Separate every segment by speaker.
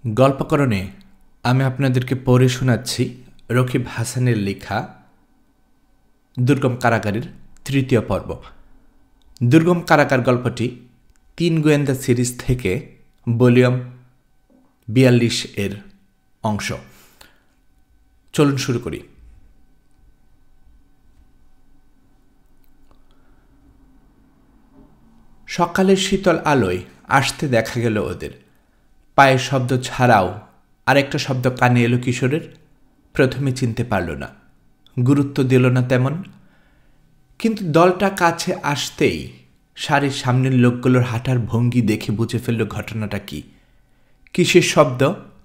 Speaker 1: গল্পকরণে আমি আপনাদেরকে পড়ে শোনাচ্ছি রকিব হাসানের লেখা দুর্গম কারাগারের তৃতীয় পর্ব। দুর্গম কারাগার গল্পটি ৩ গোয়েন্দা সিরিজ থেকে ভলিউম ৪২ এর অংশ। চলুন শুরু করি। সকালের শীতল আলোয় আসতে দেখা গেল ওদের। পায়ের শব্দ ছাড়াও আরেকটা শব্দ কানে এলো কিশোরের। প্রথমে চিনতে পারল না, গুরুত্ব দিল না তেমন, কিন্তু দলটা কাছে আসতেই সারির সামনের লোকগুলোর হাঁটার ভঙ্গি দেখে বুঝে ফেলল ঘটনাটা কি। কিসের শব্দ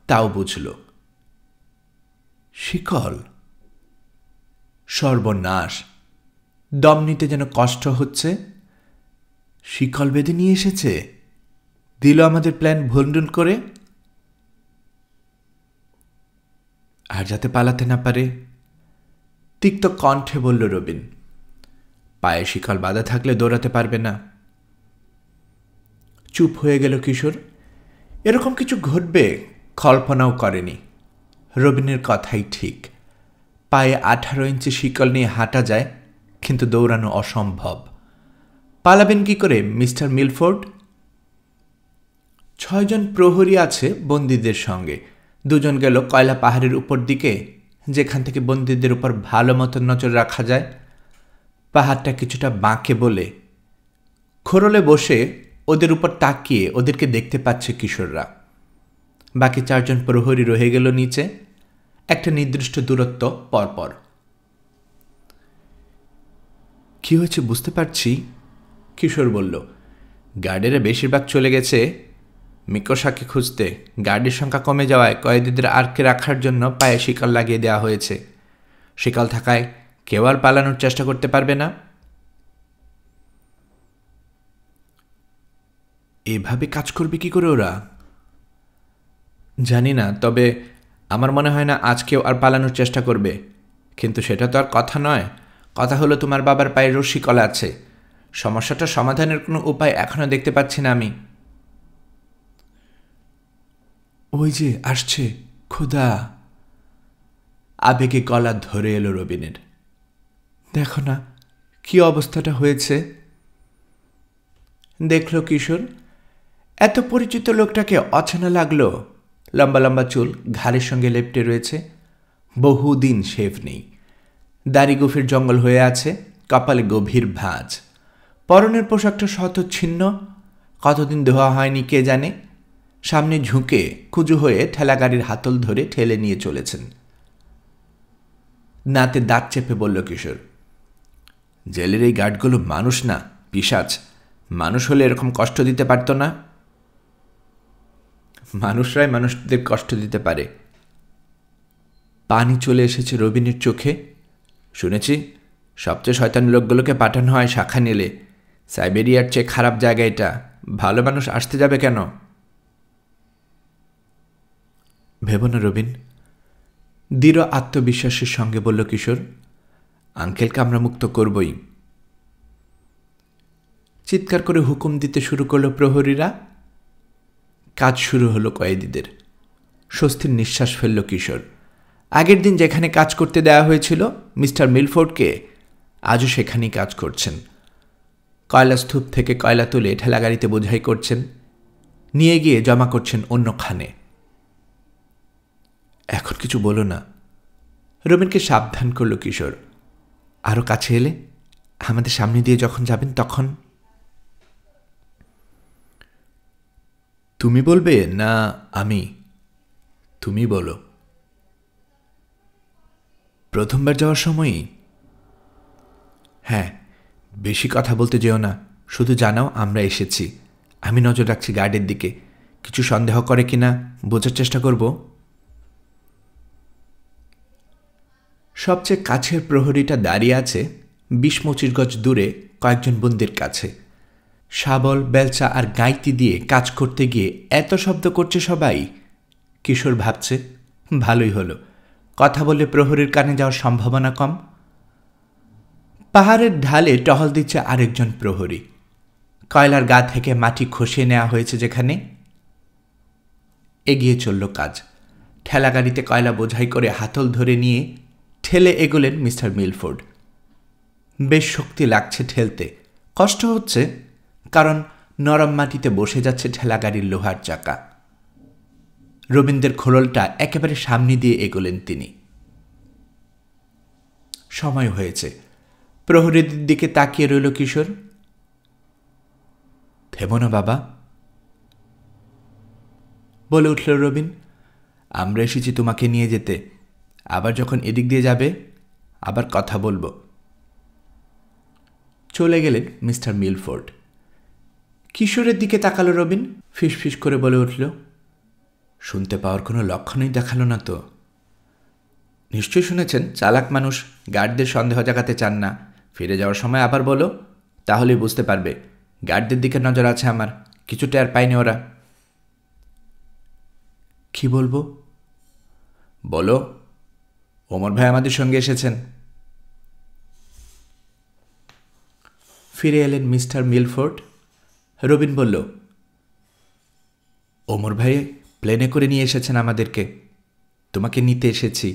Speaker 1: তাও বুঝল। শিকল। সর্বনাশ! দম নিতে যেন কষ্ট হচ্ছে। শিকল বেঁধে নিয়ে এসেছে, দিল আমাদের প্ল্যান ভণ্ডুল করে। আর যাতে পালাতে না পারে, তিক্ত কণ্ঠে বলল রবিন। পায়ে শিকল বাঁধা থাকলে দৌড়াতে পারবে না। চুপ হয়ে গেল কিশোর। এরকম কিছু ঘটবে কল্পনাও করেনি। রবিনের কথাই ঠিক। পায়ে 18 ইঞ্চি শিকল নিয়ে হাঁটা যায়, কিন্তু দৌড়ানো অসম্ভব। পালাবেন কি করে মিস্টার মিলফোর্ড? 6 জন প্রহরী আছে বন্দীদের সঙ্গে। 2 জন গেল কয়লা পাহাড়ের উপর দিকে, যেখান থেকে বন্দীদের উপর ভালো মতো নজর রাখা যায়। পাহাড়টা কিছুটা বাঁকে বলে খোরলে বসে ওদের উপর তাকিয়ে ওদেরকে দেখতে পাচ্ছে কিশোররা। বাকি 4 জন প্রহরী রয়ে গেল নিচে, একটা নির্দিষ্ট দূরত্ব পরপর। কি হয়েছে বুঝতে পারছি, কিশোর বলল। গার্ডেরা বেশিরভাগ চলে গেছে মিকোসাকে খুঁজতে। গার্ডের সংখ্যা কমে যাওয়ায় কয়েদিদের আটকে রাখার জন্য পায়ে শিকল লাগিয়ে দেওয়া হয়েছে। শিকল থাকায় কেউ আর পালানোর চেষ্টা করতে পারবে না। এভাবে কাজ করবে কি করে ওরা? জানি না, তবে আমার মনে হয় না আজ কেউ আর পালানোর চেষ্টা করবে। কিন্তু সেটা তো আর কথা নয়। কথা হলো তোমার বাবার পায়ে রশিকল আছে। সমস্যাটা সমাধানের কোনো উপায় এখনো দেখতে পাচ্ছি না আমি। ওই যে আসছে, খোদা! আবেগে গলা ধরে এলো রবিনের। দেখো না কি অবস্থাটা হয়েছে। দেখল কিশোর। এত পরিচিত লোকটাকে অচেনা লাগলো। লম্বা লম্বা চুল ঘাড়ের সঙ্গে লেপ্টে রয়েছে। বহুদিন শেভ নেই। দাড়ি গোফের জঙ্গল হয়ে আছে, কপালে গভীর ভাঁজ। পরনের পোশাকটা শতচ্ছিন্ন, কতদিন ধোয়া হয়নি কে জানে। সামনে ঝুঁকে কুঁজো হয়ে ঠেলাগাড়ির হাতল ধরে ঠেলে নিয়ে চলেছেন। নাতে দাঁত চেপে বলল কিশোর, জেলের এই গার্ডগুলো মানুষ না, পিশাচ। মানুষ হলে এরকম কষ্ট দিতে পারত না। মানুষরাই মানুষদের কষ্ট দিতে পারে। পানি চলে এসেছে রবিনের চোখে। শুনেছি সবচেয়ে শয়তান লোকগুলোকে পাঠানো হয় শাখা নিলে। সাইবেরিয়ার চেয়ে খারাপ জায়গা এটা। ভালো মানুষ আসতে যাবে কেন? ভেব না রবিন, দৃঢ় আত্মবিশ্বাসের সঙ্গে বলল কিশোর। আঙ্কেলকে আমরা মুক্ত করবই। চিৎকার করে হুকুম দিতে শুরু করল প্রহরীরা। কাজ শুরু হলো কয়েদিদের। স্বস্তির নিঃশ্বাস ফেলল কিশোর। আগের দিন যেখানে কাজ করতে দেওয়া হয়েছিল মিস্টার মিলফোর্ডকে, আজও সেখানেই কাজ করছেন। কয়লাস্তূপ থেকে কয়লা তুলে ঠেলাগাড়িতে বোঝাই করছেন, নিয়ে গিয়ে জমা করছেন অন্য খানে। এখন কিছু বলো না, রবিনকে সাবধান করল কিশোর। আরও কাছে এলে, আমাদের সামনে দিয়ে যখন যাবেন তখন। তুমি বলবে না আমি? তুমি বলো। প্রথমবার যাওয়ার সময়ই? হ্যাঁ, বেশি কথা বলতে যেও না, শুধু জানাও আমরা এসেছি। আমি নজর রাখছি গার্ডের দিকে। কিছু সন্দেহ করে কিনা বোঝার চেষ্টা করব। সবচেয়ে কাছের প্রহরীটা দাঁড়িয়ে আছে 20-25 গজ দূরে কয়েকজন বন্দির কাছে। শাবল, বেলচা আর গাইতি দিয়ে কাজ করতে গিয়ে এত শব্দ করছে সবাই। কিশোর ভাবছে, ভালোই হলো, কথা বলে প্রহরীর কানে যাওয়ার সম্ভাবনা কম। পাহাড়ের ঢালে টহল দিচ্ছে আরেকজন প্রহরী। কয়লার গা থেকে মাটি খসিয়ে নেওয়া হয়েছে যেখানে। এগিয়ে চলল কাজ। ঠেলাগাড়িতে কয়লা বোঝাই করে হাতল ধরে নিয়ে ঠেলে এগোলেন মিস্টার মিলফোর্ড। বেশ শক্তি লাগছে ঠেলতে, কষ্ট হচ্ছে, কারণ নরম মাটিতে বসে যাচ্ছে ঠেলাগাড়ির লোহার চাকা। রবীন্দ্রের খোলটা একেবারে সামনে দিয়ে এগোলেন তিনি। সময় হয়েছে। প্রহরীদের দিকে তাকিয়ে রইল কিশোর। থেমো না বাবা, বলে উঠল রবিন। আমরা এসেছি তোমাকে নিয়ে যেতে। আবার যখন এদিক দিয়ে যাবে আবার কথা বলবো। চলে গেলেন মিস্টার মিলফোর্ড। কিশোরের দিকে তাকালো রবিন, ফিসফিস করে বলে উঠল, শুনতে পাওয়ার কোনো লক্ষণই দেখালো না তো। নিশ্চয়ই শুনেছেন, চালাক মানুষ, গার্ডদের সন্দেহ জাগাতে চান না। ফিরে যাওয়ার সময় আবার বলো, তাহলেই বুঝতে পারবে। গার্ডদের দিকে নজর আছে আমার, কিছু টের পায়নি ওরা। কি বলবো? বলো, ওমর ভাই আমাদের সঙ্গে এসেছেন। ফিরে এলেন মিস্টার মিলফোর্ড। রবিন বলল, ওমর ভাই প্লেনে করে নিয়ে এসেছেন আমাদেরকে। তোমাকে নিতে এসেছি,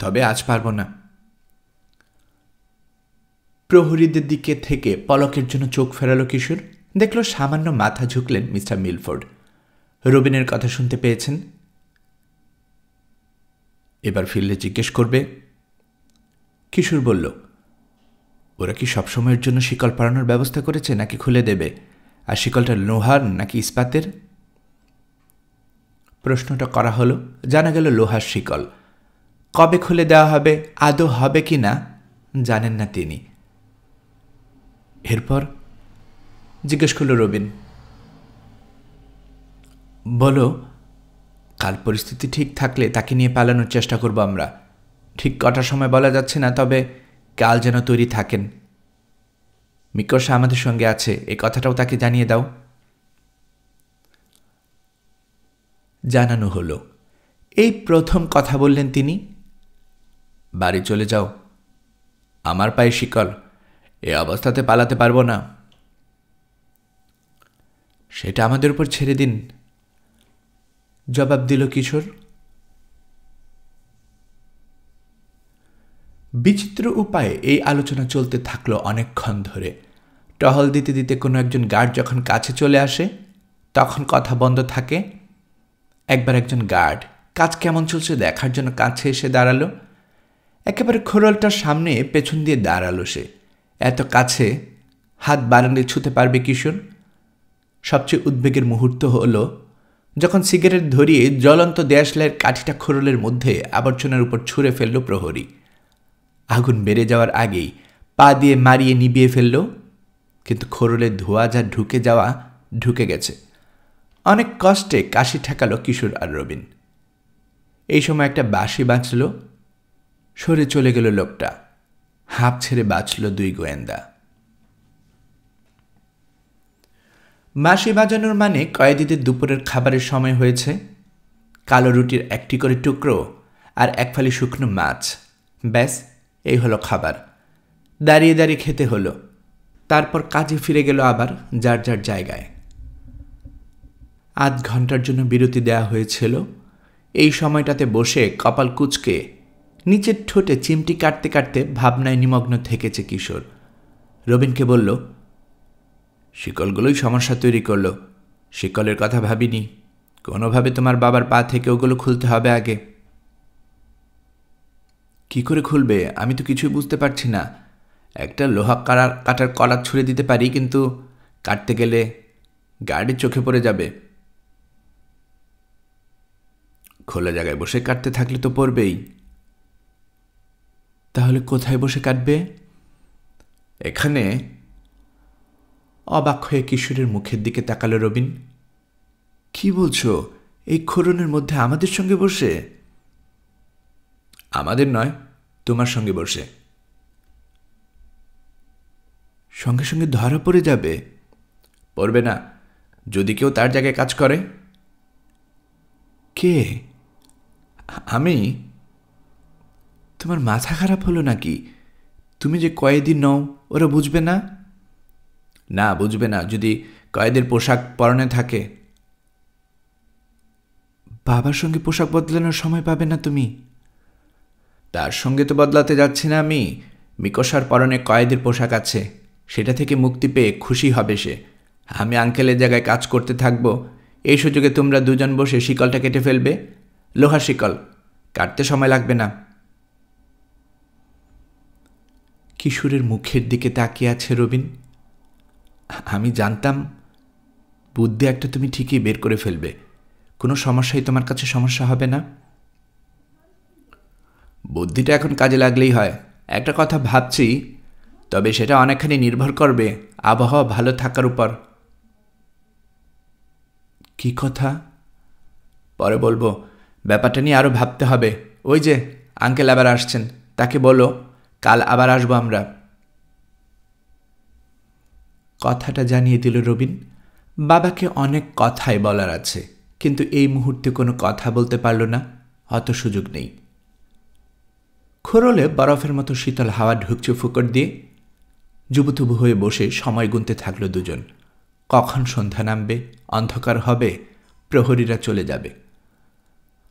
Speaker 1: তবে আজ পারব না। প্রহরীদের দিকে থেকে পলকের জন্য চোখ ফেরালো কিশোর। দেখল সামান্য মাথা ঝুঁকলেন মিস্টার মিলফোর্ড। রবিনের কথা শুনতে পেয়েছেন। এবার ফিরলে জিজ্ঞেস করবে। কিশোর বলল, ওরা কি সবসময়ের জন্য শিকল পরানোর ব্যবস্থা করেছে নাকি খুলে দেবে? আর শিকলটা লোহার নাকি ইস্পাতের? প্রশ্নটা করা হলো। জানা গেল লোহার শিকল। কবে খুলে দেওয়া হবে, আদৌ হবে কি না জানেন না তিনি। এরপর জিজ্ঞেস করল রবিন। বলো, কাল পরিস্থিতি ঠিক থাকলে তাকে নিয়ে পালানোর চেষ্টা করব আমরা। ঠিক কটার সময় বলা যাচ্ছে না, তবে কাল যেন তৈরি থাকেন। মিকর্ষা আমাদের সঙ্গে আছে, এই কথাটাও তাকে জানিয়ে দাও। জানানো হলো। এই প্রথম কথা বললেন তিনি। বাড়ি চলে যাও, আমার পায়ে শিকল, এ অবস্থাতে পালাতে পারবো না। সেটা আমাদের উপর ছেড়ে দিন, জবাব দিল কিশোর। বিচিত্র উপায়ে এই আলোচনা চলতে থাকলো অনেকক্ষণ ধরে। টহল দিতে দিতে কোনো একজন গার্ড যখন কাছে চলে আসে তখন কথা বন্ধ থাকে। একবার একজন গার্ড কাজ কেমন চলছে দেখার জন্য কাছে এসে দাঁড়ালো। একেবারে খোরলটার সামনে পেছন দিয়ে দাঁড়ালো সে। এত কাছে, হাত বাড়ালে ছুঁতে পারবে কিশোর। সবচেয়ে উদ্বেগের মুহূর্ত হলো যখন সিগারেট ধরিয়ে জ্বলন্ত দেশলাইয়ের কাঠিটা খোরলের মধ্যে আবর্জনার উপর ছুঁড়ে ফেলল প্রহরী। আগুন বেড়ে যাওয়ার আগেই পা দিয়ে মারিয়ে নিভিয়ে ফেলল, কিন্তু খোরলের ধোঁয়া যা ঢুকে যাওয়া ঢুকে গেছে। অনেক কষ্টে কাশি ঠেকালো কিশোর আর রবিন। এই সময় একটা বাঁশি বাঁচল, সরে চলে গেল লোকটা। হাঁপ ছেড়ে বাঁচল দুই গোয়েন্দা। বাঁশি বাজানোর মানে কয়েদিদের দুপুরের খাবারের সময় হয়েছে। কালো রুটির একটি করে টুকরো আর এক ফালি শুকনো মাছ, ব্যাস এই হলো খাবার। দাঁড়িয়ে দাঁড়িয়ে খেতে হলো। তারপর কাজে ফিরে গেল আবার যার যার জায়গায়। আধ ঘন্টার জন্য বিরতি দেওয়া হয়েছিল। এই সময়টাতে বসে কপাল কুঁচকে নিচের ঠোঁটে চিমটি কাটতে কাটতে ভাবনায় নিমগ্ন থেকেছে কিশোর। রবিনকে বলল, শিকলগুলোই সমস্যা তৈরি করল। শিকলের কথা ভাবিনি। কোনোভাবে তোমার বাবার পা থেকে ওগুলো খুলতে হবে আগে। কি করে খুলবে আমি তো কিছুই বুঝতে পারছি না। একটা লোহা কাটার কলার ছুঁড়ে দিতে পারি, কিন্তু কাটতে গেলে গার্ডের চোখে পড়ে যাবে। খোলা জায়গায় বসে কাটতে থাকলে তো পড়বেই। তাহলে কোথায় বসে কাটবে? এখানে। অবাক হয়ে কিশোরের মুখের দিকে তাকালো রবিন। কি বলছো? এই খোরনের মধ্যে আমাদের সঙ্গে বসে? আমাদের নয়, তোমার সঙ্গে বসে। সঙ্গে সঙ্গে ধরা পড়ে যাবে। পড়বে না, যদি কেউ তার জায়গায় কাজ করে। কে? আমি। তোমার মাথা খারাপ হলো নাকি? তুমি যে কয়েদি নও, ওরা বুঝবে না? না, বুঝবে না যদি কয়েদের পোশাক পরনে থাকে। বাবার সঙ্গে পোশাক বদলানোর সময় পাবে না তুমি? তার সঙ্গে তো বদলাতে যাচ্ছি না আমি। মিকোসার পরনে কয়েদের পোশাক আছে, সেটা থেকে মুক্তি পেয়ে খুশি হবে সে। আমি আঙ্কেলের জায়গায় কাজ করতে থাকব। এই সুযোগে তোমরা দুজন বসে শিকলটা কেটে ফেলবে। লোহার শিকল, কাটতে সময় লাগবে না। কিশোরের মুখের দিকে তাকিয়ে আছে রবিন। আমি জানতাম বুদ্ধি একটা তুমি ঠিকই বের করে ফেলবে, কোনো সমস্যাই তোমার কাছে সমস্যা হবে না। বুদ্ধিটা এখন কাজে লাগলেই হয়। একটা কথা ভাবছি, তবে সেটা অনেকখানি নির্ভর করবে আবহাওয়া ভালো থাকার উপর। কি কথা? পরে বলবো, ব্যাপারটা নিয়ে আরও ভাবতে হবে। ওই যে আঙ্কেল আবার আসছেন, তাকে বলো কাল আবার আসবো আমরা। কথাটা জানিয়ে দিল রবিন। বাবাকে অনেক কথাই বলার আছে, কিন্তু এই মুহূর্তে কোনো কথা বলতে পারল না, অত সুযোগ নেই। খোরলে বরফের মতো শীতল হাওয়া ঢুকছে ফুকর দিয়ে। জুবুথুবু হয়ে বসে সময় গুনতে থাকলো দুজন। কখন সন্ধ্যা নামবে, অন্ধকার হবে, প্রহরীরা চলে যাবে।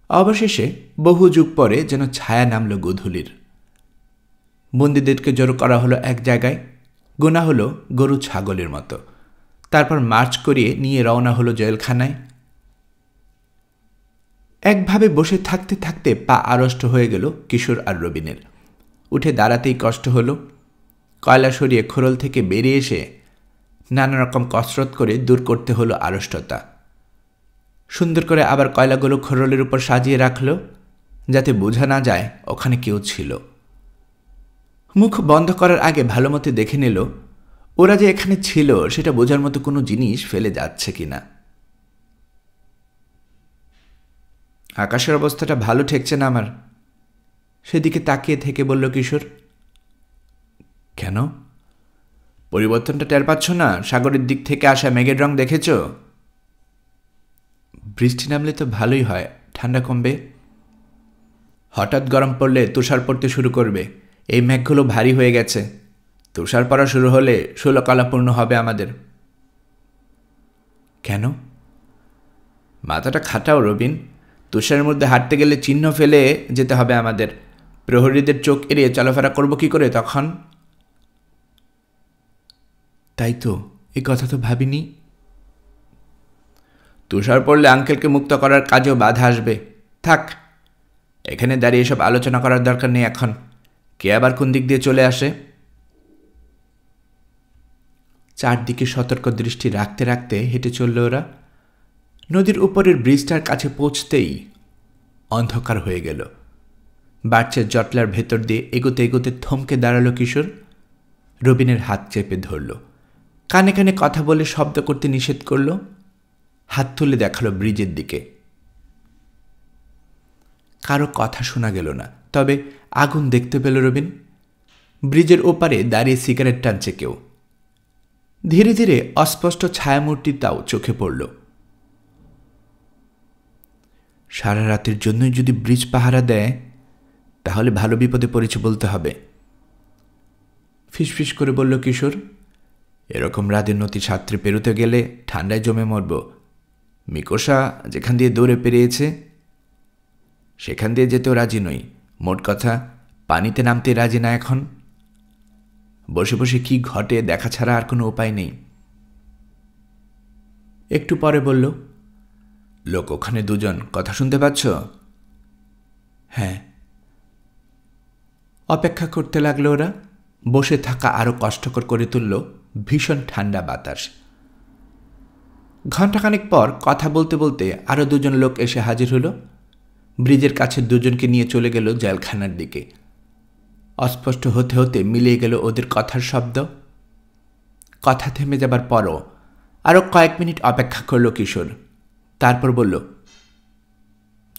Speaker 1: অবশেষে বহু যুগ পরে যেন ছায়া নামল গোধূলির। বন্দীদেরকে জড়ো করা হলো এক জায়গায়, গোনা হলো গরু ছাগলের মতো। তারপর মার্চ করিয়ে নিয়ে রওনা হলো জেলখানায়। একভাবে বসে থাকতে থাকতে পা আড়ষ্ট হয়ে গেল কিশোর আর রবিনের। উঠে দাঁড়াতেই কষ্ট হলো। কয়লা সরিয়ে খোরল থেকে বেরিয়ে এসে নানা রকম কসরত করে দূর করতে হলো আড়ষ্টতা। সুন্দর করে আবার কয়লাগুলো খোরলের উপর সাজিয়ে রাখল, যাতে বোঝা না যায় ওখানে কেউ ছিল। মুখ বন্ধ করার আগে ভালো মতো দেখে নিল ওরা যে এখানে ছিল সেটা বোঝার মতো কোনো জিনিস ফেলে যাচ্ছে কিনা। আকাশের অবস্থাটা ভালো ঠেকছে না আমার। সেদিকে তাকিয়ে থেকে বলল কিশোর। কেন? পরিবর্তনটা টের পাচ্ছ না? সাগরের দিক থেকে আসা মেঘের রং দেখেছ? বৃষ্টি নামলে তো ভালোই হয়, ঠান্ডা কমবে। হঠাৎ গরম পড়লে তুষার পড়তে শুরু করবে। এই মেঘগুলো ভারী হয়ে গেছে, তুষার পড়া শুরু হলে ষোলকলাপূর্ণ হবে আমাদের। কেন? মাথাটা খাটাও রবিন। তুষারের মধ্যে হাঁটতে গেলে চিহ্ন ফেলে যেতে হবে আমাদের। প্রহরীদের চোখ এড়িয়ে চলাফেরা করব কি করে তখন? তাই তো, এই কথা তো ভাবিনি। তুষার পড়লে আঙ্কেলকে মুক্ত করার কাজেও বাধা আসবে। থাক, এখানে দাঁড়িয়ে এসব আলোচনা করার দরকার নেই এখন। কে আবার কোন দিক দিয়ে চলে আসে? চারদিকে সতর্ক দৃষ্টি রাখতে রাখতে হেঁটে চলল ওরা। নদীর উপরের ব্রিজটার কাছে পৌঁছতেই অন্ধকার হয়ে গেল। বাড়ছে জটলার ভেতর দিয়ে এগোতে এগোতে থমকে দাঁড়ালো কিশোর। রবিনের হাত চেপে ধরল, কানে কানে কথা বলে শব্দ করতে নিষেধ করল। হাত তুলে দেখালো ব্রিজের দিকে। কারো কথা শোনা গেল না, তবে আগুন দেখতে পেল রবিন। ব্রিজের ওপারে দাঁড়িয়ে সিগারেট টানছে কেউ। ধীরে ধীরে অস্পষ্ট ছায়ামূর্তিটাও চোখে পড়ল। সারা রাতের জন্যই যদি ব্রিজ পাহারা দেয়, তাহলে ভালো বিপদে পড়েছে বলতে হবে। ফিসফিস করে বলল কিশোর। এরকম রাতের নদী সাঁতরে পেরোতে গেলে ঠান্ডায় জমে মরব। মিকোসা যেখান দিয়ে দৌড়ে পেরিয়েছে সেখান দিয়ে যেতেও রাজি নই। মোট কথা, পানিতে নামতে রাজি না এখন। বসে বসে কি ঘটে দেখা ছাড়া আর কোনো উপায় নেই। একটু পরে বলল, লোক ওখানে দুজন, কথা শুনতে পাচ্ছ? হ্যাঁ। অপেক্ষা করতে লাগলো ওরা। বসে থাকা আরো কষ্টকর করে তুলল ভীষণ ঠান্ডা বাতাস। ঘণ্টাখানেক পর কথা বলতে বলতে আরো দুজন লোক এসে হাজির হলো। ব্রিজের কাছে দুজনকে নিয়ে চলে গেল জেলখানার দিকে। অস্পষ্ট হতে হতে মিলিয়ে গেল ওদের কথার শব্দ। কথা থেমে যাবার পরও আরো কয়েক মিনিট অপেক্ষা করল কিশোর। তারপর বলল,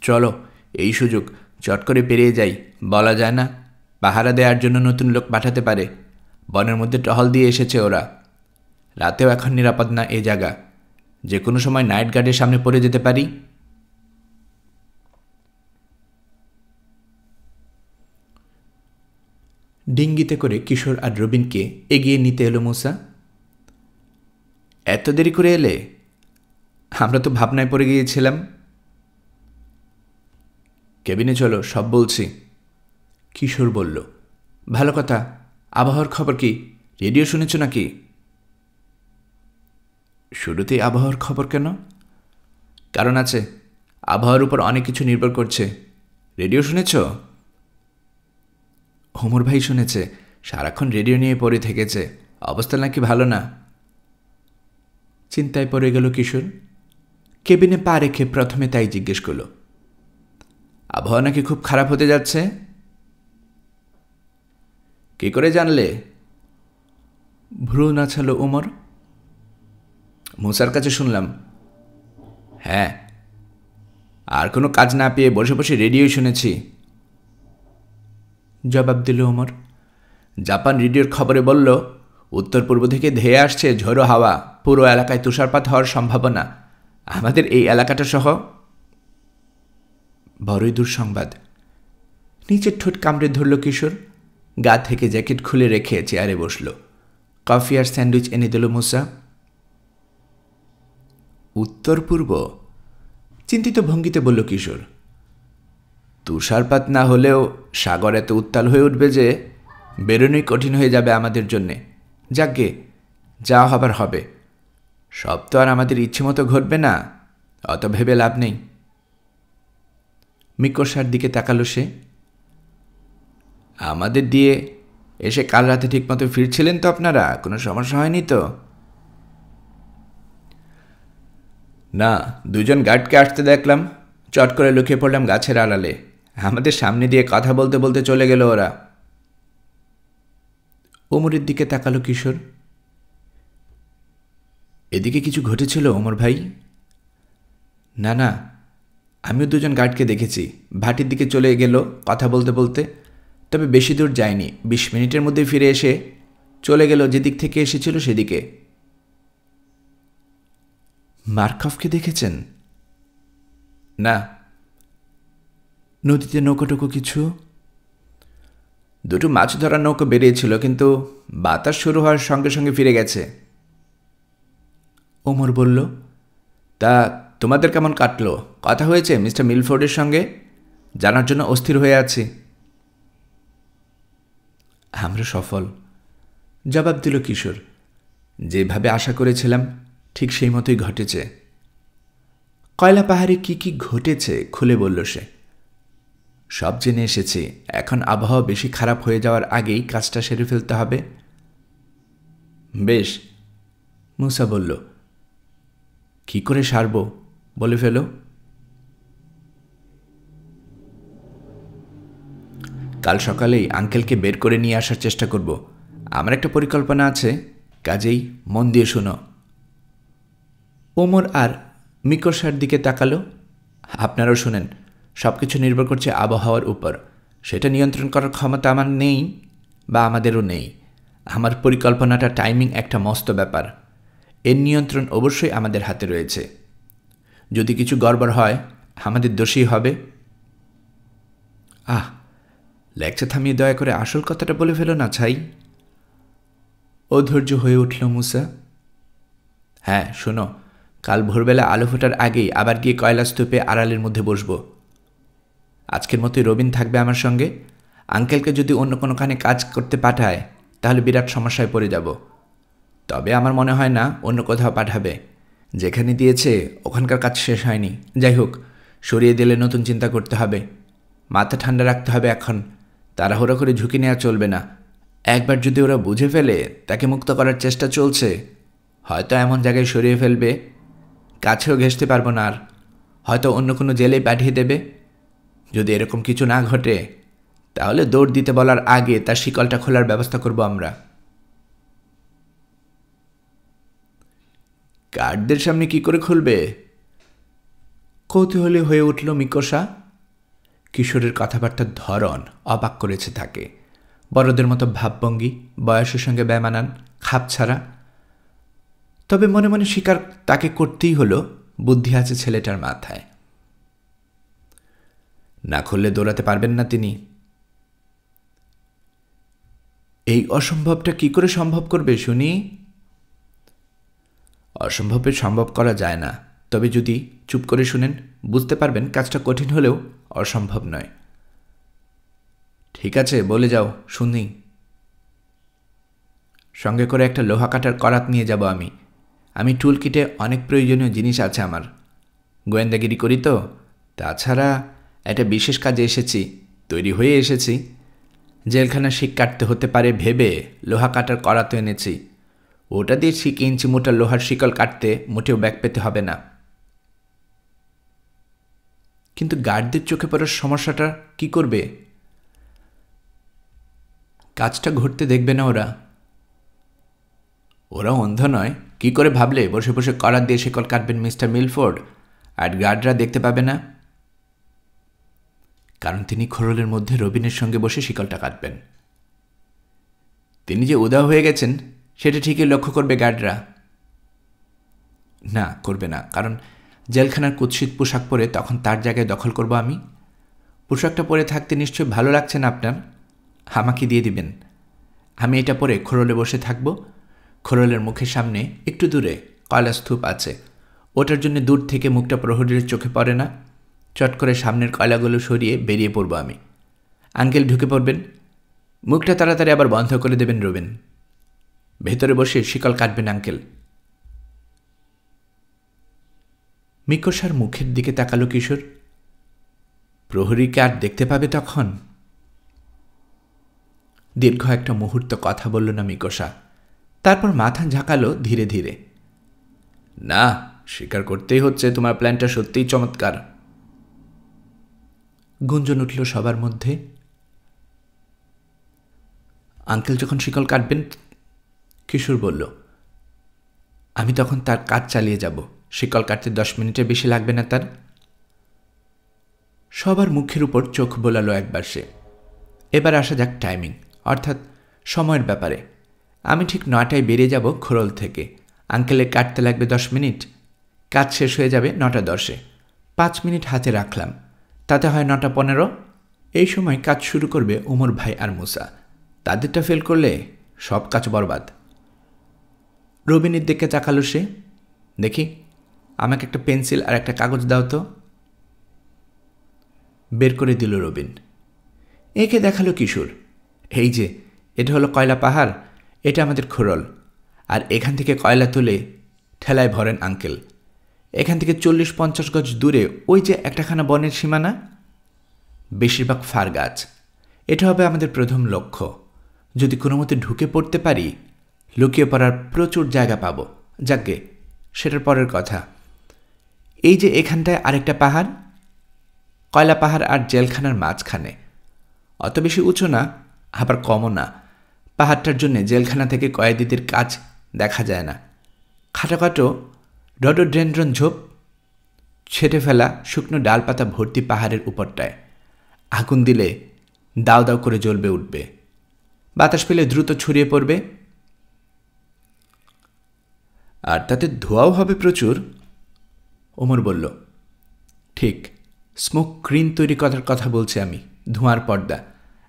Speaker 1: চলো, এই সুযোগ, চট করে পেরিয়ে যাই। বলা যায় না, পাহারা দেওয়ার জন্য নতুন লোক পাঠাতে পারে। বনের মধ্যে টহল দিয়ে এসেছে ওরা। রাতেও এখন নিরাপদ না এ জায়গা। যে কোনো সময় নাইট গার্ডের সামনে পড়ে যেতে পারি। ডিঙ্গিতে করে কিশোর আর রবিনকে এগিয়ে নিতে এলো মুসা। এত দেরি করে এলে? আমরা তো ভাবনায় পড়ে গিয়েছিলাম। কেবিনে চলো, সব বলছি। কিশোর বলল, ভালো কথা, আবহাওয়ার খবর কি? রেডিও শুনেছ নাকি? শুরুতেই আবহাওয়ার খবর কেন? কারণ আছে, আবহাওয়ার উপর অনেক কিছু নির্ভর করছে। রেডিও শুনেছ? ওমর ভাই শুনেছে, সারাক্ষণ রেডিও নিয়ে পড়ে থেকেছে, অবস্থা নাকি ভালো না। চিন্তায় পড়ে গেল কিশোর। কেবিনে পা রেখে প্রথমে তাই জিজ্ঞেস করল, আবহাওয়া নাকি খুব খারাপ হতে যাচ্ছে? কি করে জানলে? ভ্রু নাছালো ওমর। মুসার কাছে শুনলাম। হ্যাঁ, আর কোনো কাজ না পেয়ে বসে বসে রেডিও শুনেছি, জবাব দিল ওমর। জাপান রেডিওর খবরে বলল, উত্তর পূর্ব থেকে ধেয়ে আসছে ঝোড়ো হাওয়া, পুরো এলাকায় তুষারপাত হওয়ার সম্ভাবনা, আমাদের এই এলাকাটা সহ। বড়ই দুঃসংবাদ। নিচের ঠোঁট কামড়ে ধরল কিশোর। গা থেকে জ্যাকেট খুলে রেখে চেয়ারে বসল। কফি আর স্যান্ডউইচ এনে দিল মুসা। উত্তর পূর্ব? চিন্তিত ভঙ্গিতে বলল কিশোর। তুষারপাত না হলেও সাগর এত উত্তাল হয়ে উঠবে যে বেরোনোই কঠিন হয়ে যাবে আমাদের জন্যে। যাকগে, যা হবার হবে। সব তো আর আমাদের ইচ্ছে মতো ঘটবে না, অত ভেবে লাভ নেই। মিকোসার দিকে তাকালো সে। আমাদের দিয়ে এসে কাল রাতে ঠিকমতো ফিরছিলেন তো আপনারা? কোনো সমস্যা হয়নি তো? না, দুজন গার্ডকে আসতে দেখলাম, চট করে লুকিয়ে পড়লাম গাছের আড়ালে। আমাদের সামনে দিয়ে কথা বলতে বলতে চলে গেল ওরা। ওমরের দিকে তাকালো কিশোর। এদিকে কিছু ঘটেছিল ওমর ভাই? না না, আমিও দুজন গার্ডকে দেখেছি, ভাটির দিকে চলে গেল কথা বলতে বলতে। তবে বেশি দূর যায়নি, 20 মিনিটের মধ্যে ফিরে এসে চলে গেল যেদিক থেকে এসেছিল সেদিকে। মার্কভকে দেখেছেন? না। নদীতে নৌকোটুকু কিছু? দুটো মাছ ধরার নৌকো বেরিয়েছিল, কিন্তু বাতাস শুরু হওয়ার সঙ্গে সঙ্গে ফিরে গেছে। ওমর বলল, তা তোমাদের কেমন কাটলো? কথা হয়েছে মিস্টার মিলফোর্ডের সঙ্গে? জানার জন্য অস্থির হয়ে আছি। আমরা সফল, জবাব দিল কিশোর। যেভাবে আশা করেছিলাম ঠিক সেই মতোই ঘটেছে। কয়লা পাহাড়ে কি কি ঘটেছে খুলে বলল সে। সব জেনে এসেছি, এখন আবহাওয়া বেশি খারাপ হয়ে যাওয়ার আগেই কাজটা সেরে ফেলতে হবে। বেশ, মুসা বলল। কি করে সারব বলে ফেলো। কাল সকালেই আঙ্কেলকে বের করে নিয়ে আসার চেষ্টা করব। আমার একটা পরিকল্পনা আছে, কাজেই মন দিয়ে শোনো। ওমর আর মিকোসার দিকে তাকালো। আপনারাও শুনেন, সব কিছু নির্ভর করছে আবহাওয়ার উপর। সেটা নিয়ন্ত্রণ করার ক্ষমতা আমার নেই, বা আমাদেরও নেই। আমার পরিকল্পনাটা টাইমিং একটা মস্ত ব্যাপার। এর নিয়ন্ত্রণ অবশ্যই আমাদের হাতে রয়েছে। যদি কিছু গড়বড় হয় আমাদের দোষী হবে। লেকচার থামিয়ে দয়া করে আসল কথাটা বলে ফেলো না ছাই। অধৈর্য হয়ে উঠল মুসা। হ্যাঁ শোনো, কাল ভোরবেলা আলো ফোটার আগেই আবার গিয়ে কয়লা স্তূপে আড়ালের মধ্যে বসব। আজকের মতোই রবিন থাকবে আমার সঙ্গে। আঙ্কেলকে যদি অন্য কোনোখানে কাজ করতে পাঠায় তাহলে বিরাট সমস্যায় পড়ে যাব। তবে আমার মনে হয় না অন্য কোথাও পাঠাবে। যেখানে দিয়েছে ওখানকার কাজ শেষ হয়নি। যাই হোক, সরিয়ে দিলে নতুন চিন্তা করতে হবে। মাথা ঠান্ডা রাখতে হবে এখন। তাড়াহুড়ো করে ঝুঁকি নেওয়া চলবে না। একবার যদি ওরা বুঝে ফেলে তাকে মুক্ত করার চেষ্টা চলছে, হয়তো এমন জায়গায় সরিয়ে ফেলবে কাছেও ঘেঁষতে পারবো না আর। হয়তো অন্য কোনো জেলেই পাঠিয়ে দেবে। যদি এরকম কিছু না ঘটে তাহলে দৌড় দিতে বলার আগে তার শিকলটা খোলার ব্যবস্থা করব আমরা। গার্ডদের সামনে কি করে খুলবে? কৌতূহলী হয়ে উঠল মিকোসা। কিশোরের কথাবার্তার ধরন অবাক করেছে তাকে। বড়দের মতো ভাবভঙ্গি, বয়সের সঙ্গে বেমানান, খাপ ছাড়া। তবে মনে মনে স্বীকার তাকে করতেই হলো, বুদ্ধি আছে ছেলেটার মাথায়। না খুললে দৌড়াতে পারবেন না তিনি। এই অসম্ভবটা কি করে সম্ভব করবে শুনি? অসম্ভবের সম্ভব করা যায় না, তবে যদি চুপ করে শুনেন বুঝতে পারবেন কাজটা কঠিন হলেও অসম্ভব নয়। ঠিক আছে, বলে যাও, শুনি। সঙ্গে করে একটা লোহা কাটার করাত নিয়ে যাব। আমি টুল কিটে অনেক প্রয়োজনীয় জিনিস আছে আমার। গোয়েন্দাগিরি করি তো, তাছাড়া একটা বিশেষ কাজে এসেছি, তৈরি হয়ে এসেছি। জেলখানা শিক কাটতে হতে পারে ভেবে লোহা কাটার করাত এনেছি। ওটা দিয়ে 6 ইঞ্চি মোটা লোহার শিকল কাটতে মোটেও ব্যাক পেতে হবে না। কিন্তু গার্ডদের চোখে পড়ার সমস্যাটা কি করবে? কাজটা ঘটতে দেখবে না ওরা। ওরা অন্ধ নয়, কি করে ভাবলে বসে বসে করাত দিয়ে শিকল কাটবেন মিস্টার মিলফোর্ড, আর গার্ডরা দেখতে পাবে না? কারণ তিনি খোরলের মধ্যে রবিনের সঙ্গে বসে শিকলটা কাটবেন। তিনি যে উধাও হয়ে গেছেন সেটা ঠিকই লক্ষ্য করবে গার্ডরা। না, করবে না, কারণ জেলখানার কুৎসিত পোশাক পরে তখন তার জায়গায় দখল করব আমি। পোশাকটা পরে থাকতে নিশ্চয়ই ভালো লাগছে না আপনার, আমাকে দিয়ে দিবেন। আমি এটা পরে খোরলে বসে থাকব। খোরলের মুখের সামনে একটু দূরে কয়লা স্তূপ আছে, ওটার জন্য দূর থেকে মুখটা প্রহরীর চোখে পড়ে না। চট করে সামনের কয়লাগুলো সরিয়ে বেরিয়ে পড়ব আমি। আঙ্কেল ঢুকে পড়বেন, মুখটা তাড়াতাড়ি আবার বন্ধ করে দেবেন রবিন। ভেতরে বসে শিকল কাটবেন আঙ্কেল। মিকোসার মুখের দিকে তাকালো কিশোর। প্রহরীকে আর দেখতে পাবে তখন? দীর্ঘ একটা মুহূর্ত কথা বলল না মিকোসা, তারপর মাথা ঝাঁকালো ধীরে ধীরে। না, স্বীকার করতেই হচ্ছে তোমার প্ল্যানটা সত্যিই চমৎকার। গুঞ্জন উঠল সবার মধ্যে। আঙ্কেল যখন শিকল কাটবেন, কিশোর বলল, আমি তখন তার কাজ চালিয়ে যাব। শিকল কাটতে 10 মিনিটের বেশি লাগবে না তার। সবার মুখের উপর চোখ বোলালো একবার সে। এবার আসা যাক টাইমিং, অর্থাৎ সময়ের ব্যাপারে। আমি ঠিক 9টায় বেরিয়ে যাব খোরল থেকে। আঙ্কেলের কাটতে লাগবে 10 মিনিট, কাজ শেষ হয়ে যাবে 9টা 10-এ। 5 মিনিট হাতে রাখলাম, তাতে হয় 9টা 15। এই সময় কাজ শুরু করবে ওমর ভাই আর মুসা। তাদেরটা ফেল করলে সব কাজ বরবাদ। রবিনের দিকে তাকালো সে। দেখি, আমাকে একটা পেন্সিল আর একটা কাগজ দাও তো। বের করে দিল রবিন। একে দেখালো কিশোর। এই যে, এটা হলো কয়লা পাহাড়, এটা আমাদের খোরল। আর এখান থেকে কয়লা তুলে ঠেলায় ভরেন আঙ্কেল। এখান থেকে 40-50 গজ দূরে ওই যে একটাখানা বনের সীমানা, বেশিরভাগ ফার গাছ। এটা হবে আমাদের প্রথম লক্ষ্য। যদি কোনো মতে ঢুকে পড়তে পারি, লুকিয়ে পড়ার প্রচুর জায়গা পাব। যাকগে, সেটার পরের কথা। এই যে এখানটায় আরেকটা পাহাড়, কয়লা পাহাড় আর জেলখানার মাঝখানে। অত বেশি উঁচু না, আবার কমও না। পাহাড়টার জন্যে জেলখানা থেকে কয়েদিদের কাজ দেখা যায় না। খাটোখাটো রডোডেনড্রন ঝোপ, ছেটে ফেলা শুকনো ডালপাতা ভর্তি পাহাড়ের উপরটায়। আগুন দিলে দাও দাও করে জ্বলবে উঠবে, বাতাস পেলে দ্রুত ছড়িয়ে পড়বে, আর তাতে ধোঁয়াও হবে প্রচুর। ওমর বলল, ঠিক, স্মোক স্ক্রিন তৈরি করার কথা বলছি আমি, ধোঁয়ার পর্দা।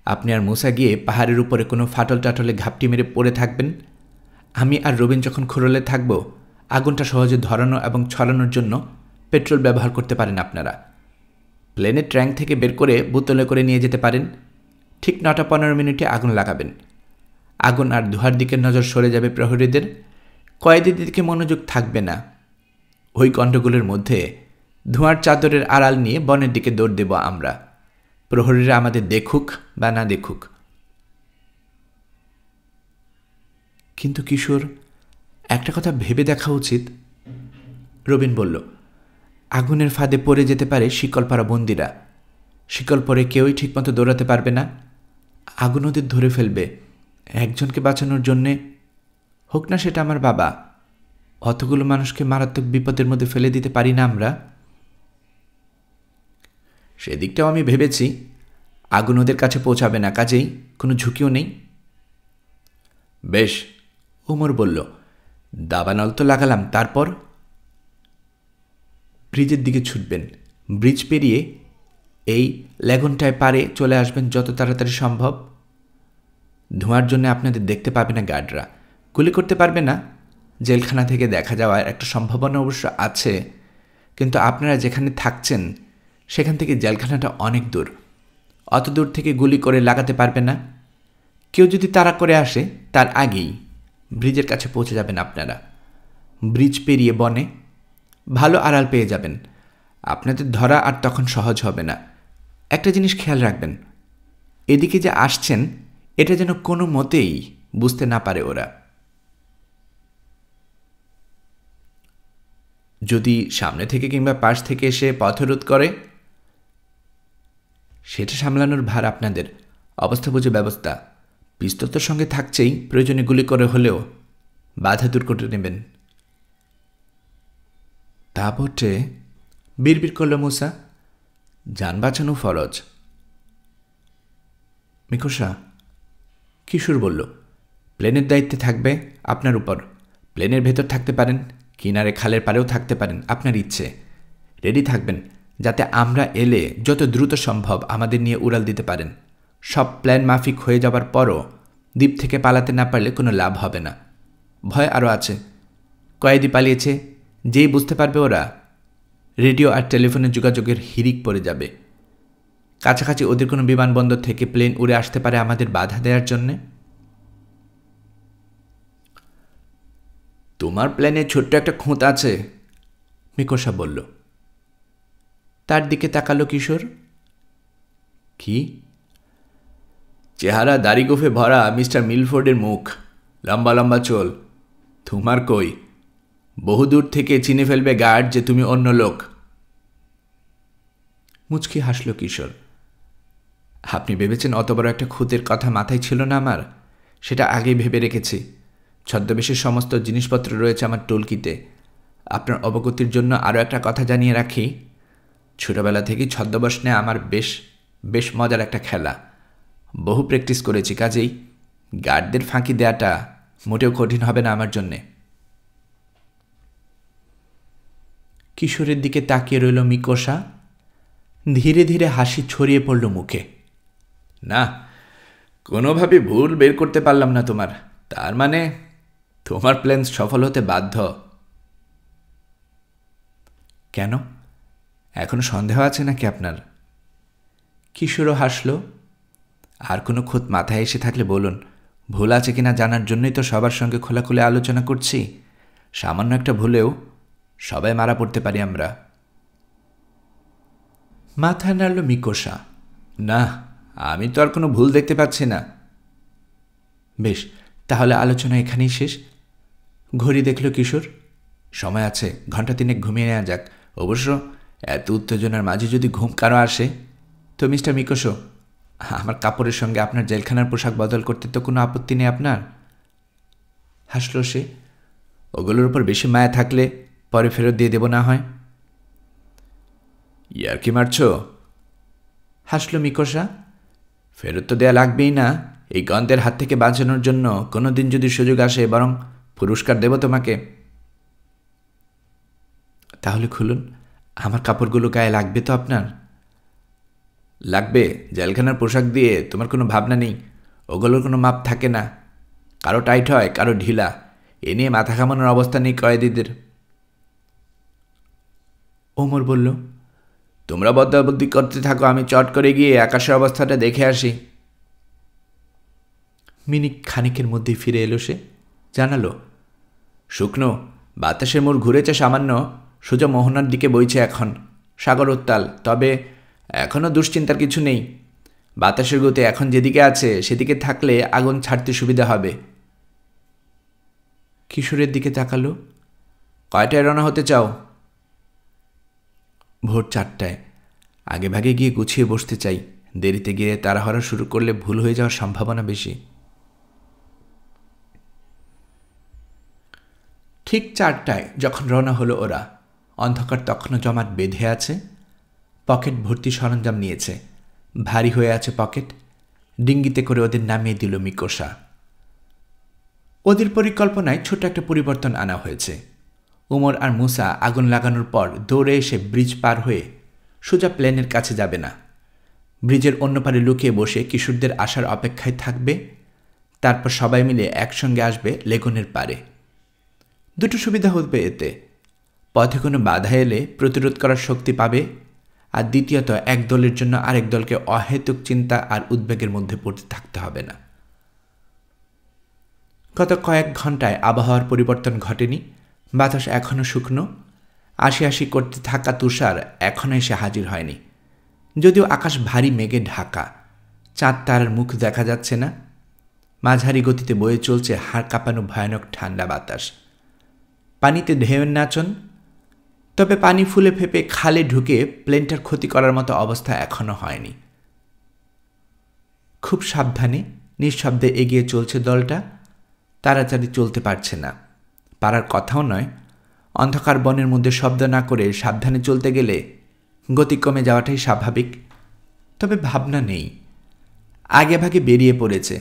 Speaker 1: আপনি আর মুসা গিয়ে পাহাড়ের উপরে কোনো ফাটল টাটলে ঘাপটি মেরে পড়ে থাকবেন। আমি আর রবিন যখন খোরলে থাকব, আগুনটা সহজে ধরানো এবং ছড়ানোর জন্য পেট্রোল ব্যবহার করতে পারেন আপনারা। প্লেনের ট্যাঙ্ক থেকে বের করে বোতলে করে নিয়ে যেতে পারেন। ঠিক 9টা 15 আগুন লাগাবেন। আগুন আর ধোঁয়ার দিকে নজর সরে যাবে প্রহরীদের, কয়েদিদের দিকে মনোযোগ থাকবে না। ওই কণ্ঠগুলোর মধ্যে ধোঁয়ার চাদরের আড়াল নিয়ে বনের দিকে দৌড় দেব আমরা, প্রহরীরা আমাদের দেখুক বা না দেখুক। কিন্তু কিশোর, একটা কথা ভেবে দেখা উচিত। রবিন বলল, আগুনের ফাঁদে পড়ে যেতে পারে শিকলপাড়া বন্দিরা। শিকল পরে কেউই ঠিকমতো দৌড়াতে পারবে না, আগুন ওদের ধরে ফেলবে। একজনকে বাঁচানোর জন্যে, হোক না সেটা আমার বাবা, অতগুলো মানুষকে মারাত্মক বিপদের মধ্যে ফেলে দিতে পারি না আমরা। সেদিকটাও আমি ভেবেছি। আগুন ওদের কাছে পৌঁছাবে না, কাজেই কোনো ঝুঁকিও নেই। বেশ, ওমর বলল, দাবানল তো লাগালাম, তারপর? ব্রিজের দিকে ছুটবেন। ব্রিজ পেরিয়ে এই ল্যাগুনটায় পারে চলে আসবেন যত তাড়াতাড়ি সম্ভব। ধোঁয়ার জন্য আপনাদের দেখতে পাবে না গার্ডরা, গুলি করতে পারবে না। জেলখানা থেকে দেখা যাওয়ার একটা সম্ভাবনা অবশ্য আছে, কিন্তু আপনারা যেখানে থাকছেন সেখান থেকে জেলখানাটা অনেক দূর। অত দূর থেকে গুলি করে লাগাতে পারবে না। কেউ যদি তাড়া করে আসে তার আগেই ব্রিজের কাছে পৌঁছে যাবেন আপনারা। ব্রিজ পেরিয়ে বনে ভালো আড়াল পেয়ে যাবেন। আপনাদের ধরা আর তখন সহজ হবে না। একটা জিনিস খেয়াল রাখবেন, এদিকে যে আসছেন এটা যেন কোনো মতেই বুঝতে না পারে ওরা। যদি সামনে থেকে কিংবা পাশ থেকে এসে পথরোধ করে, সেটা সামলানোর ভার আপনাদের। অবস্থা বুঝে ব্যবস্থা। পিস্তল তো সঙ্গে থাকছেই, প্রয়োজনে গুলি করে হলেও বাধা দূর করে নেবেন। তা বটে, বিড়বিড় করল মুসা। যান বাঁচানো ফরজ। মিকোসা, কিশোর বলল, প্লেনের দায়িত্বে থাকবে আপনার উপর। প্লেনের ভেতর থাকতে পারেন, কিনারে খালের পাড়েও থাকতে পারেন, আপনার ইচ্ছে। রেডি থাকবেন যাতে আমরা এলে যত দ্রুত সম্ভব আমাদের নিয়ে উড়াল দিতে পারেন। সব প্ল্যান মাফিক হয়ে যাবার পরও দ্বীপ থেকে পালাতে না পারলে কোনো লাভ হবে না। ভয় আরও আছে। কয়েদি পালিয়েছে, যেই বুঝতে পারবে ওরা, রেডিও আর টেলিফোনের যোগাযোগের হিড়িক পড়ে যাবে। কাছাকাছি ওদের কোনো বিমানবন্দর থেকে প্লেন উড়ে আসতে পারে আমাদের বাধা দেওয়ার জন্যে। তোমার প্লেনে ছোট্ট একটা খুঁত আছে, মিকোসা বলল। তার দিকে তাকালো কিশোর। কি? চেহারা দাড়ি গোফে ভরা মিস্টার মিলফোর্ডের মুখ, লম্বা লম্বা চোল। তোমার কই? বহুদূর থেকে চিনে ফেলবে গার্ড যে তুমি অন্য লোক। মুচকি হাসল কিশোর। আপনি ভেবেছেন অত বড় একটা খুঁতের কথা মাথায় ছিল না আমার? সেটা আগেই ভেবে রেখেছি। ছদ্মবেশের সমস্ত জিনিসপত্র রয়েছে আমার টুলকিতে। আপনার অবগতির জন্য আরও একটা কথা জানিয়ে রাখি, ছোটবেলা থেকেই ছদ্মবেশ নেওয়া আমার বেশ মজার একটা খেলা। বহু প্র্যাকটিস করেছি, কাজেই গার্ডদের ফাঁকি দেওয়াটা মোটেও কঠিন হবে না আমার জন্যে। কিশোরের দিকে তাকিয়ে রইল মিকোসা। ধীরে ধীরে হাসি ছড়িয়ে পড়ল মুখে। না, কোনোভাবে ভুল বের করতে পারলাম না তোমার। তার মানে তোমার প্ল্যান সফল হতে বাধ্য। কেন? এখনো সন্দেহ আছে নাকি আপনার? কিশোরও হাসল। আর কোনো খুঁত মাথায় এসে থাকলে বলুন। ভুল আছে কিনা জানার জন্যই তো সবার সঙ্গে খোলাখুলি আলোচনা করছি। সামান্য একটা ভুলেও সবাই মারা পড়তে পারি আমরা। মাথা নাড়ল মিকোসা। না, আমি তো আর কোনো ভুল দেখতে পাচ্ছি না। বেশ, তাহলে আলোচনা এখানেই শেষ। ঘড়ি দেখল কিশোর। সময় আছে, ঘন্টা তিনেক ঘুমিয়ে নেওয়া যাক। অবশ্য এত উত্তেজনার মাঝে যদি ঘুম কারো আসে তো মিস্টার মিকোসো, আমার কাপড়ের সঙ্গে আপনার জেলখানার পোশাক বদল করতে তো কোনো আপত্তি নেই আপনার? হাসল সে। ওগুলোর উপর বেশি মায়া থাকলে পরে ফেরত দিয়ে দেব না হয়। ইয়ার কি মারছ? হাসল মিকোসা। ফেরত তো দেয়া লাগবেই না। এই গন্ধের হাত থেকে বাঁচানোর জন্য কোনো দিন যদি সুযোগ আসে, বরং পুরস্কার দেব তোমাকে। তাহলে খুলুন, আমার কাপড়গুলো গায়ে লাগবে তো আপনার? লাগবে। জেলখানার পোশাক দিয়ে তোমার কোনো ভাবনা নেই। ওগুলোর কোনো মাপ থাকে না। কারো টাইট হয়, কারো ঢিলা। এ নিয়ে মাথা ঘামানোর অবস্থা নেই কয়েদিদের। ওমর বলল, তোমরা বদ্যাবদ্যি করতে থাকো, আমি চট করে গিয়ে আকাশের অবস্থাটা দেখে আসি। মিনিট খানিকের মধ্যেই ফিরে এলো সে। জানালো, শুকনো, বাতাসের মোড় ঘুরেছে সামান্য, সোজা মোহনার দিকে বইছে এখন। সাগর উত্তাল, তবে এখনও দুশ্চিন্তার কিছু নেই। বাতাসের গতি এখন যেদিকে আছে সেদিকে থাকলে আগুন ছাড়তে সুবিধা হবে। কিশোরের দিকে তাকালো। কয়টায় রওনা হতে চাও? ভোর 4টায়। আগে ভাগে গিয়ে গুছিয়ে বসতে চাই। দেরিতে গিয়ে তাড়াহুড়ো শুরু করলে ভুল হয়ে যাওয়ার সম্ভাবনা বেশি। ঠিক 4টায় যখন রওনা হলো ওরা, অন্ধকার তখনও জমাট বেঁধে আছে। পকেট ভর্তি সরঞ্জাম নিয়েছে। ভারী হয়ে আছে পকেট। ডিঙ্গিতে করে ওদের নামিয়ে দিল মিকোসা। ওদের পরিকল্পনায় ছোট একটা পরিবর্তন আনা হয়েছে। উমর আর মুসা আগুন লাগানোর পর দৌড়ে এসে ব্রিজ পার হয়ে সোজা প্লেনের কাছে যাবে না। ব্রিজের অন্য পারে লুকিয়ে বসে কিশোরদের আসার অপেক্ষায় থাকবে। তারপর সবাই মিলে একসঙ্গে আসবে লেগুনের পারে। দুটো সুবিধা হবে এতে। পথে কোনো বাধা এলে প্রতিরোধ করার শক্তি পাবে, আর দ্বিতীয়ত এক দলের জন্য আরেক দলকে অহেতুক চিন্তা আর উদ্বেগের মধ্যে পড়তে থাকতে হবে না। গত কয়েক ঘন্টায় আবহাওয়ার পরিবর্তন ঘটেনি। বাতাস এখনও শুকনো, আশি আশি করতে থাকা তুষার এখনও এসে হাজির হয়নি। যদিও আকাশ ভারী মেঘে ঢাকা, চাঁদ তারার মুখ দেখা যাচ্ছে না। মাঝারি গতিতে বয়ে চলছে হাড় কাঁপানো ভয়ানক ঠান্ডা বাতাস। পানিতে ঢেউয়ের নাচন, তবে পানি ফুলে ফেপে খালে ঢুকে প্লেনটার ক্ষতি করার মতো অবস্থা এখনও হয়নি। খুব সাবধানে নিঃশব্দে এগিয়ে চলছে দলটা। তাড়াতাড়ি চলতে পারছে না, পারার কথাও নয়। অন্ধকার বনের মধ্যে শব্দ না করে সাবধানে চলতে গেলে গতি কমে যাওয়াটাই স্বাভাবিক। তবে ভাবনা নেই, আগে ভাগে বেরিয়ে পড়েছে।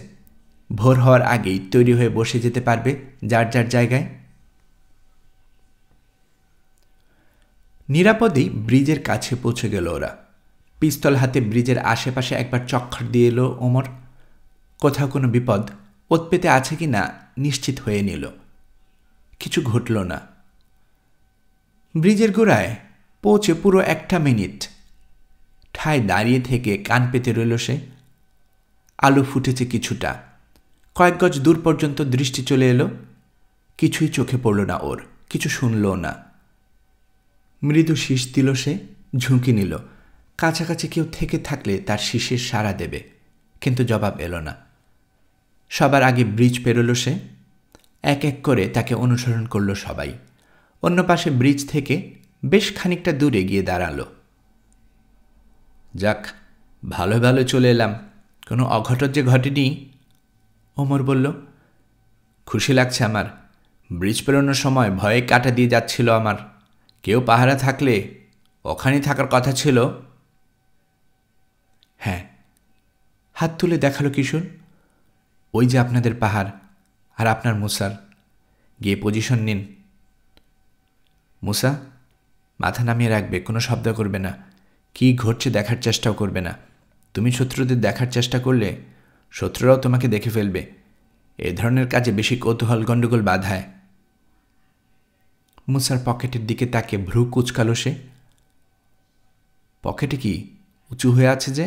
Speaker 1: ভোর হওয়ার আগেই তৈরি হয়ে বসে যেতে পারবে যার যার জায়গায়। নিরাপদেই ব্রিজের কাছে পৌঁছে গেল ওরা। পিস্তল হাতে ব্রিজের আশেপাশে একবার চক্কর দিয়ে এলো ওমর। কোথাও কোনো বিপদ ওত পেতে আছে কি না নিশ্চিত হয়ে নিল। কিছু ঘটল না। ব্রিজের গোড়ায় পৌঁছে পুরো 1 মিনিট ঠায় দাঁড়িয়ে থেকে কান পেতে রইল সে। আলো ফুটেছে কিছুটা, কয়েক গজ দূর পর্যন্ত দৃষ্টি চলে এলো। কিছুই চোখে পড়ল না ওর, কিছু শুনল না। মৃদু শীষ দিল সে, ঝুঁকি নিল। কাছাকাছি কেউ থেকে থাকলে তার শীষের সাড়া দেবে, কিন্তু জবাব এলো না। সবার আগে ব্রিজ পেরোল সে। এক এক করে তাকে অনুসরণ করল সবাই। অন্য পাশে ব্রিজ থেকে বেশ খানিকটা দূরে গিয়ে দাঁড়ালো। যাক, ভালো ভালো চলে এলাম, কোনো অঘটন যে ঘটেনি, ওমর বলল। খুশি লাগছে আমার। ব্রিজ পেরোনোর সময় ভয়ে কাটা দিয়ে যাচ্ছিল আমার। কেউ পাহারা থাকলে ওখানেই থাকার কথা ছিল। হ্যাঁ, হাত তুলে দেখালো কিশোর। ওই যে আপনাদের পাহাড় আর আপনার মুসার। গিয়ে পজিশন নিন। মুসা, মাথা নামিয়ে রাখবে, কোনো শব্দ করবে না, কি ঘটছে দেখার চেষ্টাও করবে না। তুমি শত্রুদের দেখার চেষ্টা করলে শত্রুরাও তোমাকে দেখে ফেলবে। এ ধরনের কাজে বেশি কৌতূহল গণ্ডগোল বাধায়। মুসার পকেটের দিকে তাকে ভ্রু কুচকালো সে। পকেটে কি উঁচু হয়ে আছে যে?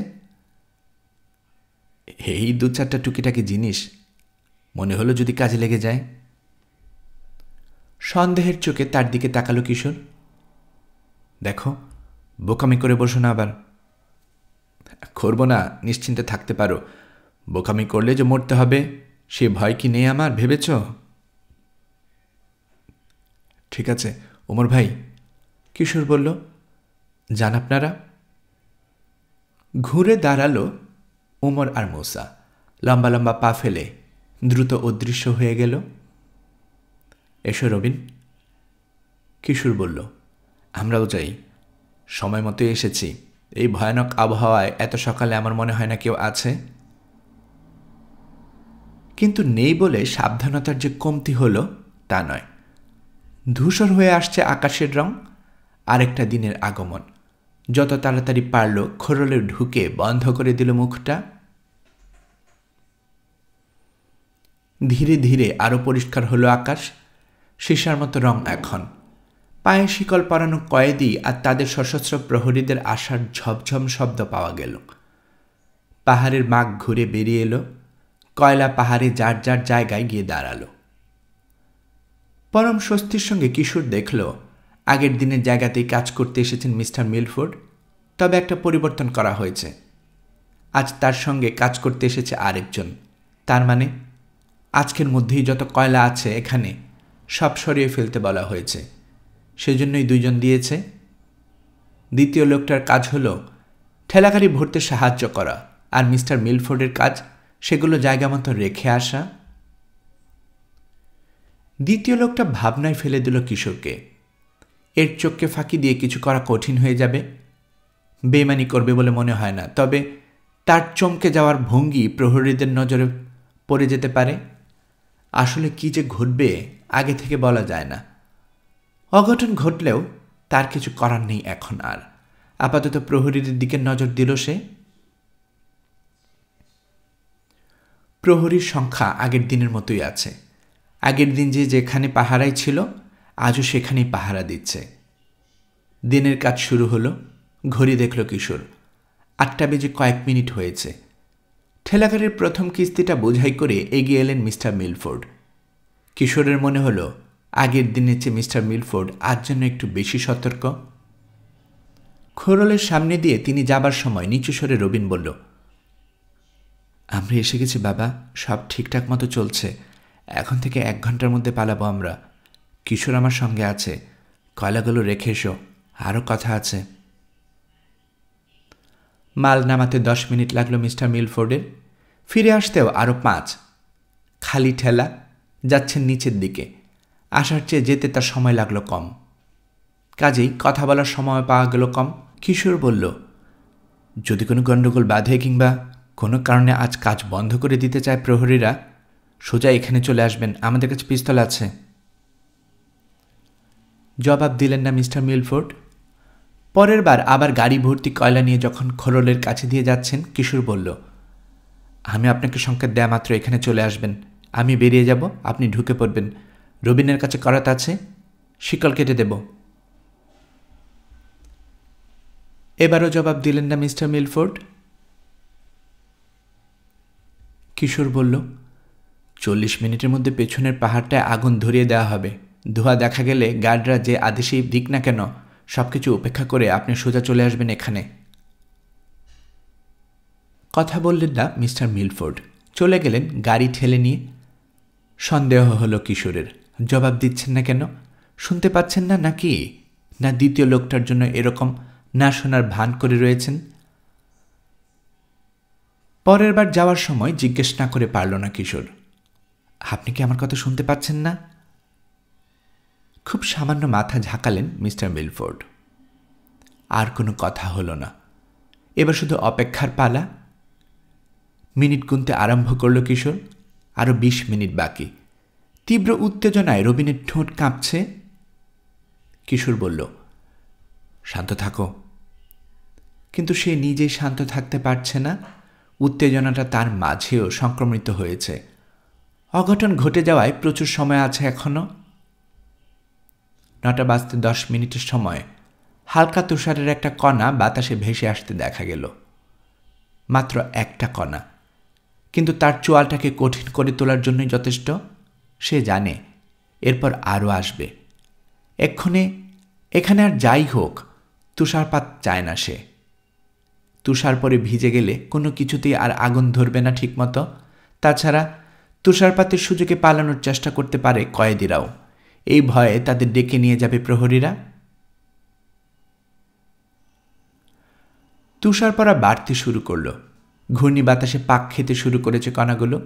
Speaker 1: এই 2-4টা টুকিটাকি জিনিস, মনে হলো যদি কাজে লেগে যায়। সন্দেহের চোখে তার দিকে তাকালো কিশোর। দেখো, বোকামি করে বসো না আবার। করব না, নিশ্চিন্তে থাকতে পারো। বোকামি করলে যে মরতে হবে সে ভয় কি নেই আমার, ভেবেছ? ঠিক আছে ওমর ভাই, কিশোর বলল। যান আপনারা। ঘুরে দাঁড়ালো ওমর আর মুসা। লম্বা লম্বা পা ফেলে দ্রুত অদৃশ্য হয়ে গেল। এসো রবিন, কিশোর বলল। আমরাও যাই, সময় মতো এসেছি। এই ভয়ানক আবহাওয়ায় এত সকালে আমার মনে হয় না কেউ আছে। কিন্তু নেই বলে সাবধানতার যে কমতি হলো তা নয়। ধূসর হয়ে আসছে আকাশের রং। আরেকটা দিনের আগমন। যত তাড়াতাড়ি পারল খোরলে ঢুকে বন্ধ করে দিল মুখটা। ধীরে ধীরে আরো পরিষ্কার হলো আকাশ। সীসার মতো রং এখন। পায়ে শিকল পরানো কয়েদি আর তাদের সশস্ত্র প্রহরীদের আসার ঝমঝম শব্দ পাওয়া গেল। পাহাড়ের মাগ ঘুরে বেরিয়ে এলো। কয়লা পাহাড়ে যার যার জায়গায় গিয়ে দাঁড়ালো। পরম স্বস্তির সঙ্গে কিশোর দেখল আগের দিনের জায়গাতেই কাজ করতে এসেছেন মিস্টার মিলফোর্ড, তবে একটা পরিবর্তন করা হয়েছে। আজ তার সঙ্গে কাজ করতে এসেছে আরেকজন। তার মানে আজকের মধ্যেই যত কয়লা আছে এখানে সব সরিয়ে ফেলতে বলা হয়েছে। সেজন্যই 2 জন দিয়েছে। দ্বিতীয় লোকটার কাজ হলো ঠেলাগাড়ি ভরতে সাহায্য করা, আর মিস্টার মিলফোর্ডের কাজ সেগুলো জায়গা মতো রেখে আসা। দ্বিতীয় লোকটা ভাবনায় ফেলে দিল কিশোরকে। এর চোখকে ফাঁকি দিয়ে কিছু করা কঠিন হয়ে যাবে। বেইমানি করবে বলে মনে হয় না, তবে তার চমকে যাওয়ার ভঙ্গি প্রহরীদের নজরে পড়ে যেতে পারে। আসলে কি যে ঘটবে আগে থেকে বলা যায় না। অঘটন ঘটলেও তার কিছু করার নেই এখন আর। আপাতত প্রহরীদের দিকে নজর দিল সে। প্রহরীর সংখ্যা আগের দিনের মতোই আছে। আগের দিন যে যেখানে পাহারায় ছিল আজও সেখানেই পাহারা দিচ্ছে। দিনের কাজ শুরু হলো। ঘড়ি দেখল কিশোর, 8টা বেজে কয়েক মিনিট হয়েছে। ঠেলাগাড়ির প্রথম কিস্তিটা বোঝাই করে এগিয়ে এলেন মিস্টার মিলফোর্ড। কিশোরের মনে হলো আগের দিনের চেয়ে মিস্টার মিলফোর্ড আজ যেন একটু বেশি সতর্ক। খোরলের সামনে দিয়ে তিনি যাবার সময় নিচু স্বরে রবিন বলল, আমরা এসে গেছি বাবা, সব ঠিকঠাক মতো চলছে। এখন থেকে 1 ঘন্টার মধ্যে পালাবো আমরা। কিশোর আমার সঙ্গে আছে, কয়লাগুলো রেখে এসো, আরও কথা আছে। মাল নামাতে 10 মিনিট লাগলো মিস্টার মিলফোর্ডের, ফিরে আসতেও আরও 5। খালি ঠেলা, যাচ্ছেন নিচের দিকে। আসার চেয়ে যেতে তার সময় লাগলো কম, কাজেই কথা বলার সময় পাওয়া গেল কম। কিশোর বলল, যদি কোনো গণ্ডগোল বাঁধে কিংবা কোনো কারণে আজ কাজ বন্ধ করে দিতে চায় প্রহরীরা, সোজা এখানে চলে আসবেন, আমাদের কাছে পিস্তল আছে। জবাব দিলেন না মিস্টার মিলফোর্ড। পরের বার আবার গাড়ি ভর্তি কয়লা নিয়ে যখন খোরলের কাছে দিয়ে যাচ্ছেন, কিশোর বলল, আমি আপনাকে সংকেত দেয়া মাত্র এখানে চলে আসবেন। আমি বেরিয়ে যাব, আপনি ঢুকে পড়বেন। রবিনের কাছে করাত আছে, শিকল কেটে দেব। এবারও জবাব দিলেন না মিস্টার মিলফোর্ড। কিশোর বলল, 40 মিনিটের মধ্যে পেছনের পাহাড়টায় আগুন ধরিয়ে দেওয়া হবে। ধোঁয়া দেখা গেলে গার্ডরা যে আদেশেই দিক না কেন, সবকিছু উপেক্ষা করে আপনি সোজা চলে আসবেন এখানে। কথা বললেন না মিস্টার মিলফোর্ড, চলে গেলেন গাড়ি ঠেলে নিয়ে। সন্দেহ হলো কিশোরের, জবাব দিচ্ছেন না কেন? শুনতে পাচ্ছেন না নাকি? না দ্বিতীয় লোকটার জন্য এরকম না শোনার ভান করে রয়েছেন? পরের বার যাওয়ার সময় জিজ্ঞেস না করে পারল না কিশোর, আপনি কি আমার কথা শুনতে পাচ্ছেন না? খুব সামান্য মাথা ঝাঁকালেন মিস্টার মিলফোর্ড। আর কোনো কথা হলো না। এবার শুধু অপেক্ষার পালা। মিনিট গুনতে আরম্ভ করল কিশোর। আরও 20 মিনিট বাকি। তীব্র উত্তেজনায় রবিনের ঠোঁট কাঁপছে। কিশোর বলল, শান্ত থাকো। কিন্তু সে নিজেই শান্ত থাকতে পারছে না। উত্তেজনাটা তার মাঝেও সংক্রমিত হয়েছে। অঘটন ঘটে যাওয়ায় প্রচুর সময় আছে এখনো। 9টা বাজতে 10 মিনিটের সময় হালকা তুষারের একটা কণা বাতাসে ভেসে আসতে দেখা গেল। মাত্র একটা কণা, কিন্তু তার চোয়ালটাকে কঠিন করে তোলার জন্যই যথেষ্ট। সে জানে এরপর আরও আসবে। এখানে আর যাই হোক, তুষারপাত চায় না সে। তুষার পরে ভিজে গেলে কোনো কিছুতেই আর আগুন ধরবে না ঠিকমতো। তাছাড়া তুষারপাতের সুযোগে পালানোর চেষ্টা করতে পারে কয়েদিরাও। এই ভয়ে তাদের ডেকে নিয়ে যাবে প্রহরীরা। তুষার পড়া বাড়তে শুরু করল। ঘূর্ণি বাতাসে পাক খেতে শুরু করেছে কণাগুলো।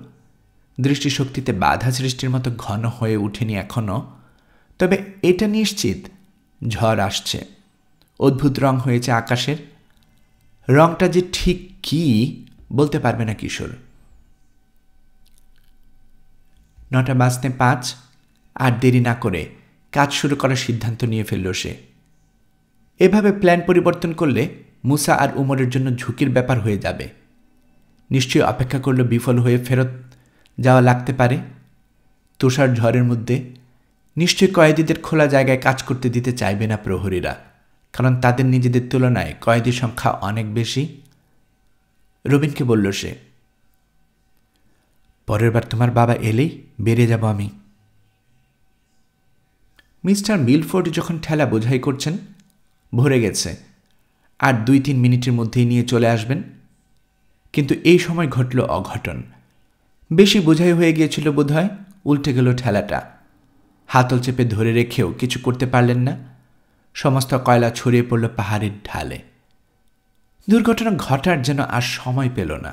Speaker 1: দৃষ্টিশক্তিতে বাধা সৃষ্টির মতো ঘন হয়ে উঠেনি এখনো, তবে এটা নিশ্চিত ঝড় আসছে। অদ্ভুত রং হয়েছে আকাশের। রংটা যে ঠিক কি বলতে পারবে না কিশোর। 9টা বাজতে 5। আর দেরি না করে কাজ শুরু করার সিদ্ধান্ত নিয়ে ফেলল সে। এভাবে প্ল্যান পরিবর্তন করলে মুসা আর উমরের জন্য ঝুঁকির ব্যাপার হয়ে যাবে। নিশ্চয়ই অপেক্ষা করলে বিফল হয়ে ফেরত যাওয়া লাগতে পারে। তুষার ঝড়ের মধ্যে নিশ্চয়ই কয়েদিদের খোলা জায়গায় কাজ করতে দিতে চাইবে না প্রহরীরা, কারণ তাদের নিজেদের তুলনায় কয়েদির সংখ্যা অনেক বেশি। রবিনকে বলল সে, পরের বার তোমার বাবা এলেই বেরিয়ে যাব আমি। মিস্টার মিলফোর্ড যখন ঠেলা বোঝাই করছেন, ভরে গেছে, আর 2-3 মিনিটের মধ্যেই নিয়ে চলে আসবেন। কিন্তু এই সময় ঘটল অঘটন। বেশি বোঝাই হয়ে গিয়েছিল বোধহয়, উল্টে গেল ঠেলাটা। হাতল চেপে ধরে রেখেও কিছু করতে পারলেন না। সমস্ত কয়লা ছড়িয়ে পড়ল পাহাড়ের ঢালে। দুর্ঘটনা ঘটার যেন আর সময় পেল না।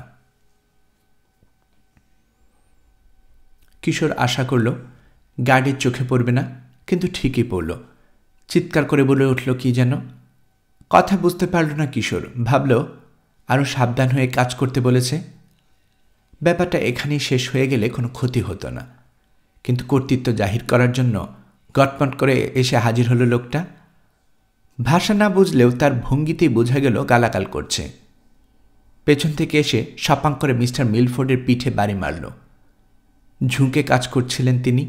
Speaker 1: কিশোর আশা করল গার্ডের চোখে পড়বে না, কিন্তু ঠিকই পড়ল। চিৎকার করে বলে উঠল কি যেন। কথা বুঝতে পারল না কিশোর। ভাবল আরও সাবধান হয়ে কাজ করতে বলেছে। ব্যাপারটা এখানেই শেষ হয়ে গেলে কোনো ক্ষতি হতো না, কিন্তু কর্তৃত্ব জাহির করার জন্য গটমট করে এসে হাজির হলো লোকটা। ভাষা না বুঝলেও তার ভঙ্গিতেই বোঝা গেল গালাগাল করছে। পেছন থেকে এসে সাপাং করে মিস্টার মিলফোর্ডের পিঠে বাড়ি মারল। ঝুঁকে কাজ করছিলেন তিনি।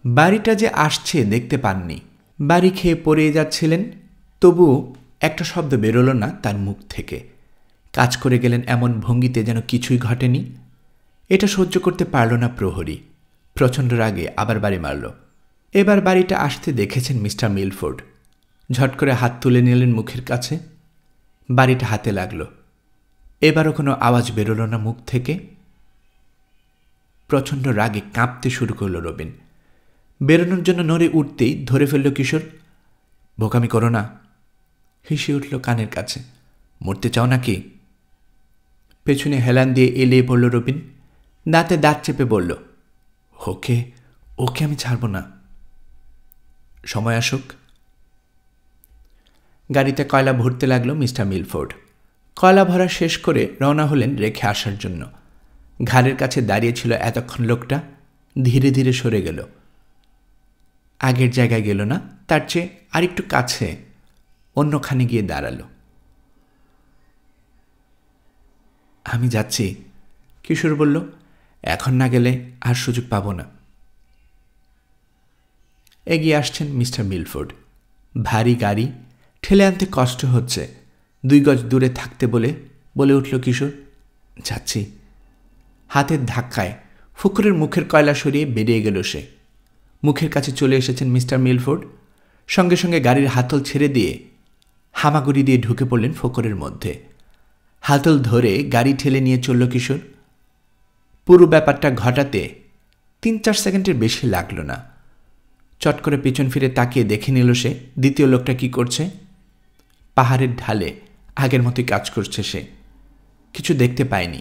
Speaker 1: বাড়িটা যে আসছে দেখতে পাননি, বাড়ি খেয়ে পড়ে যাচ্ছিলেন, তবুও একটা শব্দ বেরোল না তার মুখ থেকে। কাজ করে গেলেন এমন ভঙ্গিতে যেন কিছুই ঘটেনি। এটা সহ্য করতে পারল না প্রহরী। প্রচণ্ড রাগে আবার বাড়ি মারল। এবার বাড়িটা আসতে দেখেছেন মিস্টার মিলফোর্ড। ঝট করে হাত তুলে নিলেন মুখের কাছে। বাড়িটা হাতে লাগল। এবারও কোনো আওয়াজ বেরোল না মুখ থেকে। প্রচণ্ড রাগে কাঁপতে শুরু করল রবিন। বেরোনোর জন্য নড়ে উঠতেই ধরে ফেলল কিশোর। বোকামি করো না। হেসে উঠল কানের কাছে। মরতে চাও নাকি? পেছনে হেলান দিয়ে এলিয়ে পড়ল রবিন। দাঁতে দাঁত চেপে বলল, ওকে ওকে আমি ছাড়ব না। সময় আসুক। গাড়িতে কয়লা ভরতে লাগলো মিস্টার মিলফোর্ড। কয়লা ভরা শেষ করে রওনা হলেন রেখে আসার জন্য। ঘাড়ের কাছে দাঁড়িয়েছিল এতক্ষণ লোকটা। ধীরে ধীরে সরে গেল। আগের জায়গায় গেল না, তার চেয়ে আরেকটু কাছে অন্যখানে গিয়ে দাঁড়াল। আমি যাচ্ছি, কিশোর বলল। এখন না গেলে আর সুযোগ পাব না। এগিয়ে আসছেন মিস্টার মিলফোর্ড। ভারী গাড়ি, ঠেলে আনতে কষ্ট হচ্ছে। 2 গজ দূরে থাকতে বলে উঠল কিশোর, যাচ্ছি। হাতের ধাক্কায় ফুকুরের মুখের কয়লা সরিয়ে বেরিয়ে গেল সে। মুখের কাছে চলে এসেছেন মিস্টার মিলফোর্ড। সঙ্গে সঙ্গে গাড়ির হাতল ছেড়ে দিয়ে হামাগুড়ি দিয়ে ঢুকে পড়লেন ফোকরের মধ্যে। হাতল ধরে গাড়ি ঠেলে নিয়ে চলল কিশোর। পুরো ব্যাপারটা ঘটাতে 3-4 সেকেন্ডের বেশি লাগল না। চট করে পিছন ফিরে তাকিয়ে দেখে নিল সে দ্বিতীয় লোকটা কি করছে। পাহাড়ের ঢালে আগের মতোই কাজ করছে সে। কিছু দেখতে পায়নি।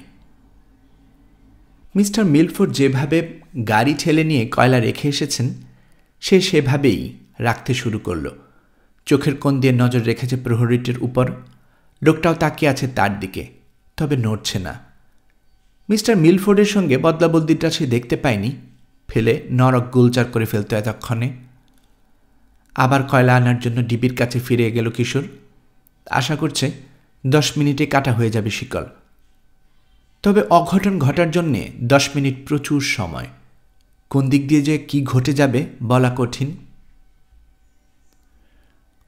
Speaker 1: মিস্টার মিলফোর্ড যেভাবে গাড়ি ঠেলে নিয়ে কয়লা রেখে এসেছেন, সে সেভাবেই রাখতে শুরু করল। চোখের কোণ দিয়ে নজর রেখেছে প্রহরীটির উপর। লোকটাও তাকিয়ে আছে তার দিকে, তবে নড়ছে না। মিস্টার মিলফোর্ডের সঙ্গে বদলাবদলিটা সে দেখতে পায়নি। ফেলে নরক গোলচার করে ফেলত এতক্ষণে। আবার কয়লা আনার জন্য ডিবির কাছে ফিরে গেল কিশোর। আশা করছে 10 মিনিটে কাটা হয়ে যাবে শিকল। তবে অঘটন ঘটার জন্যে 10 মিনিট প্রচুর সময়। কোন দিক দিয়ে যে কি ঘটে যাবে বলা কঠিন।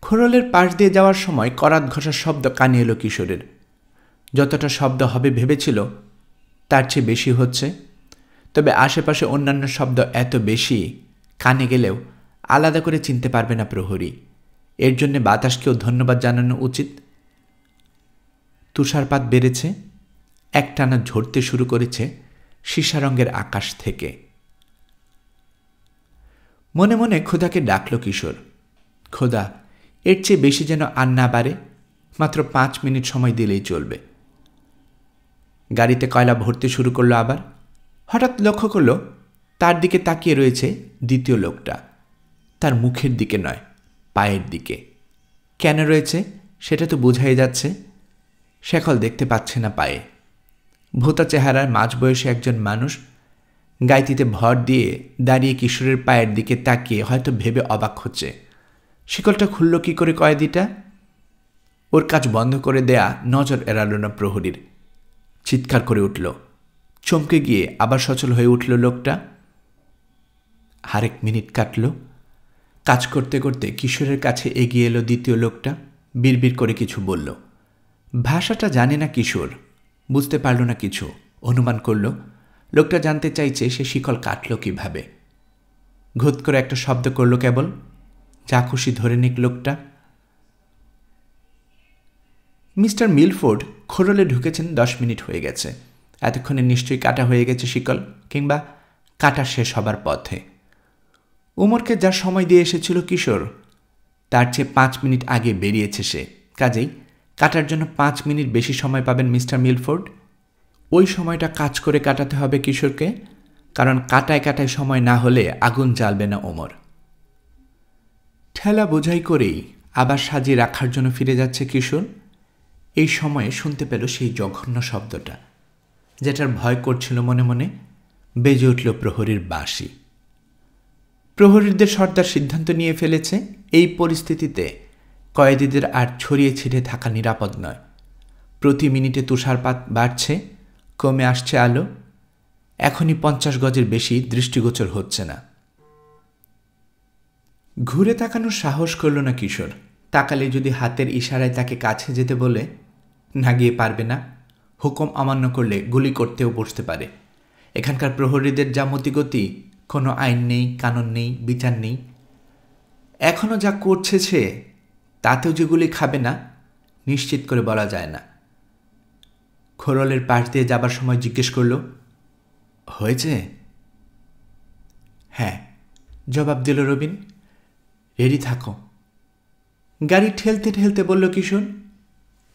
Speaker 1: খোরলের পাশ দিয়ে যাওয়ার সময় করাত ঘষার শব্দ কানে এলো কিশোরের। যতটা শব্দ হবে ভেবেছিল তার চেয়ে বেশি হচ্ছে। তবে আশেপাশে অন্যান্য শব্দ এত বেশি, কানে গেলেও আলাদা করে চিনতে পারবে না প্রহরী। এর জন্যে বাতাসকেও ধন্যবাদ জানানো উচিত। তুষারপাত বেড়েছে। একটানা ঝরতে শুরু করেছে সীসা রঙের আকাশ থেকে। মনে মনে খোদাকে ডাকল কিশোর। খোদা, এর চেয়ে বেশি যেন আর না বাড়ে। মাত্র 5 মিনিট সময় দিলেই চলবে। গাড়িতে কয়লা ভরতে শুরু করলো আবার। হঠাৎ লক্ষ্য করল তার দিকে তাকিয়ে রয়েছে দ্বিতীয় লোকটা। তার মুখের দিকে নয়, পায়ের দিকে। কেন রয়েছে সেটা তো বোঝাই যাচ্ছে। শেকল দেখতে পাচ্ছে না পায়ে। ভোঁতা চেহারার মাঝবয়সী একজন মানুষ গাইতিতে ভর দিয়ে দাঁড়িয়ে কিশোরের পায়ের দিকে তাকিয়ে হয়তো ভেবে অবাক হচ্ছে, শিকলটা খুলল কি করে কয়েদিটা। ওর কাজ বন্ধ করে দেয়া নজর এড়াল না প্রহরীর। চিৎকার করে উঠল। চমকে গিয়ে আবার সচল হয়ে উঠল লোকটা। আরেক মিনিট কাটল। কাজ করতে করতে কিশোরের কাছে এগিয়ে এলো দ্বিতীয় লোকটা। বিড়বিড় করে কিছু বলল। ভাষাটা জানে না কিশোর, বুঝতে পারল না কিছু। অনুমান করল লোকটা জানতে চাইছে সে শিকল কাটল কিভাবে। ঘুত করে একটা শব্দ করল কেবল। যা খুশি ধরে নিক লোকটা। মিস্টার মিলফোর্ড খোরলে ঢুকেছেন 10 মিনিট হয়ে গেছে। এতক্ষণে নিশ্চয়ই কাটা হয়ে গেছে শিকল, কিংবা কাটা শেষ হবার পথে। উমরকে যা সময় দিয়ে এসেছিল কিশোর, তার চেয়ে 5 মিনিট আগে বেরিয়েছে সে। কাজেই কাটার জন্য 5 মিনিট বেশি সময় পাবেন মিস্টার মিলফোর্ড। ওই সময়টা কাজ করে কাটাতে হবে কিশোরকে, কারণ কাটায় কাটায় সময় না হলে আগুন জ্বালবে না ওমর। ঠেলা বোঝাই করেই আবার সাজিয়ে রাখার জন্য ফিরে যাচ্ছে কিশোর। এই সময়ে শুনতে পেল সেই জঘন্য শব্দটা, যেটার ভয় করছিল মনে মনে। বেজে উঠল প্রহরীর বাঁশি। প্রহরীদের সর্দার সিদ্ধান্ত নিয়ে ফেলেছে এই পরিস্থিতিতে কয়েদিদের আর ছড়িয়ে ছিটে থাকা নিরাপদ নয়। প্রতি মিনিটে তুষারপাত বাড়ছে, কমে আসছে আলো। এখনই 50 গজের বেশি দৃষ্টিগোচর হচ্ছে না। ঘুরে তাকানোর সাহস করল না কিশোর। তাকালে যদি হাতের ইশারায় তাকে কাছে যেতে বলে, না গিয়ে পারবে না। হুকুম অমান্য করলে গুলি করতেও বসতে পারে। এখানকার প্রহরীদের যা মতিগতি, কোনো আইন নেই, কানুন নেই, বিচার নেই। এখনও যা করছে সে, তাতেও যে গুলি খাবে না নিশ্চিত করে বলা যায় না। খোরলের পাশ দিয়ে যাবার সময় জিজ্ঞেস করল, হয়েছে? হ্যাঁ, জবাব দিল রবিন। রেডি থাকো। গাড়ি ঠেলতে ঠেলতে বলল কিশোর।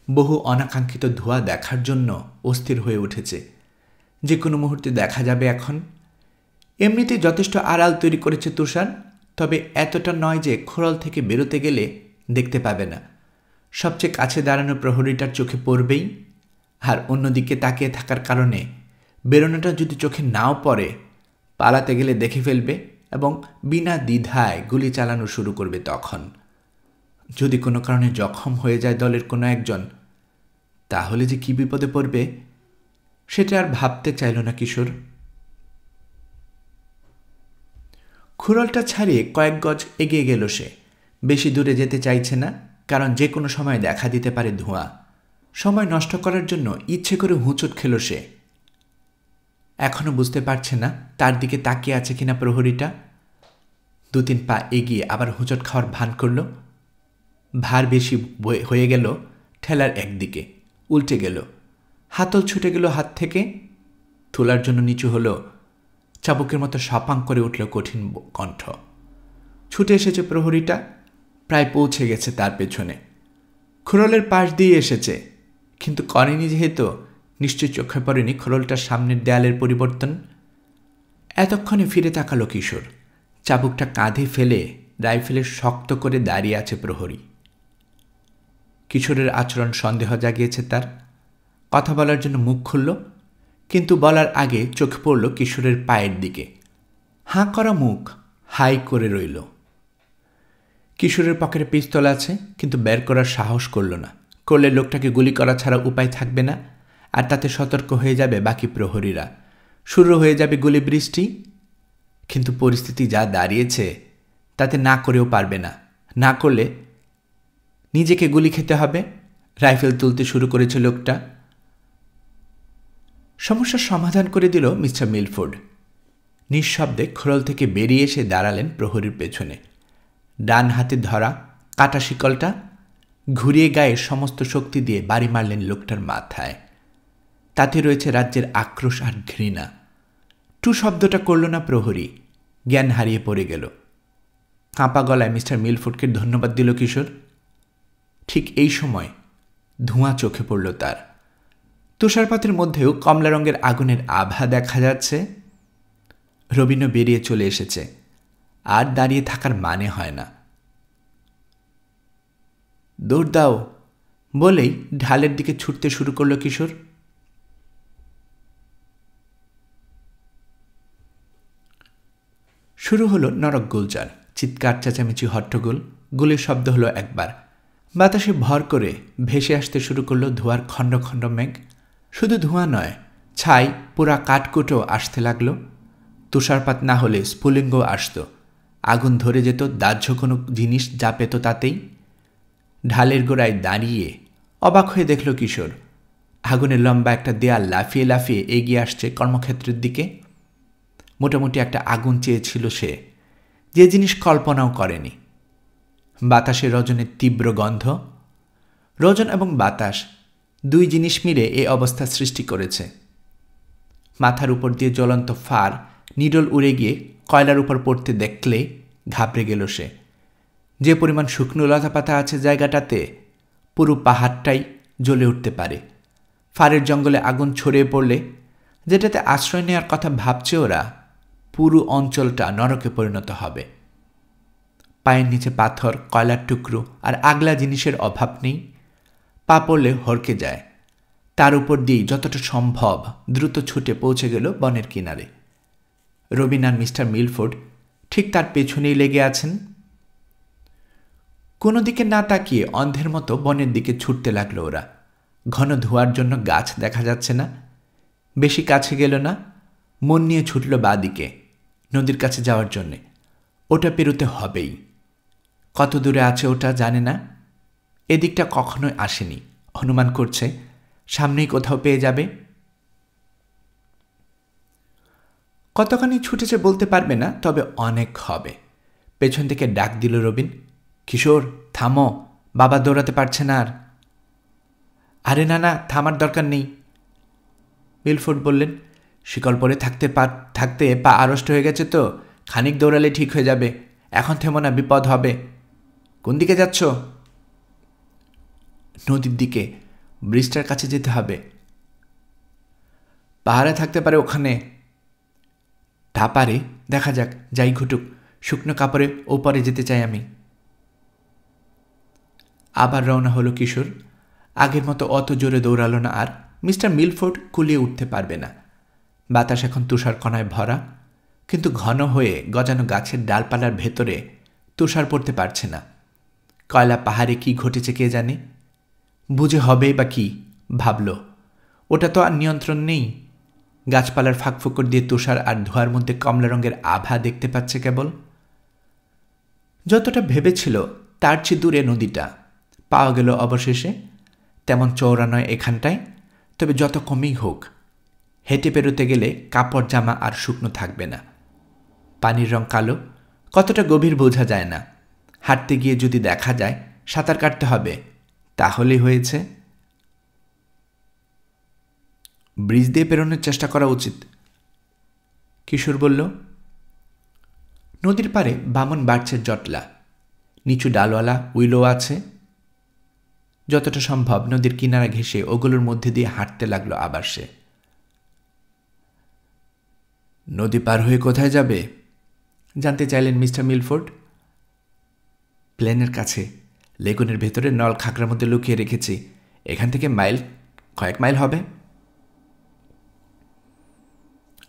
Speaker 1: বহু অনাকাঙ্ক্ষিত ধোঁয়া দেখার জন্য অস্থির হয়ে উঠেছে। যে কোনো মুহূর্তে দেখা যাবে এখন। এমনিতেই যথেষ্ট আড়াল তৈরি করেছে তুষার, তবে এতটা নয় যে খোরল থেকে বেরোতে গেলে দেখতে পাবে না। সবচেয়ে কাছে দাঁড়ানো প্রহরীটার চোখে পড়বেই, আর অন্যদিকে তাকিয়ে থাকার কারণে বেরোনোটা যদি চোখে নাও পড়ে, পালাতে গেলে দেখে ফেলবে এবং বিনা দ্বিধায় গুলি চালানো শুরু করবে। তখন যদি কোনো কারণে জখম হয়ে যায় দলের কোনো একজন, তাহলে যে কী বিপদে পড়বে সেটা আর ভাবতে চাইল না কিশোর। খুরলটা ছাড়িয়ে কয়েক গজ এগিয়ে গেল সে। বেশি দূরে যেতে চাইছে না, কারণ যে কোনো সময় দেখা দিতে পারে ধোঁয়া। সময় নষ্ট করার জন্য ইচ্ছে করে হুঁচট খেল সে। এখনও বুঝতে পারছে না তার দিকে তাকিয়ে আছে কিনা প্রহরীটা। 2-3 পা এগিয়ে আবার হুঁচট খাওয়ার ভান করল। ভার বেশি হয়ে গেল ঠেলার একদিকে, উল্টে গেল। হাতল ছুটে গেল হাত থেকে। তোলার জন্য নিচু হল। চাবুকের মতো সপাং করে উঠল কঠিন কণ্ঠ। ছুটে এসেছে প্রহরীটা, প্রায় পৌঁছে গেছে তার পেছনে। খোরলের পাশ দিয়ে এসেছে, কিন্তু করেনি যেহেতু নিশ্চয় চোখে পড়েনি খোরলটার সামনের দেয়ালের পরিবর্তন। এতক্ষণে ফিরে তাকালো কিশোর। চাবুকটা কাঁধে ফেলে রাইফেলে শক্ত করে দাঁড়িয়ে আছে প্রহরী। কিশোরের আচরণ সন্দেহ জাগিয়েছে তার। কথা বলার জন্য মুখ খুলল, কিন্তু বলার আগে চোখ পড়ল কিশোরের পায়ের দিকে। হাঁ করা মুখ হাই করে রইল। কিশোরের পকেটে পিস্তল আছে, কিন্তু বের করার সাহস করল না। করলে লোকটাকে গুলি করা ছাড়া উপায় থাকবে না, আর তাতে সতর্ক হয়ে যাবে বাকি প্রহরীরা। শুরু হয়ে যাবে গুলি বৃষ্টি। কিন্তু পরিস্থিতি যা দাঁড়িয়েছে তাতে না করেও পারবে না। না করলে নিজেকে গুলি খেতে হবে। রাইফেল তুলতে শুরু করেছে লোকটা। সমস্যার সমাধান করে দিল মিস্টার মিলফোর্ড। নিঃশব্দে খোরল থেকে বেরিয়ে এসে দাঁড়ালেন প্রহরীর পেছনে। ডান হাতে ধরা কাটা শিকলটা ঘুরিয়ে গায়ে সমস্ত শক্তি দিয়ে বাড়ি মারলেন লোকটার মাথায়। তাতে রয়েছে রাজ্যের আক্রোশ আর ঘৃণা। টু শব্দটা করল না প্রহরী, জ্ঞান হারিয়ে পড়ে গেল। কাঁপা গলায় মিস্টার মিলফোর্ডকে ধন্যবাদ দিল কিশোর। ঠিক এই সময় ধোঁয়া চোখে পড়ল তার। তুষারপাতের মধ্যেও কমলা রঙের আগুনের আভা দেখা যাচ্ছে। রবিনও বেরিয়ে চলে এসেছে। আর দাঁড়িয়ে থাকার মানে হয় না। দৌড় দাও বলেই ঢালের দিকে ছুটতে শুরু করল কিশোর। শুরু হলো নরক গুলজার। চিৎকার, চেঁচামেচি, হট্টগোল। গুলির শব্দ হলো একবার। বাতাসে ভর করে ভেসে আসতে শুরু করলো ধোঁয়ার খণ্ড খণ্ড মেঘ। শুধু ধোঁয়া নয়, ছাই, পুরা কাঠকুটো আসতে লাগলো। তুষারপাত না হলে স্ফুলিঙ্গ আসত। আগুন ধরে যেত দাহ্য কোনো জিনিস যা পেত তাতেই। ঢালের গোড়ায় দাঁড়িয়ে অবাক হয়ে দেখল কিশোর আগুনের লম্বা একটা দেয়াল লাফিয়ে লাফিয়ে এগিয়ে আসছে কর্মক্ষেত্রের দিকে। মোটামুটি একটা আগুন চেয়েছিল সে, যে জিনিস কল্পনাও করেনি। বাতাসে রজনের তীব্র গন্ধ। রজন এবং বাতাস দুই জিনিস মিলে এই অবস্থা সৃষ্টি করেছে। মাথার উপর দিয়ে জ্বলন্ত ফার নিডল উড়ে গিয়ে কয়লার উপর পড়তে দেখলে ঘাবড়ে গেল সে। যে পরিমাণ শুকনো লতাপাতা আছে জায়গাটাতে, পুরো পাহাড়টাই জ্বলে উঠতে পারে। ফারের জঙ্গলে আগুন ছড়িয়ে পড়লে, যেটাতে আশ্রয় নেওয়ার কথা ভাবছে ওরা, পুরো অঞ্চলটা নরকে পরিণত হবে। পায়ের নিচে পাথর, কয়লার টুকরো আর আগলা জিনিসের অভাব নেই। পা পড়লে হড়কে যায়। তার উপর দিয়েই যতটা সম্ভব দ্রুত ছুটে পৌঁছে গেল বনের কিনারে। রবিন আর মিস্টার মিলফোর্ড ঠিক তার পেছনেই লেগে আছেন। কোনো দিকে না তাকিয়ে অন্ধের মতো বনের দিকে ছুটতে লাগলো ওরা। ঘন ধোঁয়ার জন্য গাছ দেখা যাচ্ছে না। বেশি কাছে গেল না, মন নিয়ে ছুটল বাঁ দিকে, নদীর কাছে যাওয়ার জন্যে। ওটা পেরোতে হবেই। কত দূরে আছে ওটা জানে না, এদিকটা কখনোই আসেনি, অনুমান করছে সামনেই কোথাও পেয়ে যাবে। কতখানি ছুটেছে বলতে পারবে না, তবে অনেক হবে। পেছন থেকে ডাক দিল রবিন, কিশোর থামো, বাবা দৌড়াতে পারছে না আর। আরে না না, থামার দরকার নেই, মিলফোর্ড বললেন। শিকল পরে থাকতে পা আড়ষ্ট হয়ে গেছে তো, খানিক দৌড়ালে ঠিক হয়ে যাবে। এখন থেমো না, বিপদ হবে। কোন দিকে যাচ্ছ? নদীর দিকে, ব্রিজটার কাছে যেতে হবে। পাহাড়ে থাকতে পারে ওখানে। তা পারে, দেখা যাক, যাই ঘটুক, শুকনো কাপড়ে ওপরে যেতে চাই আমি। আবার রওনা হলো কিশোর। আগের মতো অত জোরে দৌড়ালো না আর। মিস্টার মিলফোর্ড কুলিয়ে উঠতে পারবে না। বাতাস এখন তুষার কণায় ভরা, কিন্তু ঘন হয়ে গজানো গাছের ডালপালার ভেতরে তুষার পড়তে পারছে না। কয়লা পাহাড়ে কি ঘটেছে কে জানে, বুঝে হবে বা কি ভাবল। ওটা তো আর নিয়ন্ত্রণ নেই। গাছপালার ফাঁকফোকর দিয়ে তুষার আর ধোঁয়ার মধ্যে কমলা রঙের আভা দেখতে পাচ্ছে কেবল। যতটা ভেবেছিল তার চেয়ে দূরে নদীটা পাওয়া গেল অবশেষে। তেমন চওড়া নয় এখানটায়, তবে যত কমই হোক, হেঁটে পেরোতে গেলে কাপড় জামা আর শুকনো থাকবে না। পানির রং কালো, কতটা গভীর বোঝা যায় না। হাঁটতে গিয়ে যদি দেখা যায় সাঁতার কাটতে হবে, তাহলেই হয়েছে। ব্রিজ দিয়ে পেরোনোর চেষ্টা করা উচিত, কিশোর বলল। নদীর পাড়ে বামন বাড়ছের জটলা, নিচু ডালওয়ালা উইলো আছে। যতটা সম্ভব নদীর কিনারা ঘেঁষে ওগুলোর মধ্যে দিয়ে হাঁটতে লাগলো আবার সে। নদী পার হয়ে কোথায় যাবে জানতে চাইলেন মিস্টার মিলফোর্ড। প্লেনের কাছে, লেগুনের ভেতরে নল খাকরার মধ্যে লুকিয়ে রেখেছি। এখান থেকে কয়েক মাইল হবে।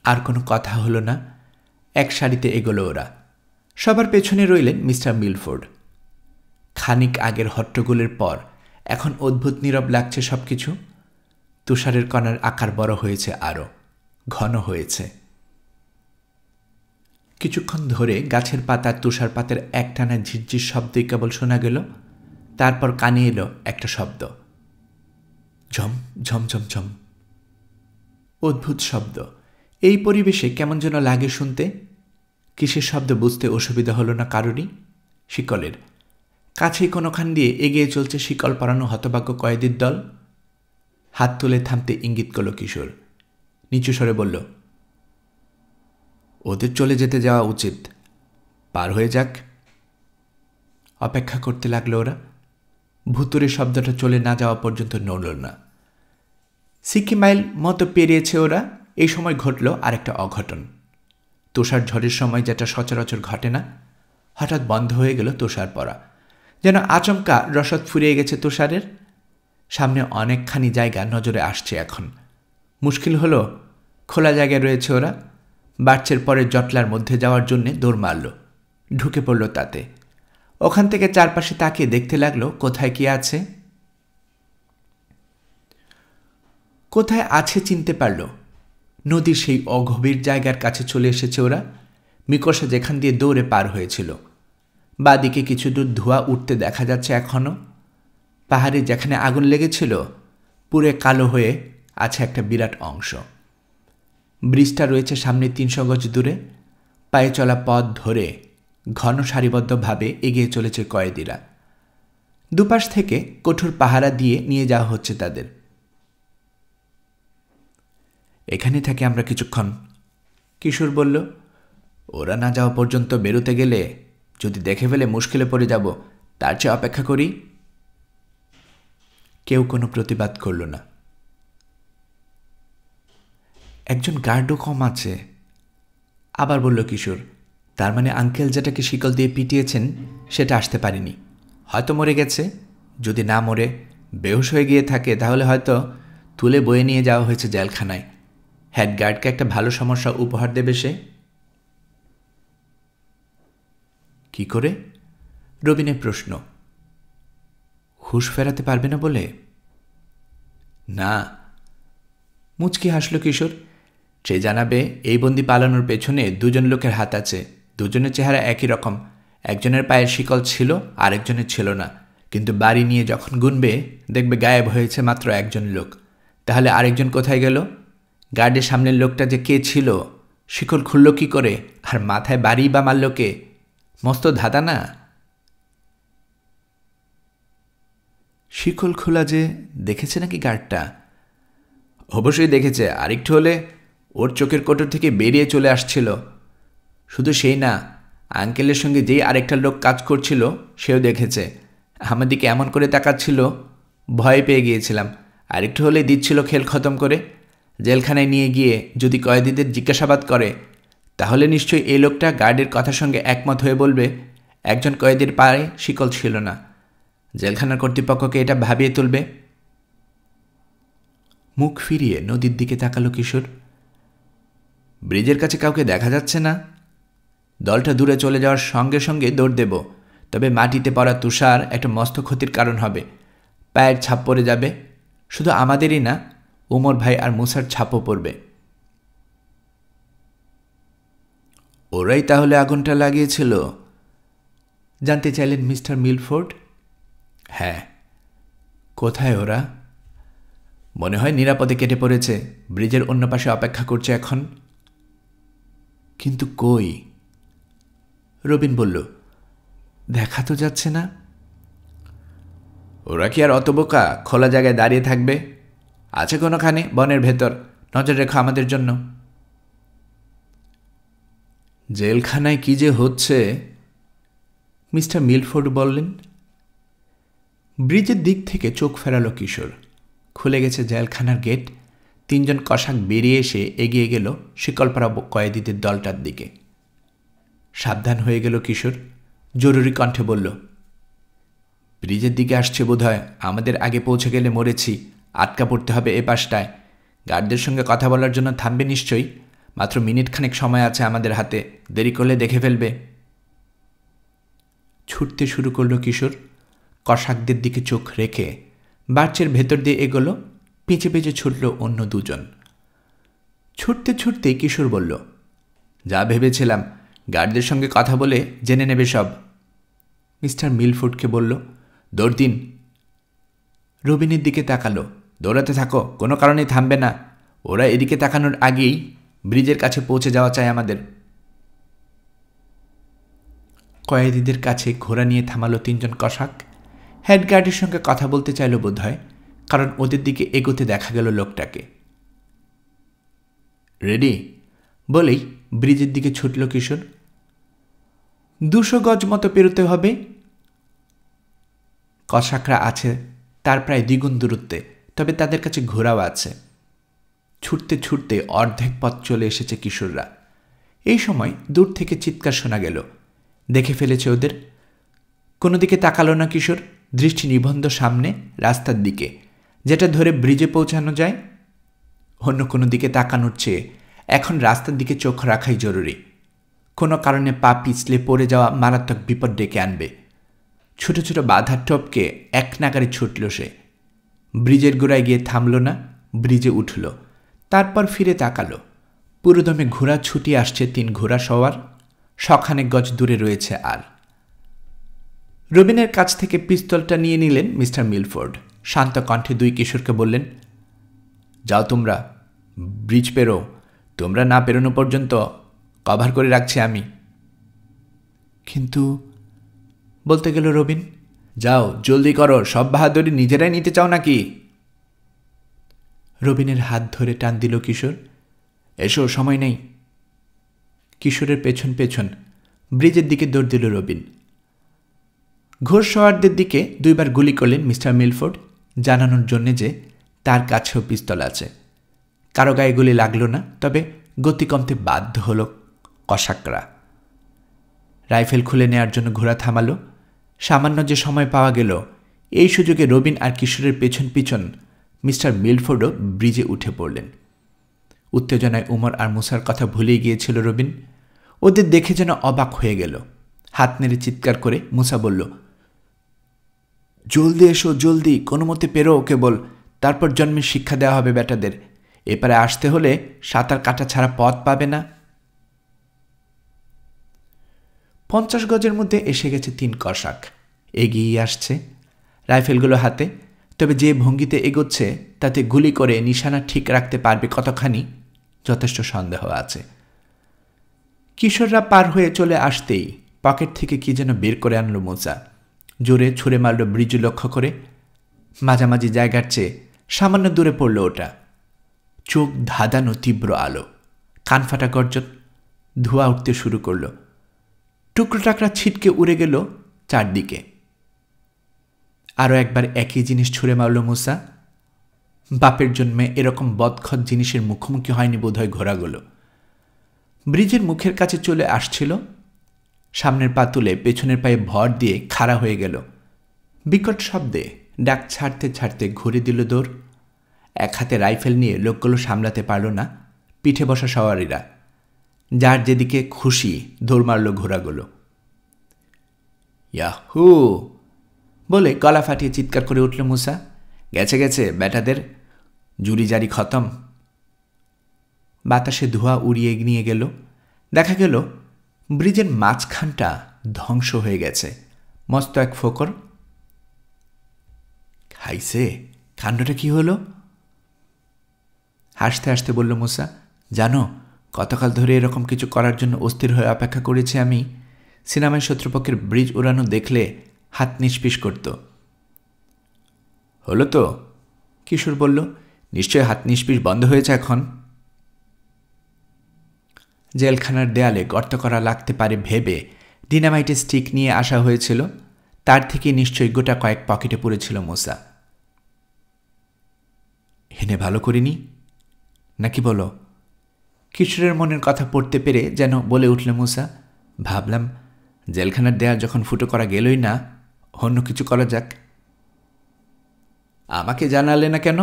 Speaker 1: আর কোনো কথা হলো না। এক সারিতে এগোলো ওরা। সবার পেছনে রইলেন মিস্টার মিলফোর্ড। খানিক আগের হট্টগোলের পর এখন অদ্ভুত নীরব লাগছে সবকিছু। তুষারের কণার আকার বড় হয়েছে, আরও ঘন হয়েছে। কিছুক্ষণ ধরে গাছের পাতার তুষারপাতের একটানা ঝিরঝির শব্দই কেবল শোনা গেল। তারপর কানে এলো একটা শব্দ, ঝম ঝম ঝম ঝম। অদ্ভুত শব্দ। এই পরিবেশে কেমন যেন লাগে শুনতে। কিসের শব্দ বুঝতে অসুবিধা হলো না কারোরই। শিকলের। কাছেই কোনোখান দিয়ে এগিয়ে চলছে শিকল পরানো হতভাগ্য কয়েদির দল। হাত তুলে থামতে ইঙ্গিত করল কিশোর। নিচু স্বরে বলল, ওদের চলে যেতে যাওয়া উচিত, পার হয়ে যাক। অপেক্ষা করতে লাগলো ওরা। ভুতুরে শব্দটা চলে না যাওয়া পর্যন্ত নড়ল না। সিকি মাইল মতো পেরিয়েছে ওরা। এই সময় ঘটল আরেকটা অঘটন। তুষার ঝড়ের সময় যেটা সচরাচর ঘটে না, হঠাৎ বন্ধ হয়ে গেল তুষার পড়া। যেন আচমকা রসদ ফুরিয়ে গেছে তুষারের। সামনে অনেকখানি জায়গা নজরে আসছে এখন। মুশকিল হলো, খোলা জায়গায় রয়েছে ওরা। বাড়ছের পরের জটলার মধ্যে যাওয়ার জন্যে দৌড় মারল, ঢুকে পড়ল তাতে। ওখান থেকে চারপাশে তাকিয়ে দেখতে লাগলো কোথায় কি আছে। কোথায় আছে চিনতে পারল। নদীর সেই অগভীর জায়গার কাছে চলে এসেছে ওরা। মিকোসা যেখান দিয়ে দৌড়ে পার হয়েছিল। বাদিকে কিছু দূর ধোঁয়া উঠতে দেখা যাচ্ছে এখনও। পাহাড়ে যেখানে আগুন লেগেছিল পুরে কালো হয়ে আছে একটা বিরাট অংশ। ব্রিজটা রয়েছে সামনে 300 গজ দূরে। পায়ে চলা পথ ধরে ঘন সারিবদ্ধভাবে এগিয়ে চলেছে কয়েদিরা। দুপাশ থেকে কঠোর পাহারা দিয়ে নিয়ে যাওয়া হচ্ছে তাদের। এখানে থাকি আমরা কিছুক্ষণ, কিশোর বলল। ওরা না যাওয়া পর্যন্ত বেরোতে গেলে যদি দেখে ফেলে মুশকিলে পড়ে যাব, তার চেয়ে অপেক্ষা করি। কেউ কোনো প্রতিবাদ করল না। একজন গার্ডও কম আছে, আবার বলল কিশোর। তার মানে আঙ্কেল যেটাকে শিকল দিয়ে পিটিয়েছেন সেটা আসতে পারেনি, হয়তো মরে গেছে। যদি না মরে বেহুশ হয়ে গিয়ে থাকে তাহলে হয়তো তুলে বয়ে নিয়ে যাওয়া হয়েছে জেলখানায়। হেড গার্ডকে একটা ভালো সমস্যা উপহার দেবে সে। কি করে? রবিনের প্রশ্ন। হুঁশ ফেরাতে পারবে না বলে? না, মুচকি হাসল কিশোর। সে জানাবে এই বন্দি পালানোর পেছনে দুজন লোকের হাত আছে। দুজনের চেহারা একই রকম, একজনের পায়ের শিকল ছিল, আরেকজনের ছিল না। কিন্তু বাড়ি নিয়ে যখন গুনবে দেখবে গায়েব হয়েছে মাত্র একজন লোক। তাহলে আরেকজন কোথায় গেল? গার্ডের সামনের লোকটা যে কে ছিল? শিকল খুলল কি করে? আর মাথায় বাড়ি বা মারল কে? মস্ত ধাঁধা না? শিকল খোলা যে দেখেছে নাকি গার্ডটা? অবশ্যই দেখেছে। আরেকটু হলে ওর চোখের কোটর থেকে বেরিয়ে চলে আসছিল। শুধু সেই না, আঙ্কেলের সঙ্গে যেই আরেকটা লোক কাজ করছিল সেও দেখেছে। আমার দিকে এমন করে তাকাচ্ছিল, ভয় পেয়ে গিয়েছিলাম। আরেকটু হলে দিচ্ছিল খেল খতম করে। জেলখানায় নিয়ে গিয়ে যদি কয়েদিদের জিজ্ঞাসাবাদ করে, তাহলে নিশ্চয়ই এই লোকটা গার্ডের কথার সঙ্গে একমত হয়ে বলবে একজন কয়েদির পায়ে শিকল ছিল না। জেলখানার কর্তৃপক্ষকে এটা ভাবিয়ে তুলবে। মুখ ফিরিয়ে নদীর দিকে তাকালো কিশোর। ব্রিজের কাছে কাউকে দেখা যাচ্ছে না। দলটা দূরে চলে যাওয়ার সঙ্গে সঙ্গে দৌড় দেব, তবে মাটিতে পড়া তুষার একটা মস্ত ক্ষতির কারণ হবে। পায়ের ছাপ পড়ে যাবে। শুধু আমাদেরই না, উমর ভাই আর মুসার ছাপও পড়বে। ওরাই তাহলে আগুনটা লাগিয়েছিল? জানতে চাইলেন মিস্টার মিলফোর্ড। হ্যাঁ। কোথায় ওরা? মনে হয় নিরাপদে কেটে পড়েছে, ব্রিজের অন্য পাশে অপেক্ষা করছে এখন। কিন্তু কই? রবিন বলল, দেখা তো যাচ্ছে না। ওরা কি আর অত বোকা খোলা জায়গায় দাঁড়িয়ে থাকবে? আছে কোনোখানে বনের ভেতর। নজর রেখো আমাদের জন্য। জেলখানায় কি যে হচ্ছে, মিস্টার মিলফোর্ড বললেন। ব্রিজের দিক থেকে চোখ ফেরালো কিশোর। খুলে গেছে জেলখানার গেট। 3 জন কসাক বেরিয়ে এসে এগিয়ে গেল শিকলপাড়া কয়েদিদের দলটার দিকে। সাবধান হয়ে গেল কিশোর। জরুরি কণ্ঠে বলল, ব্রিজের দিকে আসছে বোধহয়। আমাদের আগে পৌঁছে গেলে মরেছি। আটকা পড়তে হবে এ পাশটায়। গার্ডদের সঙ্গে কথা বলার জন্য থামবে নিশ্চয়ই। মাত্র মিনিটখানেক সময় আছে আমাদের হাতে। দেরি করলে দেখে ফেলবে। ছুটতে শুরু করল কিশোর। কসাকদের দিকে চোখ রেখে বার্চের ভেতর দিয়ে এগোলো। পিছে পিছে ছুটল অন্য 2 জন। ছুটতে ছুটতে কিশোর বলল, যা ভেবেছিলাম, গার্ডদের সঙ্গে কথা বলে জেনে নেবে সব। মিস্টার মিলফোর্ডকে বলল, দৌড় দিন। রবিনের দিকে তাকালো। দৌড়াতে থাকো, কোনো কারণেই থামবে না। ওরা এদিকে তাকানোর আগেই ব্রিজের কাছে পৌঁছে যাওয়া চাই আমাদের। কয়েদিদের কাছে ঘোড়া নিয়ে থামালো 3 জন কসাক। হেডগার্ডের সঙ্গে কথা বলতে চাইল বোধ হয়, কারণ ওদের দিকে এগোতে দেখা গেল লোকটাকে। রেডি বলেই ব্রিজের দিকে ছুটল কিশোর। 200 গজ মতো পেরোতে হবে। কসাকরা আছে তার প্রায় দ্বিগুণ দূরত্বে, তবে তাদের কাছে ঘোড়াও আছে। ছুটতে ছুটতে অর্ধেক পথ চলে এসেছে কিশোররা। এই সময় দূর থেকে চিৎকার শোনা গেল। দেখে ফেলেছে ওদের। কোনো দিকে তাকালো না কিশোর। দৃষ্টি নিবন্ধ সামনে রাস্তার দিকে, যেটা ধরে ব্রিজে পৌঁছানো যায়। অন্য কোনো দিকে তাকানোর চেয়ে এখন রাস্তার দিকে চোখ রাখাই জরুরি। কোনো কারণে পা পিছলে পড়ে যাওয়া মারাত্মক বিপদ ডেকে আনবে। ছোট ছোট বাধার টপকে এক নাগারে ছুটল সে। ব্রিজের গোড়ায় গিয়ে থামল না, ব্রিজে উঠল। তারপর ফিরে তাকালো। পুরোদমে ঘোড়া ছুটি আসছে 3 ঘোড়া সওয়ার। শখানেক গজ দূরে রয়েছে আর। রবিনের কাছ থেকে পিস্তলটা নিয়ে নিলেন মিস্টার মিলফোর্ড। শান্ত কণ্ঠে 2 কিশোরকে বললেন, যাও তোমরা, ব্রিজ পেরো। তোমরা না পেরোনো পর্যন্ত কভার করে রাখছি আমি। কিন্তু বলতে গেল রবিন। যাও, জলদি করো। সব বাহাদুরি নিজেরাই নিতে চাও নাকি? রবিনের হাত ধরে টান দিল কিশোর। এসো, সময় নেই। কিশোরের পেছন পেছন ব্রিজের দিকে দৌড় দিল রবিন। ঘোড়সওয়ারদের দিকে 2 বার গুলি করলেন মিস্টার মিলফোর্ড, জানানোর জন্যে যে তার কাছেও পিস্তল আছে। কারো গায়ে গুলি লাগল না, তবে গতি কমতে বাধ্য হল কসাকরা। রাইফেল খুলে নেওয়ার জন্য ঘোড়া থামালো। সামান্য যে সময় পাওয়া গেল, এই সুযোগে রবিন আর কিশোরের পেছন পিছন মিস্টার মিলফোর্ডও ব্রিজে উঠে পড়লেন। উত্তেজনায় উমর আর মুসার কথা ভুলেই গিয়েছিল রবিন। ওদের দেখে যেন অবাক হয়ে গেল। হাত নেড়ে চিৎকার করে মুসা বলল, জলদি এসো, জলদি। কোনো মতে পেরো কেবল, তারপর জন্মের শিক্ষা দেওয়া হবে বেটাদের। এপারে আসতে হলে সাঁতার কাটা ছাড়া পথ পাবে না। 50 গজের মধ্যে এসে গেছে 3 কসাক। এগিয়ে আসছে রাইফেলগুলো হাতে, তবে যে ভঙ্গিতে এগোচ্ছে তাতে গুলি করে নিশানা ঠিক রাখতে পারবে কতখানি যথেষ্ট সন্দেহ আছে। কিশোররা পার হয়ে চলে আসতেই পকেট থেকে কি যেন বের করে আনলো মুসা। জোরে ছুঁড়ে মারল ব্রিজু লক্ষ্য করে। মাঝামাঝি জায়গার চেয়ে সামান্য দূরে পড়ল ওটা। চোখ ধাঁধানো তীব্র আলো, কানফাটা গর্জন, ধোঁয়া উঠতে শুরু করল। টুকরো টাকরা ছিটকে উড়ে গেল চারদিকে। আরও একবার একই জিনিস ছুঁড়ে মারল মুসা। বাপের জন্মে এরকম বদখত জিনিসের মুখোমুখি হয়নি বোধহয় ঘোড়াগুলো। ব্রিজের মুখের কাছে চলে আসছিল, সামনের পা তুলে পেছনের পায়ে ভর দিয়ে খাড়া হয়ে গেল। বিকট শব্দে ডাক ছাড়তে ছাড়তে ঘুরে দিল দৌড়। এক হাতে রাইফেল নিয়ে লোকগুলো সামলাতে পারল না পিঠে বসা সওয়ারিরা। যার যেদিকে খুশি দৌড় মারল ঘোড়াগুলো। ইয়াহু বলে গলা ফাটিয়ে চিৎকার করে উঠল মুসা। গেছে গেছে ব্যাটাদের, জুরি জারি খতম। বাতাসে ধোঁয়া উড়িয়ে নিয়ে গেল। দেখা গেল ব্রিজের মাঝখানটা ধ্বংস হয়ে গেছে। মস্ত এক ফোকর। খাইছে, কাণ্ডটা কি হলো? হাসতে হাসতে বলল মুসা, জানো গতকাল ধরে এরকম কিছু করার জন্য অস্থির হয়ে অপেক্ষা করেছি আমি। সিনেমায় শত্রুপক্ষের ব্রিজ উড়ানো দেখলে হাত নিষ্পিস করত। হলো তো, কিশোর বলল। নিশ্চয় হাত নিষ্পিস বন্ধ হয়েছে এখন। জেলখানার দেয়ালে গর্ত করা লাগতে পারে ভেবে ডিনামাইটের স্টিক নিয়ে আসা হয়েছিল। তার থেকে নিশ্চয়ই গোটা কয়েক পকেটে পড়েছিল মুসা। হেনে ভালো করিনি নাকি বলো? কিশোরের মনের কথা পড়তে পেরে যেন বলে উঠল মুসা, ভাবলাম জেলখানার দেয়াল যখন ফুটো করা গেলই না, অন্য কিছু করা যাক। আমাকে জানালে না কেন?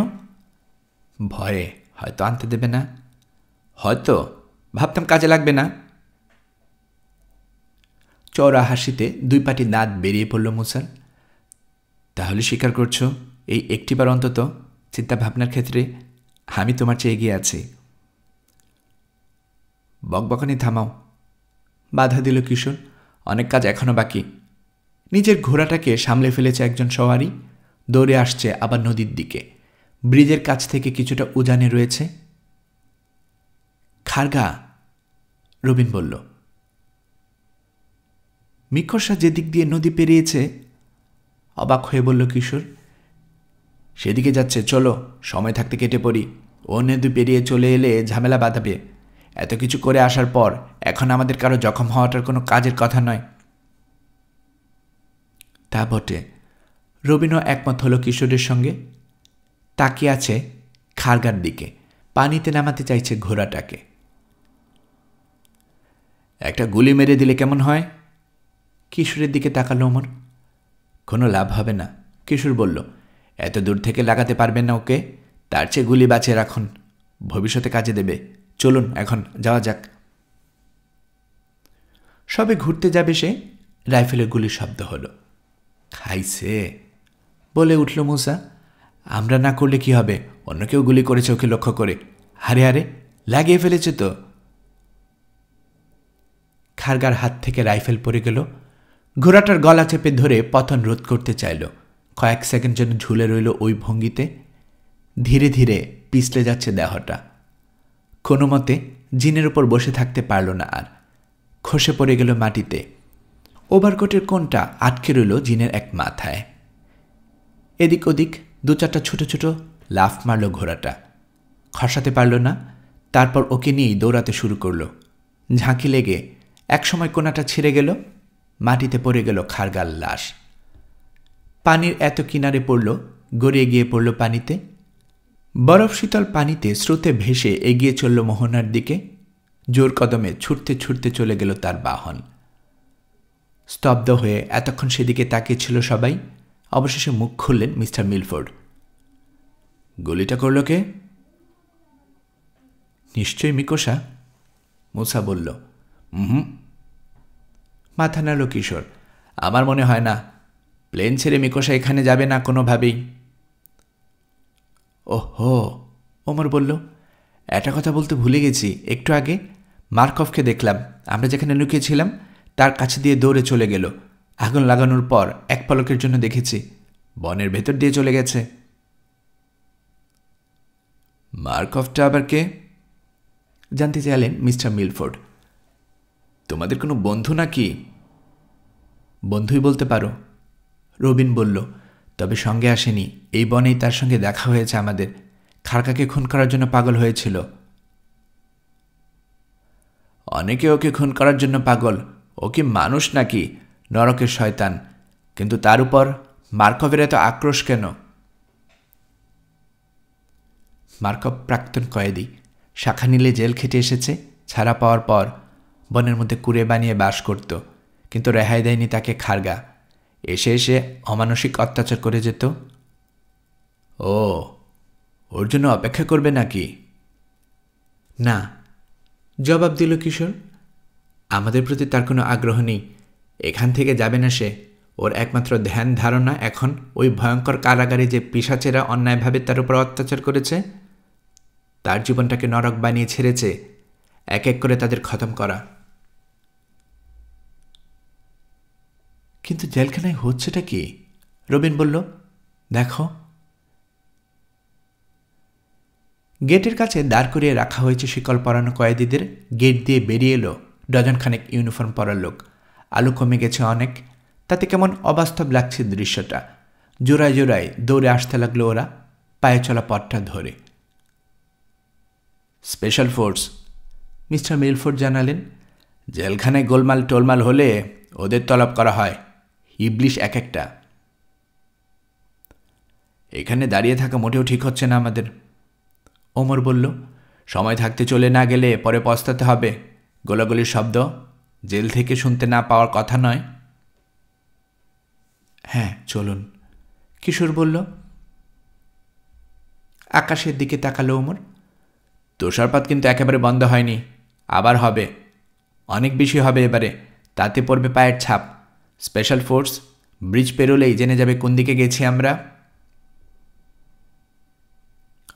Speaker 1: ভয়ে, হয়তো আনতে দেবে না। হয়তো ভাবতাম কাজে লাগবে না। চওড়া হাসিতে 2 পাটি দাঁত বেরিয়ে পড়ল মুসার। তাহলে স্বীকার করছো এই একটিবার অন্তত চিন্তাভাবনার ক্ষেত্রে আমি তোমার চেয়ে এগিয়ে আছি? বকবকানি থামাও, বাধা দিল কিশোর। অনেক কাজ এখনো বাকি। নিজের ঘোড়াটাকে সামলে ফেলেছে একজন সওয়ারি। দৌড়ে আসছে আবার নদীর দিকে। ব্রিজের কাছ থেকে কিছুটা উজানে রয়েছে। খারগা, রবিন বলল। মিকসা যেদিক দিয়ে নদী পেরিয়েছে, অবাক হয়ে বলল কিশোর। সেদিকে যাচ্ছে, চলো সময় থাকতে কেটে পড়ি। ও নদী পেরিয়ে চলে এলে ঝামেলা বাঁধাবে। এত কিছু করে আসার পর এখন আমাদের কারো জখম হওয়াটার কোনো কাজের কথা নয়। তা বটে। রবিনও একমত হলো কিশোরের সঙ্গে। তাকিয়ে আছে খারগার দিকে, পানিতে নামাতে চাইছে ঘোড়াটাকে। একটা গুলি মেরে দিলে কেমন হয়? কিশোরের দিকে তাকালো ওমর। কোনো লাভ হবে না, কিশোর বলল। এত দূর থেকে লাগাতে পারবেন না ওকে। তার চেয়ে গুলি বাঁচিয়ে রাখুন, ভবিষ্যতে কাজে দেবে। চলুন এখন যাওয়া যাক। সবে ঘুরতে যাবে সে, রাইফেলের গুলির শব্দ হলো। খাইছে বলে উঠল মুসা। আমরা না করলে কি হবে? অন্য কেউ গুলি করেছে ওকে লক্ষ্য করে। হারে হারে, লাগিয়ে ফেলেছে তো। খারগার হাত থেকে রাইফেল পড়ে গেল। ঘোড়াটার গলা চেপে ধরে পতন রোধ করতে চাইল। কয়েক সেকেন্ড যেন ঝুলে রইল ওই ভঙ্গিতে। ধীরে ধীরে পিছলে যাচ্ছে দেহটা। কোনো মতে জিনের উপর বসে থাকতে পারল না আর। খসে পড়ে গেল মাটিতে। ওভারকোটের কোণটা আটকে রইল জিনের এক মাথায়। এদিক ওদিক 2-4টা ছোট ছোট লাফ মারল ঘোড়াটা। খসাতে পারল না। তারপর ওকে নিয়েই দৌড়াতে শুরু করল। ঝাঁকি লেগে একসময় কোনাটা ছিঁড়ে গেল। মাটিতে পড়ে গেল খারগার লাশ। পানির এত কিনারে পড়ল, গড়িয়ে গিয়ে পড়ল পানিতে। বরফ শীতল পানিতে স্রোতে ভেসে এগিয়ে চলল মোহনার দিকে। জোর কদমে ছুটতে ছুটতে চলে গেল তার বাহন। স্তব্ধ হয়ে এতক্ষণ সেদিকে তাকিয়েছিল সবাই। অবশেষে মুখ খুললেন মিস্টার মিলফোর্ড। গুলিটা করল কে? নিশ্চয়ই মিকোসা, মুসা বলল। মাথা নাড়ল কিশোর। আমার মনে হয় না। প্লেন ছেড়ে মিকোসা এখানে যাবে না কোনোভাবেই। ওহো, ওমর বলল। একটা কথা বলতে ভুলে গেছি। একটু আগে মার্কভকে দেখলাম। আমরা যেখানে লুকিয়েছিলাম তার কাছে দিয়ে দৌড়ে চলে গেল। আগুন লাগানোর পর এক পলকের জন্য দেখেছি বনের ভেতর দিয়ে চলে গেছে। মার্কভটা আবার কে? জানতে চাইলেন মিস্টার মিলফোর্ড। তোমাদের কোনো বন্ধু নাকি? বন্ধুই বলতে পারো, রবিন বলল। তবে সঙ্গে আসেনি, এই বনেই তার সঙ্গে দেখা হয়েছে আমাদের। খারকাকে খুন করার জন্য পাগল হয়েছিল। অনেকে ওকে খুন করার জন্য পাগল। ও কি মানুষ নাকি? নরকের শয়তান। কিন্তু তার উপর মার্কভের এত আক্রোশ কেন? মার্কভ প্রাক্তন কয়েদি, শাখা নীলে জেল খেটে এসেছে। ছাড়া পাওয়ার পর বনের মধ্যে কুড়ে বানিয়ে বাস করত, কিন্তু রেহাই দেয়নি তাকে খারগা। এসে এসে অমানসিক অত্যাচার করে যেত। ও, ওর জন্য অপেক্ষা করবে নাকি? না, জবাব দিল কিশোর। আমাদের প্রতি তার কোনো আগ্রহ নেই। এখান থেকে যাবে না সে। ওর একমাত্র ধ্যান ধারণা এখন ওই ভয়ঙ্কর কারাগারে যে পিশাচেরা অন্যায়ভাবে তার উপর অত্যাচার করেছে, তার জীবনটাকে নরক বানিয়ে ছেড়েছে, এক এক করে তাদের খতম করা। কিন্তু জেলখানায় হচ্ছেটা কি? রবিন বলল। দেখো। গেটের কাছে দাঁড় করিয়ে রাখা হয়েছে শিকল পরানো কয়েদিদের। গেট দিয়ে বেরিয়ে এলো ডজনখানেক ইউনিফর্ম পরা লোক। আলো কমে গেছে অনেক, তাতে কেমন অবাস্তব লাগছে দৃশ্যটা। জোড়ায় জোড়ায় দৌড়ে আসতে লাগলো ওরা, পায়ে চলা পথটা ধরে। স্পেশাল ফোর্স, মিস্টার মিলফোর্ড জানালেন। জেলখানায় গোলমাল টোলমাল হলে ওদের তলব করা হয়। ইবলিশ এক একটা। এখানে দাঁড়িয়ে থাকা মোটেও ঠিক হচ্ছে না আমাদের, ওমর বলল। সময় থাকতে চলে না গেলে পরে পস্তাতে হবে। গোলাগুলির শব্দ জেল থেকে শুনতে না পাওয়ার কথা নয়। হ্যাঁ, চলুন, কিশোর বলল। আকাশের দিকে তাকালো ওমর। তুষারপাত কিন্তু একেবারে বন্ধ হয়নি, আবার হবে, অনেক বেশি হবে এবারে। তাতে পড়বে পায়ের ছাপ। স্পেশাল ফোর্স ব্রিজ পেরোলেই জেনে যাবে কোন দিকে গেছি আমরা।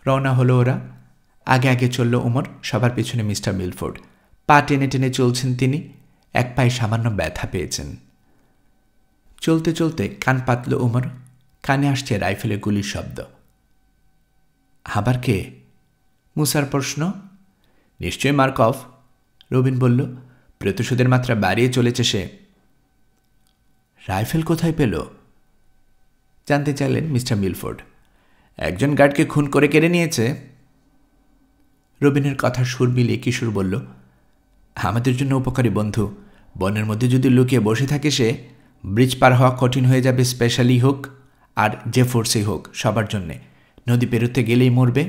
Speaker 1: রওনা হলো ওরা। আগে আগে চলল ওমর, সবার পিছনে মিস্টার মিলফোর্ড। পা টেনে টেনে চলছেন তিনি। এক পায়ে সামান্য ব্যথা পেয়েছেন। চলতে চলতে কান পাতল ওমর। কানে আসছে রাইফেলের গুলির শব্দ। আবার কে? মুসার প্রশ্ন। নিশ্চয়ই মার্কভ, রবিন বলল। প্রতিশোধের মাত্রা বাড়িয়ে চলেছে সে। রাইফেল কোথায় পেল? জানতে চাইলেন মিস্টার মিলফোর্ড। একজন গার্ডকে খুন করে কেড়ে নিয়েছে। রবিনের কথা সুর মিলিয়ে কিশোর বলল। আমাদের জন্য উপকারী বন্ধু। বনের মধ্যে যদি লুকিয়ে বসে থাকে সে, ব্রিজ পার হওয়া কঠিন হয়ে যাবে, স্পেশালি হোক আর যে ফোর্সেই হোক, সবার জন্যে। নদী পেরোতে গেলেই মরবে।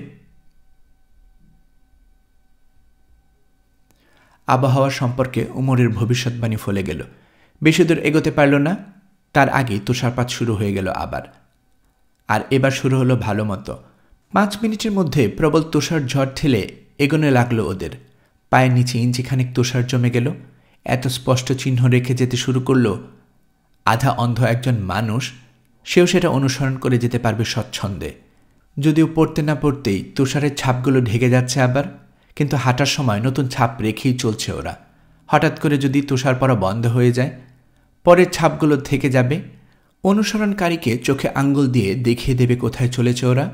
Speaker 1: আবহাওয়া সম্পর্কে উমরের ভবিষ্যৎবাণী ফলে গেল। বেশি দূর এগোতে পারল না, তার আগেই তুষারপাত শুরু হয়ে গেল আবার। আর এবার শুরু হলো ভালো মতো। 5 মিনিটের মধ্যে প্রবল তুষার ঝড় ঠেলে এগোনে লাগলো ওদের। পায়ের নিচে ইঞ্চিখানেক তুষার জমে গেল। এত স্পষ্ট চিহ্ন রেখে যেতে শুরু করল, আধা অন্ধ একজন মানুষ সেও সেটা অনুসরণ করে যেতে পারবে স্বচ্ছন্দে। যদিও পড়তে না পড়তেই তুষারের ছাপগুলো ঢেকে যাচ্ছে আবার, কিন্তু হাঁটার সময় নতুন ছাপ রেখেই চলছে ওরা। হঠাৎ করে যদি তুষার পড়া বন্ধ হয়ে যায়, পরের ছাপগুলো থেকে যাবে। অনুসরণকারীকে চোখে আঙ্গুল দিয়ে দেখিয়ে দেবে কোথায় চলেছে ওরা।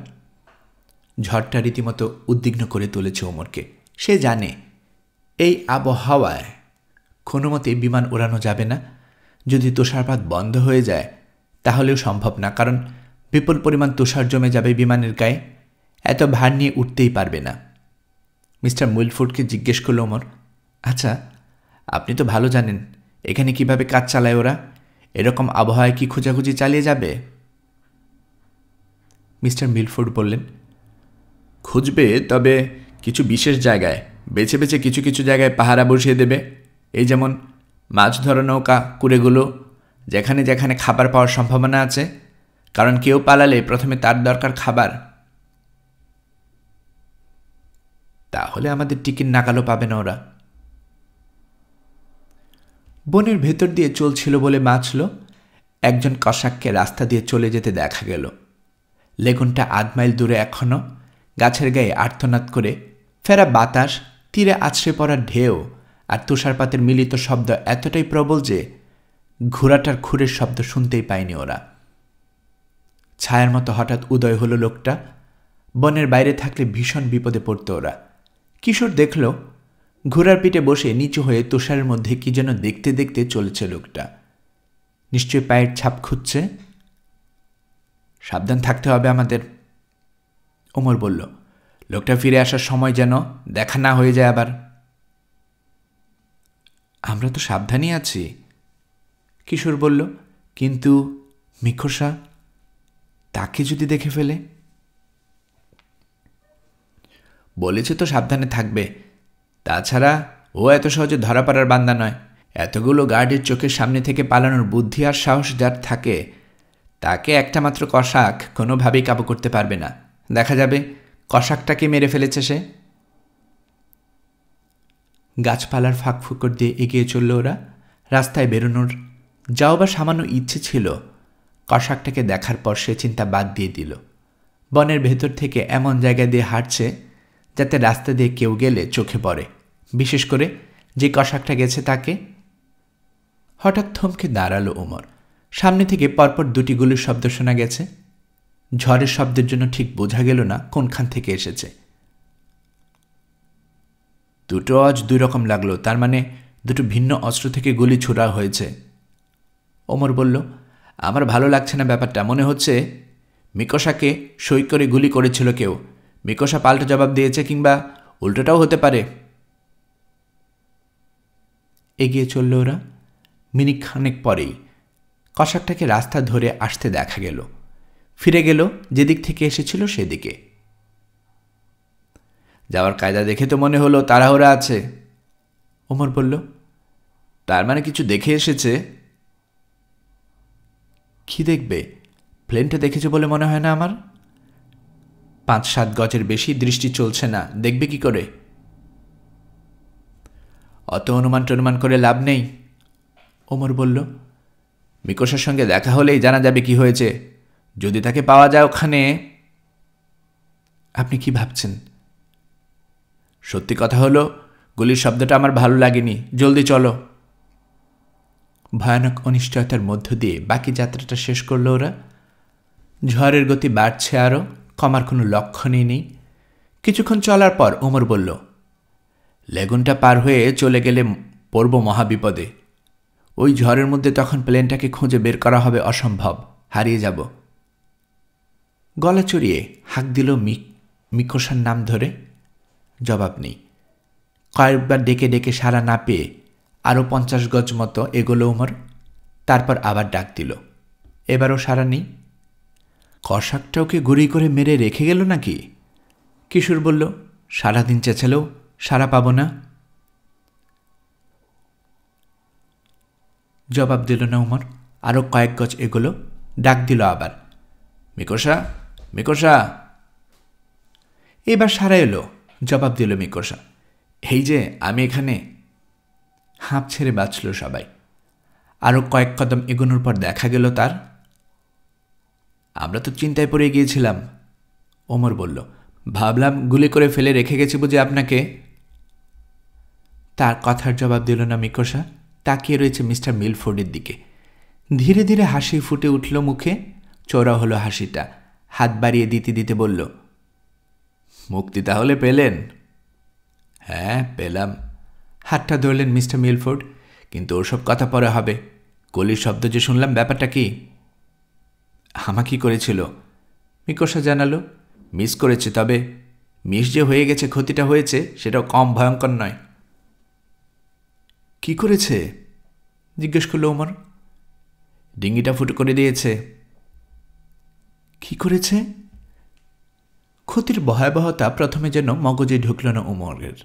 Speaker 1: ঝড়টা রীতিমতো উদ্বিগ্ন করে তুলেছে ওমরকে। সে জানে এই আবহাওয়ায় কোনো মতে বিমান ওড়ানো যাবে না। যদি তুষারপাত বন্ধ হয়ে যায় তাহলেও সম্ভব না, কারণ বিপুল পরিমাণ তুষার জমে যাবে বিমানের গায়ে। এত ভার নিয়ে উঠতেই পারবে না। মিস্টার মিলফোর্ডকে জিজ্ঞেস করল ওমর, আচ্ছা, আপনি তো ভালো জানেন এখানে কিভাবে কাজ চালায় ওরা। এরকম আবহাওয়ায় কি খোঁজাখুঁজি চালিয়ে যাবে? মিস্টার মিলফোর্ড বললেন, খুঁজবে, তবে কিছু বিশেষ জায়গায় বেছে বেছে কিছু কিছু জায়গায় পাহারা বসিয়ে দেবে। এই যেমন মাছ ধরা নৌকা, কুড়েগুলো, যেখানে যেখানে খাবার পাওয়ার সম্ভাবনা আছে। কারণ কেউ পালালে প্রথমে তার দরকার খাবার। তাহলে আমাদের টিকিট নাগালও পাবে না ওরা। বনের ভেতর দিয়ে চলছিল বলে বাঁচল। একজন কসাককে রাস্তা দিয়ে চলে যেতে দেখা গেল। লেগুনটা 8 মাইল দূরে এখনো। গাছের গায়ে আর্তনাদ করে ফেরা বাতাস, তীরে আছড়ে পড়া ঢেউ আর তুষারপাতের মিলিত শব্দ এতটাই প্রবল যে ঘোড়াটার খুরের শব্দ শুনতেই পায়নি ওরা। ছায়ার মতো হঠাৎ উদয় হলো লোকটা। বনের বাইরে থাকলে ভীষণ বিপদে পড়ত ওরা। কিশোর দেখল ঘোড়ার পিঠে বসে নিচু হয়ে তুষারের মধ্যে কি যেন দেখতে দেখতে চলেছে লোকটা। নিশ্চয়ই পায়ের ছাপ খুঁজছে। সাবধান থাকতে হবে আমাদের, ওমর বলল। লোকটা ফিরে আসার সময় যেন দেখা না হয়ে যায় আবার। আমরা তো সাবধানই আছি, কিশোর বলল। কিন্তু মিকোসা, তাকে যদি দেখে ফেলে? বলেছে তো সাবধানে থাকবে। তাছাড়া ও এত সহজে ধরা পড়ার বান্দা নয়। এতগুলো গার্ডের চোখের সামনে থেকে পালানোর বুদ্ধি আর সাহস যার থাকে, তাকে একটা মাত্র কসাক কোনোভাবেই কাবু করতে পারবে না। দেখা যাবে কসাকটাকে মেরে ফেলেছে সে। গাছপালার ফাঁক ফুকর দিয়ে এগিয়ে চলল ওরা। রাস্তায় বেরোনোর যাও বা সামান্য ইচ্ছে ছিল, কসাকটাকে দেখার পর সে চিন্তা বাদ দিয়ে দিল। বনের ভেতর থেকে এমন জায়গা দিয়ে হাঁটছে যাতে রাস্তা দিয়ে কেউ গেলে চোখে পড়ে, বিশেষ করে যে কসাকটা গেছে তাকে। হঠাৎ থমকে দাঁড়ালো ওমর। সামনে থেকে পরপর দুটি গুলির শব্দ শোনা গেছে। ঝড়ের শব্দের জন্য ঠিক বোঝা গেল না কোনখান থেকে এসেছে। দুটো আজ দুই রকম লাগলো, তার মানে দুটো ভিন্ন অস্ত্র থেকে গুলি ছোড়া হয়েছে, ওমর বলল। আমার ভালো লাগছে না ব্যাপারটা। মনে হচ্ছে মিকোসাকে সই করে গুলি করেছিল কেউ। মিকোসা পাল্টা জবাব দিয়েছে, কিংবা উল্টোটাও হতে পারে। এগিয়ে চলল ওরা। মিনিট খানেক পরেই কসাকটাকে রাস্তা ধরে আসতে দেখা গেল। ফিরে গেল যেদিক থেকে এসেছিল সেদিকে। যাওয়ার কায়দা দেখে তো মনে হলো তাড়াহুড়া আছে, ওমর বলল। তার মানে কিছু দেখে এসেছে। কি দেখবে? প্লেনটা দেখেছে বলে মনে হয় না আমার। 5-7 গজের বেশি দৃষ্টি চলছে না, দেখবে কি করে? অত অনুমান টনুমান করে লাভ নেই, ওমর বলল। মিকোসার সঙ্গে দেখা হলেই জানা যাবে কি হয়েছে। যদি তাকে পাওয়া যায় ওখানে। আপনি কি ভাবছেন? সত্যি কথা হলো, গুলির শব্দটা আমার ভালো লাগেনি। জলদি চলো। ভয়ানক অনিশ্চয়তার মধ্য দিয়ে বাকি যাত্রাটা শেষ করল ওরা। ঝড়ের গতি বাড়ছে আরও, কমার কোনো লক্ষণই নেই। কিছুক্ষণ চলার পর ওমর বলল, লেগুনটা পার হয়ে চলে গেলে পড়ব মহাবিপদে। ওই ঝড়ের মধ্যে তখন প্লেনটাকে খুঁজে বের করা হবে অসম্ভব, হারিয়ে যাব। গলা চড়িয়ে হাঁক দিল মিকোসার নাম ধরে। জবাব নেই। কয়েকবার ডেকে ডেকে সাড়া না পেয়ে আরও 50 গজ মতো এগোলো ওমর। তারপর আবার ডাক দিল। এবারও সাড়া নেই। কসাকটা ওকে গুলি করে মেরে রেখে গেল নাকি? কিশোর বলল। সারাদিন চেঁচালেও সাড়া পাব না। জবাব দিল না ওমর। আরও কয়েক গজ এগোলো। ডাক দিল আবার, মিকোসা, মিকোসা। এবার সারা এলো। জবাব দিল মিকোসা, এই যে আমি এখানে। হাঁপ ছেড়ে বাঁচল সবাই। আরও কয়েক কদম এগোনোর পর দেখা গেল তার। আমরা তো চিন্তায় পড়ে গিয়েছিলাম, ওমর বলল। ভাবলাম গুলি করে ফেলে রেখে গেছি বুঝি আপনাকে। তার কথার জবাব দিল না মিকোসা। তাকিয়ে রয়েছে মিস্টার মিলফোর্ডের দিকে। ধীরে ধীরে হাসি ফুটে উঠল মুখে। চওড়া হলো হাসিটা। হাত বাড়িয়ে দিতে দিতে বলল, মুক্তি তাহলে পেলেন? হ্যাঁ, পেলাম। হাতটা ধরলেন মিস্টার মিলফোর্ড। কিন্তু ওসব কথা পরে হবে। গুলির শব্দ যে শুনলাম, ব্যাপারটা কি? হামা কি করেছিল? মিকোসা জানালো, মিস করেছে। তবে মিস যে হয়ে গেছে, ক্ষতিটা হয়েছে সেটাও কম ভয়ঙ্কর নয়। কি করেছে? জিজ্ঞেস করল ওমর। ডিঙ্গিটা ফুটো করে দিয়েছে। কি করেছে? ক্ষতির ভয়াবহতা প্রথমে যেন মগজে ঢুকল না ওমরের।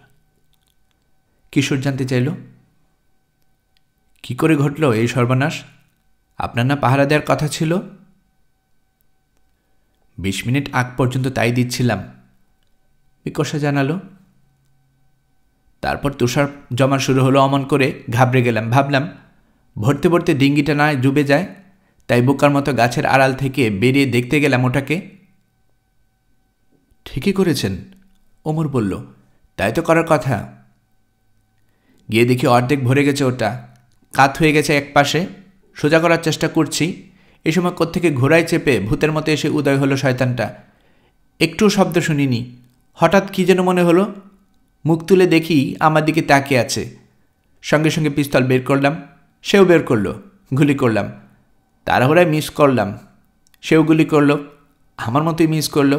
Speaker 1: কিশোর জানতে চাইল, কি করে ঘটল এই সর্বনাশ? আপনার না পাহারা দেওয়ার কথা ছিল? 20 মিনিট আগ পর্যন্ত তাই দিচ্ছিলাম, মিকোসা জানালো। তারপর তুষার জমা শুরু হলো অমন করে। ঘাবড়ে গেলাম। ভাবলাম ভরতে ভরতে ডিঙ্গিটা না ডুবে যায়, তাই বোকার মতো গাছের আড়াল থেকে বেরিয়ে দেখতে গেলাম ওটাকে। ঠিকই করেছেন, ওমর বলল। তাই তো করার কথা। গিয়ে দেখি অর্ধেক ভরে গেছে ওটা, কাত হয়ে গেছে এক পাশে। সোজা করার চেষ্টা করছি, এই সময় কোত্থেকে ঘোড়ায় চেপে ভূতের মতো এসে উদয় হলো শয়তানটা। একটুও শব্দ শুনিনি, হঠাৎ কী যেন মনে হলো, মুখ তুলে দেখি আমার দিকে তাকিয়ে আছে। সঙ্গে সঙ্গে পিস্তল বের করলাম, সেও বের করলো, গুলি করলাম। তাড়াহুড়ায় মিস করলাম, সেও গুলি করলো, আমার মতোই মিস করলো।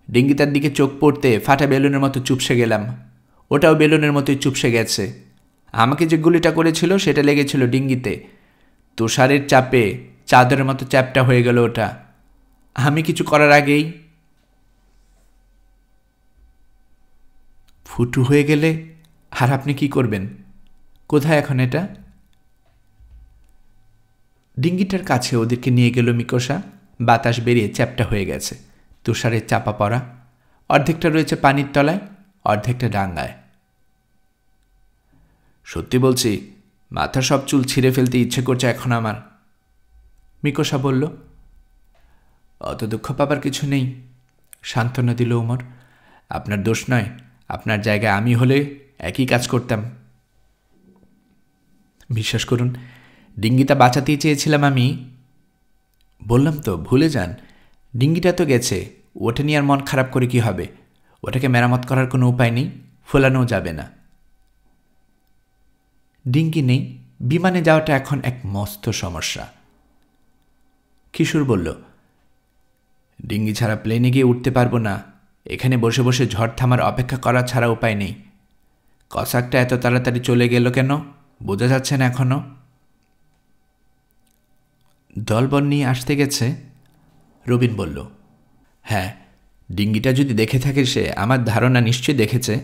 Speaker 1: ডিঙ্গিটার দিকে চোখ পড়তে ফাটা বেলুনের মতো চুপসে গেলাম, ওটাও বেলুনের মতোই চুপসে গেছে। আমাকে যে গুলিটা করেছিল সেটা লেগেছিল ডিঙ্গিতে, তুষারের চাপে চাদরের মতো চ্যাপটা হয়ে গেল ওটা। আমি কিছু করার আগেই ফুটু হয়ে গেলে আর আপনি কি করবেন? কোথায় এখন এটা? ডিঙ্গিটার কাছে ওদেরকে নিয়ে গেল মিকোসা। বাতাস বেরিয়ে চ্যাপটা হয়ে গেছে, তুষারের চাপা পড়া। অর্ধেকটা রয়েছে পানির তলায়, অর্ধেকটা ডাঙ্গায়। সত্যি বলছি, মাথার সব চুল ছিঁড়ে ফেলতে ইচ্ছে করছে এখন আমার, মিকোসা বলল। অত দুঃখ পাবার কিছু নেই, সান্ত্বনা দিল ওমর। আপনার দোষ নয়, আপনার জায়গায় আমি হলে একই কাজ করতাম। বিশ্বাস করুন, ডিঙ্গিটা বাঁচাতেই চেয়েছিলাম আমি। বললাম তো, ভুলে যান, ডিঙ্গিটা তো গেছে, ওটা নিয়ে আর মন খারাপ করে কি হবে? ওটাকে মেরামত করার কোনো উপায় নেই, ফোলানোও যাবে না। ডিঙ্গি নেই, বিমানে যাওয়াটা এখন এক মস্ত সমস্যা। কিশোর বলল, ডিঙ্গি ছাড়া প্লেনে গিয়ে উঠতে পারবো না, এখানে বসে বসে ঝড় থামার অপেক্ষা করা ছাড়া উপায় নেই। কসাকটা এত তাড়াতাড়ি চলে গেল কেন বোঝা যাচ্ছে না এখনো। দলবল নিয়ে আসতে গেছে, রবিন বলল। হ্যাঁ, ডিঙ্গিটা যদি দেখে থাকে সে, আমার ধারণা নিশ্চয়ই দেখেছে।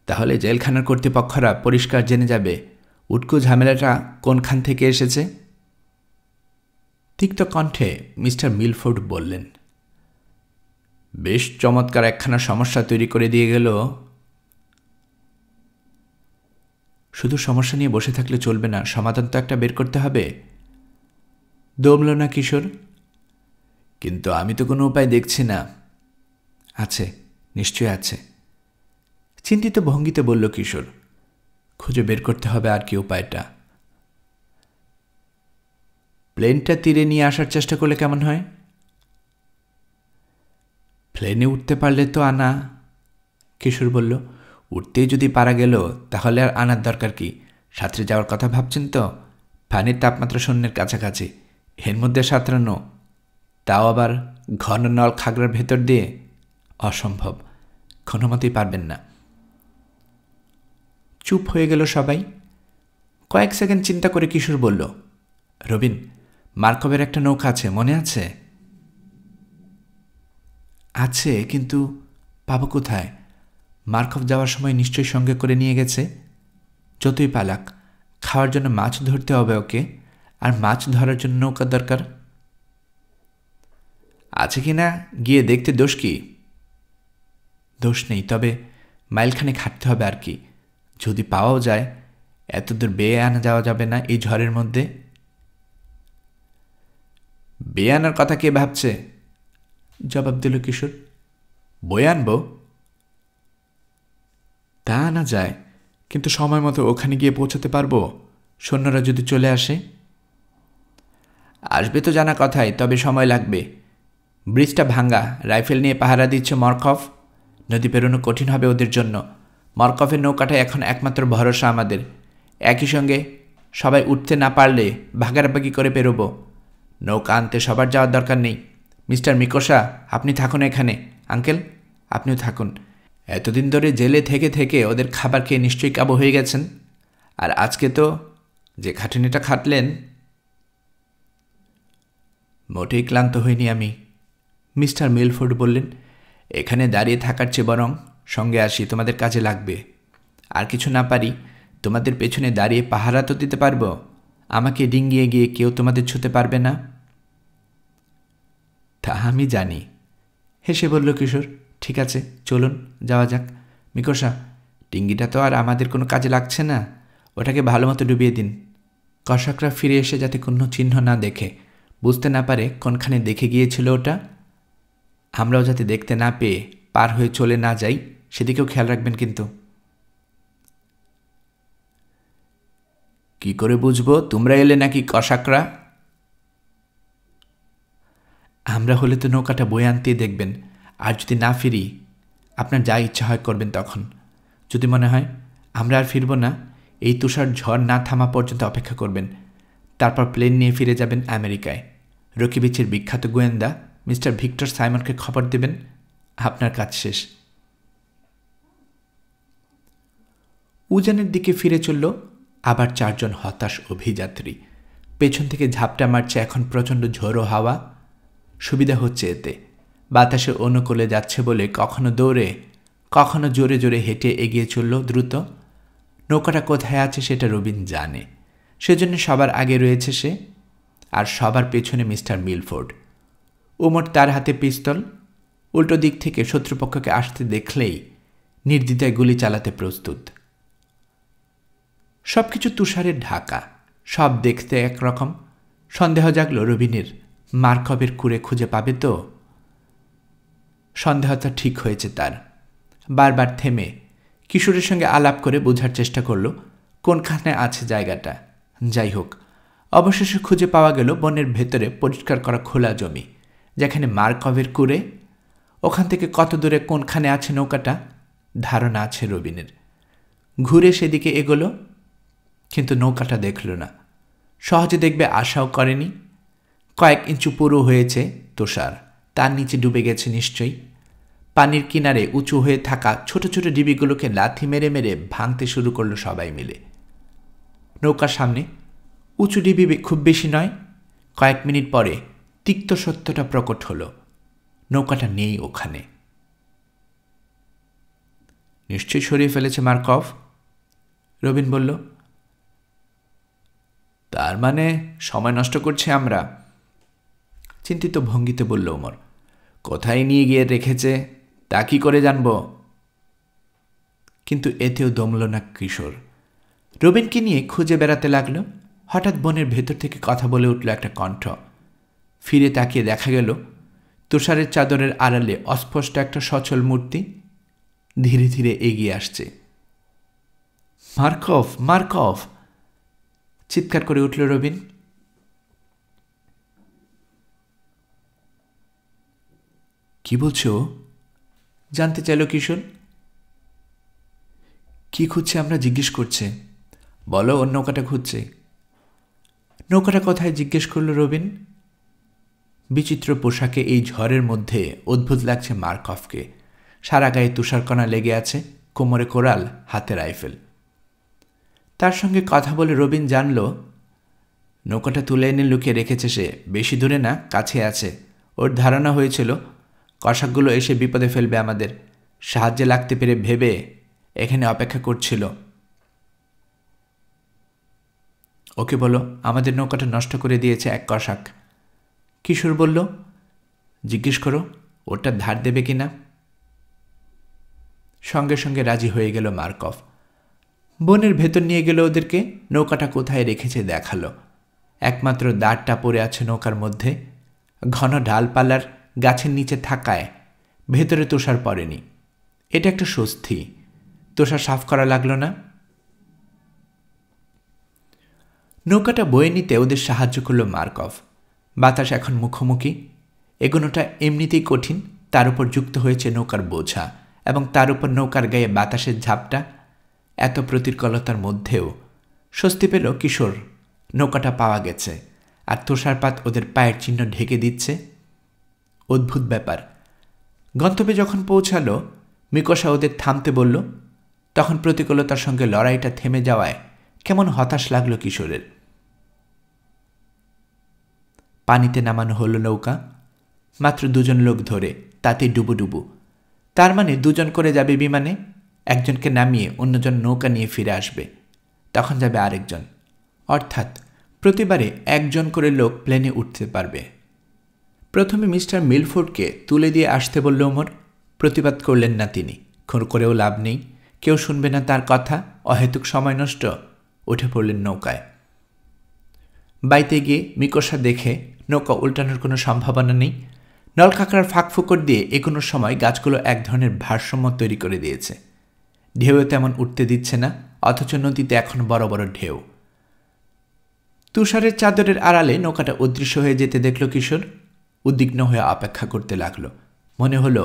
Speaker 1: তাহলে জেলখানার কর্তৃপক্ষরা পরিষ্কার জেনে যাবে উটকো ঝামেলাটা কোনখান থেকে এসেছে। তিক্ত কণ্ঠে মিস্টার মিলফোর্ড বললেন, বেশ চমৎকার একখানা সমস্যা তৈরি করে দিয়ে গেল। শুধু সমস্যা নিয়ে বসে থাকলে চলবে না, সমাধান তো একটা বের করতে হবে। দমল না কিশোর। কিন্তু আমি তো কোনো উপায় দেখছি না। আছে, নিশ্চয় আছে, চিন্তিত ভঙ্গিতে বলল কিশোর। খুঁজে বের করতে হবে আর কি উপায়টা। প্লেনটা তীরে নিয়ে আসার চেষ্টা করলে কেমন হয়? প্লেনে উঠতে পারলে তো আনা, কিশোর বলল। উঠতেই যদি পারা গেল তাহলে আর আনার দরকার কি? সাঁতরে যাওয়ার কথা ভাবছেন তো? পানির তাপমাত্রা শূন্যের কাছাকাছি, এর মধ্যে সাঁতরানো, তাও আবার ঘন নল খাগড়ার ভেতর দিয়ে, অসম্ভব, কোনো মতেই পারবেন না। চুপ হয়ে গেল সবাই। কয়েক সেকেন্ড চিন্তা করে কিশোর বলল, রবিন, মার্কভের একটা নৌকা আছে, মনে আছে? আছে, কিন্তু পাবো কোথায়? মার্কভ যাওয়ার সময় নিশ্চয়ই সঙ্গে করে নিয়ে গেছে। যতই পালাক, খাওয়ার জন্য মাছ ধরতে হবে ওকে, আর মাছ ধরার জন্য নৌকা দরকার। আছে কি না গিয়ে দেখতে দোষ কি? দোষ নেই, তবে মাইলখানেক হাঁটতে হবে আর কি। যদি পাওয়াও যায়, এত দূর বেয়ে আনা যাওয়া যাবে না এই ঝড়ের মধ্যে। বেয়ে আনার কথা কে ভাবছে? জবাব দিল কিশোর। বয়ে আনবো? তা আনা যায়, কিন্তু সময় মতো ওখানে গিয়ে পৌঁছাতে পারবো সৈন্যরা যদি চলে আসে? আসবে তো জানা কথাই, তবে সময় লাগবে। ব্রিজটা ভাঙ্গা, রাইফেল নিয়ে পাহারা দিচ্ছে মরকফ, নদী পেরোনো কঠিন হবে ওদের জন্য। মরকফের নৌকাটাই এখন একমাত্র ভরসা আমাদের। একই সঙ্গে সবাই উঠতে না পারলে ভাগাভাগি করে পেরোবো। নৌকা আনতে সবার যাওয়ার দরকার নেই। মিস্টার মিকোসা, আপনি থাকুন এখানে। আঙ্কেল, আপনিও থাকুন। এতদিন ধরে জেলে থেকে থেকে ওদের খাবার খেয়ে নিশ্চয়ই কাবু হয়ে গেছেন, আর আজকে তো যে খাটুনিটা খাটলেন। মোটেই ক্লান্ত হইনি আমি, মিস্টার মিলফোর্ড বললেন। এখানে দাঁড়িয়ে থাকার চেয়ে বরং সঙ্গে আসি, তোমাদের কাজে লাগবে। আর কিছু না পারি, তোমাদের পেছনে দাঁড়িয়ে পাহারা তো দিতে পারবো। আমাকে ডিঙ্গিয়ে গিয়ে কেউ তোমাদের ছুঁতে পারবে না। তা আমি জানি, হেসে বলল কিশোর। ঠিক আছে, চলুন যাওয়া যাক। মিকোসা, ডিঙ্গিটা তো আর আমাদের কোনো কাজে লাগছে না, ওটাকে ভালো মতো ডুবিয়ে দিন। কসাকরা ফিরে এসে যাতে কোনো চিহ্ন না দেখে, বুঝতে না পারে কোনখানে দেখে গিয়েছিল ওটা। আমরাও যাতে দেখতে না পেয়ে পার হয়ে চলে না যাই, সেদিকেও খেয়াল রাখবেন কিন্তু। কি করে বুঝবো তোমরা এলে নাকি কসাকরা? আমরা হলে তো নৌকাটা বয়ে আনতেই দেখবেন, আর যদি না ফিরি আপনার যা ইচ্ছা হয় করবেন। তখন যদি মনে হয় আমরা আর ফিরব না, এই তুষার ঝড় না থামা পর্যন্ত অপেক্ষা করবেন। তারপর প্লেন নিয়ে ফিরে যাবেন আমেরিকায়। রকি বিচের বিখ্যাত গোয়েন্দা মিস্টার ভিক্টর সাইমনকে খবর দেবেন, আপনার কাজ শেষ। উজানের দিকে ফিরে চলল আবার 4 জন হতাশ অভিযাত্রী। পেছন থেকে ঝাপটা মারছে এখন প্রচণ্ড ঝোড়ো হাওয়া। সুবিধা হচ্ছে এতে, বাতাসে অনুকূলে যাচ্ছে বলে কখনো দৌড়ে কখনো জোরে জোরে হেঁটে এগিয়ে চলল দ্রুত। নৌকাটা কোথায় আছে সেটা রবিন জানে, সেজন্য সবার আগে রয়েছে সে, আর সবার পেছনে মিস্টার মিলফোর্ড। উমর তার হাতে পিস্তল, উল্টো দিক থেকে শত্রুপক্ষকে আসতে দেখলেই নির্দ্বিধায় গুলি চালাতে প্রস্তুত। সবকিছু তুষারের ঢাকা, সব দেখতে একরকম। সন্দেহ জাগল রবিনের, মার্কভের কুড়ে খুঁজে পাবে তো? সন্দেহটা ঠিক হয়েছে তার। বারবার থেমে কিশোরের সঙ্গে আলাপ করে বোঝার চেষ্টা করল কোনখানে আছে জায়গাটা। যাই হোক, অবশেষে খুঁজে পাওয়া গেল বনের ভেতরে পরিষ্কার করা খোলা জমি, যেখানে মার্কভের কুড়ে। ওখান থেকে কত দূরে কোনখানে আছে নৌকাটা ধারণা আছে রবিনের। ঘুরে সেদিকে এগোলো, কিন্তু নৌকাটা দেখল না। সহজে দেখবে আশাও করেনি। কয়েক ইঞ্চু পুরো হয়েছে তুষার, তার নিচে ডুবে গেছে নিশ্চয়ই। পানির কিনারে উঁচু হয়ে থাকা ছোট ছোট ডিবিগুলোকে লাথি মেরে মেরে ভাঙতে শুরু করলো সবাই মিলে। নৌকার সামনে উঁচু ডিবি খুব বেশি নয়। কয়েক মিনিট পরে তিক্ত সত্যটা প্রকট হল, নৌকাটা নেই ওখানে। নিশ্চয়ই সরিয়ে ফেলেছে মার্কভ, রবিন বলল। তার মানে সময় নষ্ট করছে আমরা, চিন্তিত ভঙ্গিতে বলল ওমর। কোথায় নিয়ে গিয়ে রেখেছে তা কি করে জানব? কিন্তু এতেও দমল না কিশোর। রবিনকে নিয়ে খুঁজে বেড়াতে লাগল। হঠাৎ বনের ভেতর থেকে কথা বলে উঠল একটা কণ্ঠ। ফিরে তাকিয়ে দেখা গেল তুষারের চাদরের আড়ালে অস্পষ্ট একটা সচল মূর্তি ধীরে ধীরে এগিয়ে আসছে। মার্কভ, মার্কভ, চিৎকার করে উঠল রবিন। কি বলছো? জানতে চাইল কিশোর। কি খুঁজছে আমরা জিজ্ঞেস করছে। বলো ওর নৌকাটা খুঁজছে। নৌকাটা কোথায় জিজ্ঞেস করল রবিন। বিচিত্র পোশাকে এই ঝড়ের মধ্যে অদ্ভুত লাগছে মার্কভকে। সারা গায়ে তুষারকণা লেগে আছে, কোমরে কোরাল, হাতে রাইফেল। তার সঙ্গে কথা বলে রবিন জানল নৌকাটা তুলে এনে লুকিয়ে রেখেছে সে। বেশি দূরে না, কাছে আছে। ওর ধারণা হয়েছিল কসাকগুলো এসে বিপদে ফেলবে আমাদের, সাহায্যে লাগতে পেরে ভেবে এখানে অপেক্ষা করছিল। ওকে বলো আমাদের নৌকাটা নষ্ট করে দিয়েছে এক কসাক। কিশোর বলল, জিজ্ঞেস করো ওটা ধার দেবে কিনা। সঙ্গে সঙ্গে রাজি হয়ে গেল মার্কভ। বনের ভেতর নিয়ে গেল ওদেরকে। নৌকাটা কোথায় রেখেছে দেখালো। একমাত্র দাঁড়টা পড়ে আছে নৌকার মধ্যে। ঘন ডালপালার গাছের নিচে থাকায় ভেতরে তুষার পড়েনি। এটা একটা স্বস্তি। তুষার সাফ করা লাগলো না। নৌকাটা বয়ে নিতে ওদের সাহায্য করল মার্কভ। বাতাস এখন মুখোমুখি। এগোনোটা এমনিতেই কঠিন, তার উপর যুক্ত হয়েছে নৌকার বোঝা, এবং তার উপর নৌকার গায়ে বাতাসের ঝাপটা। এত প্রতিকূলতার মধ্যেও স্বস্তি পেল কিশোর। নৌকাটা পাওয়া গেছে, আর তুষারপাত ওদের পায়ের চিহ্ন ঢেকে দিচ্ছে। অদ্ভুত ব্যাপার। গন্তব্যে যখন পৌঁছালো, মিকোসা ওদের থামতে বলল। তখন প্রতিকূলতার সঙ্গে লড়াইটা থেমে যাওয়ায় কেমন হতাশ লাগলো কিশোরের। পানিতে নামানো হলো নৌকা, মাত্র 2 জন লোক ধরে, তাতে ডুবুডুবু। তার মানে 2 জন করে যাবে বিমানে। একজনকে নামিয়ে অন্যজন নৌকা নিয়ে ফিরে আসবে, তখন যাবে আরেকজন। অর্থাৎ প্রতিবারে 1 জন করে লোক প্লেনে উঠতে পারবে। প্রথমে মিস্টার মিলফোর্ডকে তুলে দিয়ে আসতে বলল ওমর। প্রতিবাদ করলেন না তিনি। খুন করেও লাভ নেই, কেউ শুনবে না তার কথা, অহেতুক সময় নষ্ট। উঠে পড়লেন নৌকায়। বাইতে গিয়ে মিকোসা দেখে নৌকা উল্টানোর কোনো সম্ভাবনা নেই। নলকাঁকড়ার ফাঁকফুকর দিয়ে এগোনোর সময় গাছগুলো এক ধরনের ভারসাম্য তৈরি করে দিয়েছে। ঢেউয়ে তেমন উঠতে দিচ্ছে না, অথচ নদীতে এখন বড় বড় ঢেউ। তুষারের চাদরের আড়ালে নৌকাটা অদৃশ্য হয়ে যেতে দেখল কিশোর। উদ্বিগ্ন হয়ে অপেক্ষা করতে লাগল। মনে হলো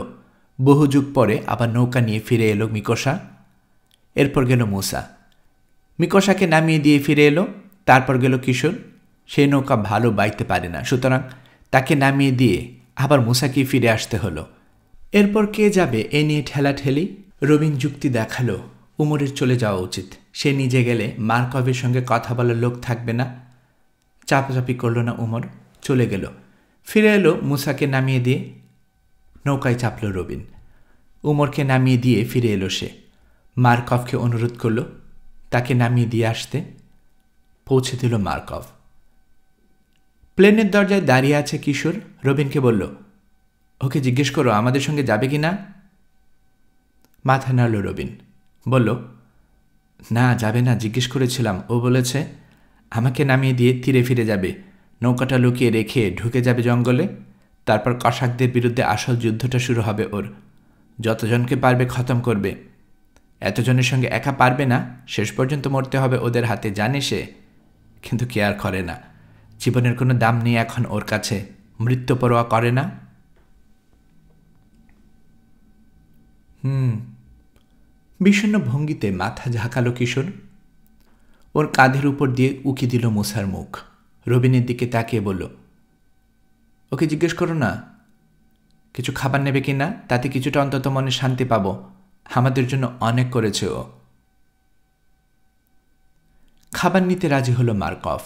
Speaker 1: বহু যুগ পরে আবার নৌকা নিয়ে ফিরে এলো মিকোসা। এরপর গেল মুসা। মিকোসাকে নামিয়ে দিয়ে ফিরে এলো। তারপর গেল কিশোর। সেই নৌকা ভালো বাইতে পারে না, সুতরাং তাকে নামিয়ে দিয়ে আবার মুসাকে ফিরে আসতে হলো। এরপর কে যাবে এ নিয়ে ঠেলাঠেলি। রবিন যুক্তি দেখালো উমরের চলে যাওয়া উচিত। সে নিজে গেলে মার্কভের সঙ্গে কথা বলার লোক থাকবে না। চাপাচাপি করল না উমর, চলে গেল। ফিরে এলো মুসাকে নামিয়ে দিয়ে। নৌকায় চাপল রবিন। উমরকে নামিয়ে দিয়ে ফিরে এলো সে। মার্কভকে অনুরোধ করল তাকে নামিয়ে দিয়ে আসতে। পৌঁছে দিল মার্কভ। প্লেনের দরজায় দাঁড়িয়ে আছে কিশোর। রবিনকে বলল, ওকে জিজ্ঞেস করো আমাদের সঙ্গে যাবে কি না। মাথা নাড়ল রবিন, বলল, না যাবে না, জিজ্ঞেস করেছিলাম। ও বলেছে আমাকে নামিয়ে দিয়ে তীরে ফিরে যাবে, নৌকাটা লুকিয়ে রেখে ঢুকে যাবে জঙ্গলে। তারপর কসাকদের বিরুদ্ধে আসল যুদ্ধটা শুরু হবে ওর। যতজনকে পারবে খতম করবে। এতজনের সঙ্গে একা পারবে না, শেষ পর্যন্ত মরতে হবে ওদের হাতে, জানে সে, কিন্তু কেয়ার করে না। জীবনের কোনো দাম নেই এখন ওর কাছে, মৃত্যু পরোয়া করে না। বিষণ্ণ ভঙ্গিতে মাথা ঝাঁকালো কিশোর। ওর কাঁধের উপর দিয়ে উকি দিল মুসার মুখ। রবিনের দিকে তাকিয়ে বলল, ওকে জিজ্ঞেস করো না কিছু খাবার নেবে কি না, তাতে কিছুটা অন্তত মনে শান্তি পাবো। আমাদের জন্য অনেক করেছে ও। খাবার নিতে রাজি হলো মার্কভ।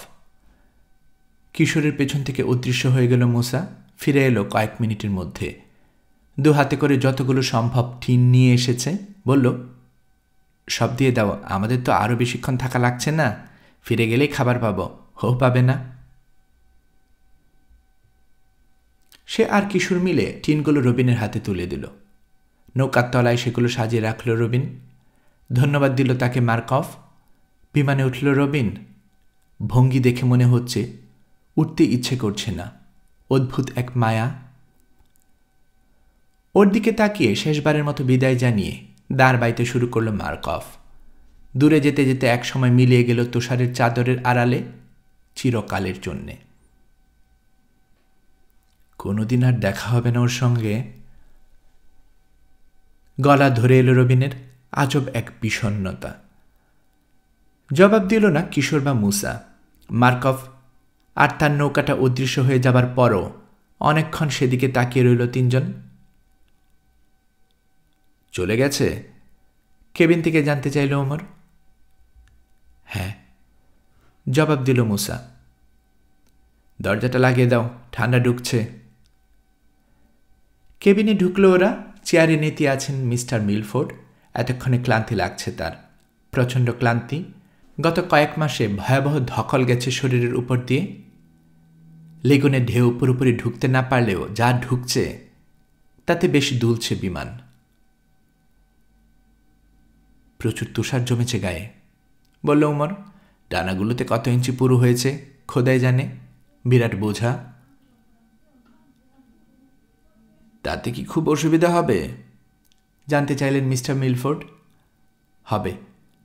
Speaker 1: কিশোরের পেছন থেকে অদৃশ্য হয়ে গেল মুসা। ফিরে এলো কয়েক মিনিটের মধ্যে। দু হাতে করে যতগুলো সম্ভব টিন নিয়ে এসেছে। বলল, সব দিয়ে দাও, আমাদের তো আরও বেশিক্ষণ থাকা লাগছে না, ফিরে গেলেই খাবার পাবো, হো পাবে না। সে আর কিশোর মিলে টিনগুলো রবিনের হাতে তুলে দিল। নৌকার তলায় সেগুলো সাজিয়ে রাখল রবিন। ধন্যবাদ দিল তাকে মার্কভ। বিমানে উঠল রবিন। ভঙ্গি দেখে মনে হচ্ছে উঠতে ইচ্ছে করছে না। অদ্ভুত এক মায়া। ওর দিকে তাকিয়ে শেষবারের মতো বিদায় জানিয়ে দাঁড় বাইতে শুরু করল মার্কভ। দূরে যেতে যেতে একসময় মিলিয়ে গেল তুষারের চাদরের আড়ালে, চিরকালের জন্যে। কোনোদিন আর দেখা হবে না ওর সঙ্গে। গলা ধরে এলো রবিনের। আজব এক বিষণ্ণতা। জবাব দিল না কিশোর বা মুসা। মার্কভ আর তার নৌকাটা অদৃশ্য হয়ে যাবার পরও অনেকক্ষণ সেদিকে তাকিয়ে রইল তিনজন। চলে গেছে? কেবিন থেকে জানতে চাইল ওমর। হ্যাঁ, জবাব দিল মুসা। দরজাটা লাগিয়ে দাও, ঠান্ডা ঢুকছে। কেবিনে ঢুকল ওরা। চেয়ারে নেতি আছেন মিস্টার মিলফোর্ড। এতক্ষণে ক্লান্তি লাগছে তার, প্রচণ্ড ক্লান্তি। গত কয়েক মাসে ভয়াবহ ধকল গেছে শরীরের উপর দিয়ে। লেগুনে ঢেউ পুরোপুরি ঢুকতে না পারলেও যা ঢুকছে তাতে বেশ দুলছে বিমান। প্রচুর তুষার জমেছে গায়ে, বলল উমর। ডানাগুলোতে কত ইঞ্চি পুরু হয়েছে খোদাই জানে, বিরাট বোঝা। তাতে কি খুব অসুবিধা হবে? জানতে চাইলেন মিস্টার মিলফোর্ড। হবে,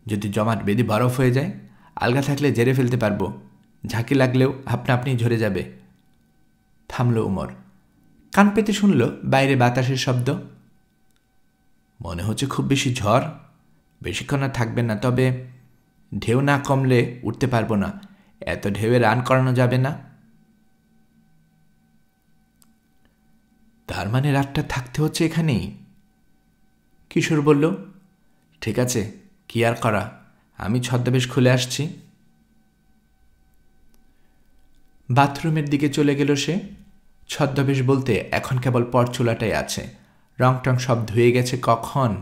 Speaker 1: যদি জমাট বেদি বরফ হয়ে যায়। আলগা থাকলে জেরে ফেলতে পারবো, ঝাঁকি লাগলেও আপনা আপনি ঝরে যাবে। থামল উমর। কান পেতে শুনল বাইরে বাতাসের শব্দ। মনে হচ্ছে খুব বেশি ঝড়, বেশিক্ষণ আর থাকবে না। তবে ঢেউ না কমলে উঠতে পারবো না, এত ঢেউয়ে রান করানো যাবে না। তার মানে রাতটা থাকতে হচ্ছে এখানেই? কিশোর বলল, ঠিক আছে, কি আর করা, আমি ছদ্মবেশ খুলে আসছি। বাথরুমের দিকে চলে গেল সে। ছদ্মবেশ বলতে এখন কেবল পরচুলাটাই আছে, রং টং সব ধুয়ে গেছে কখন।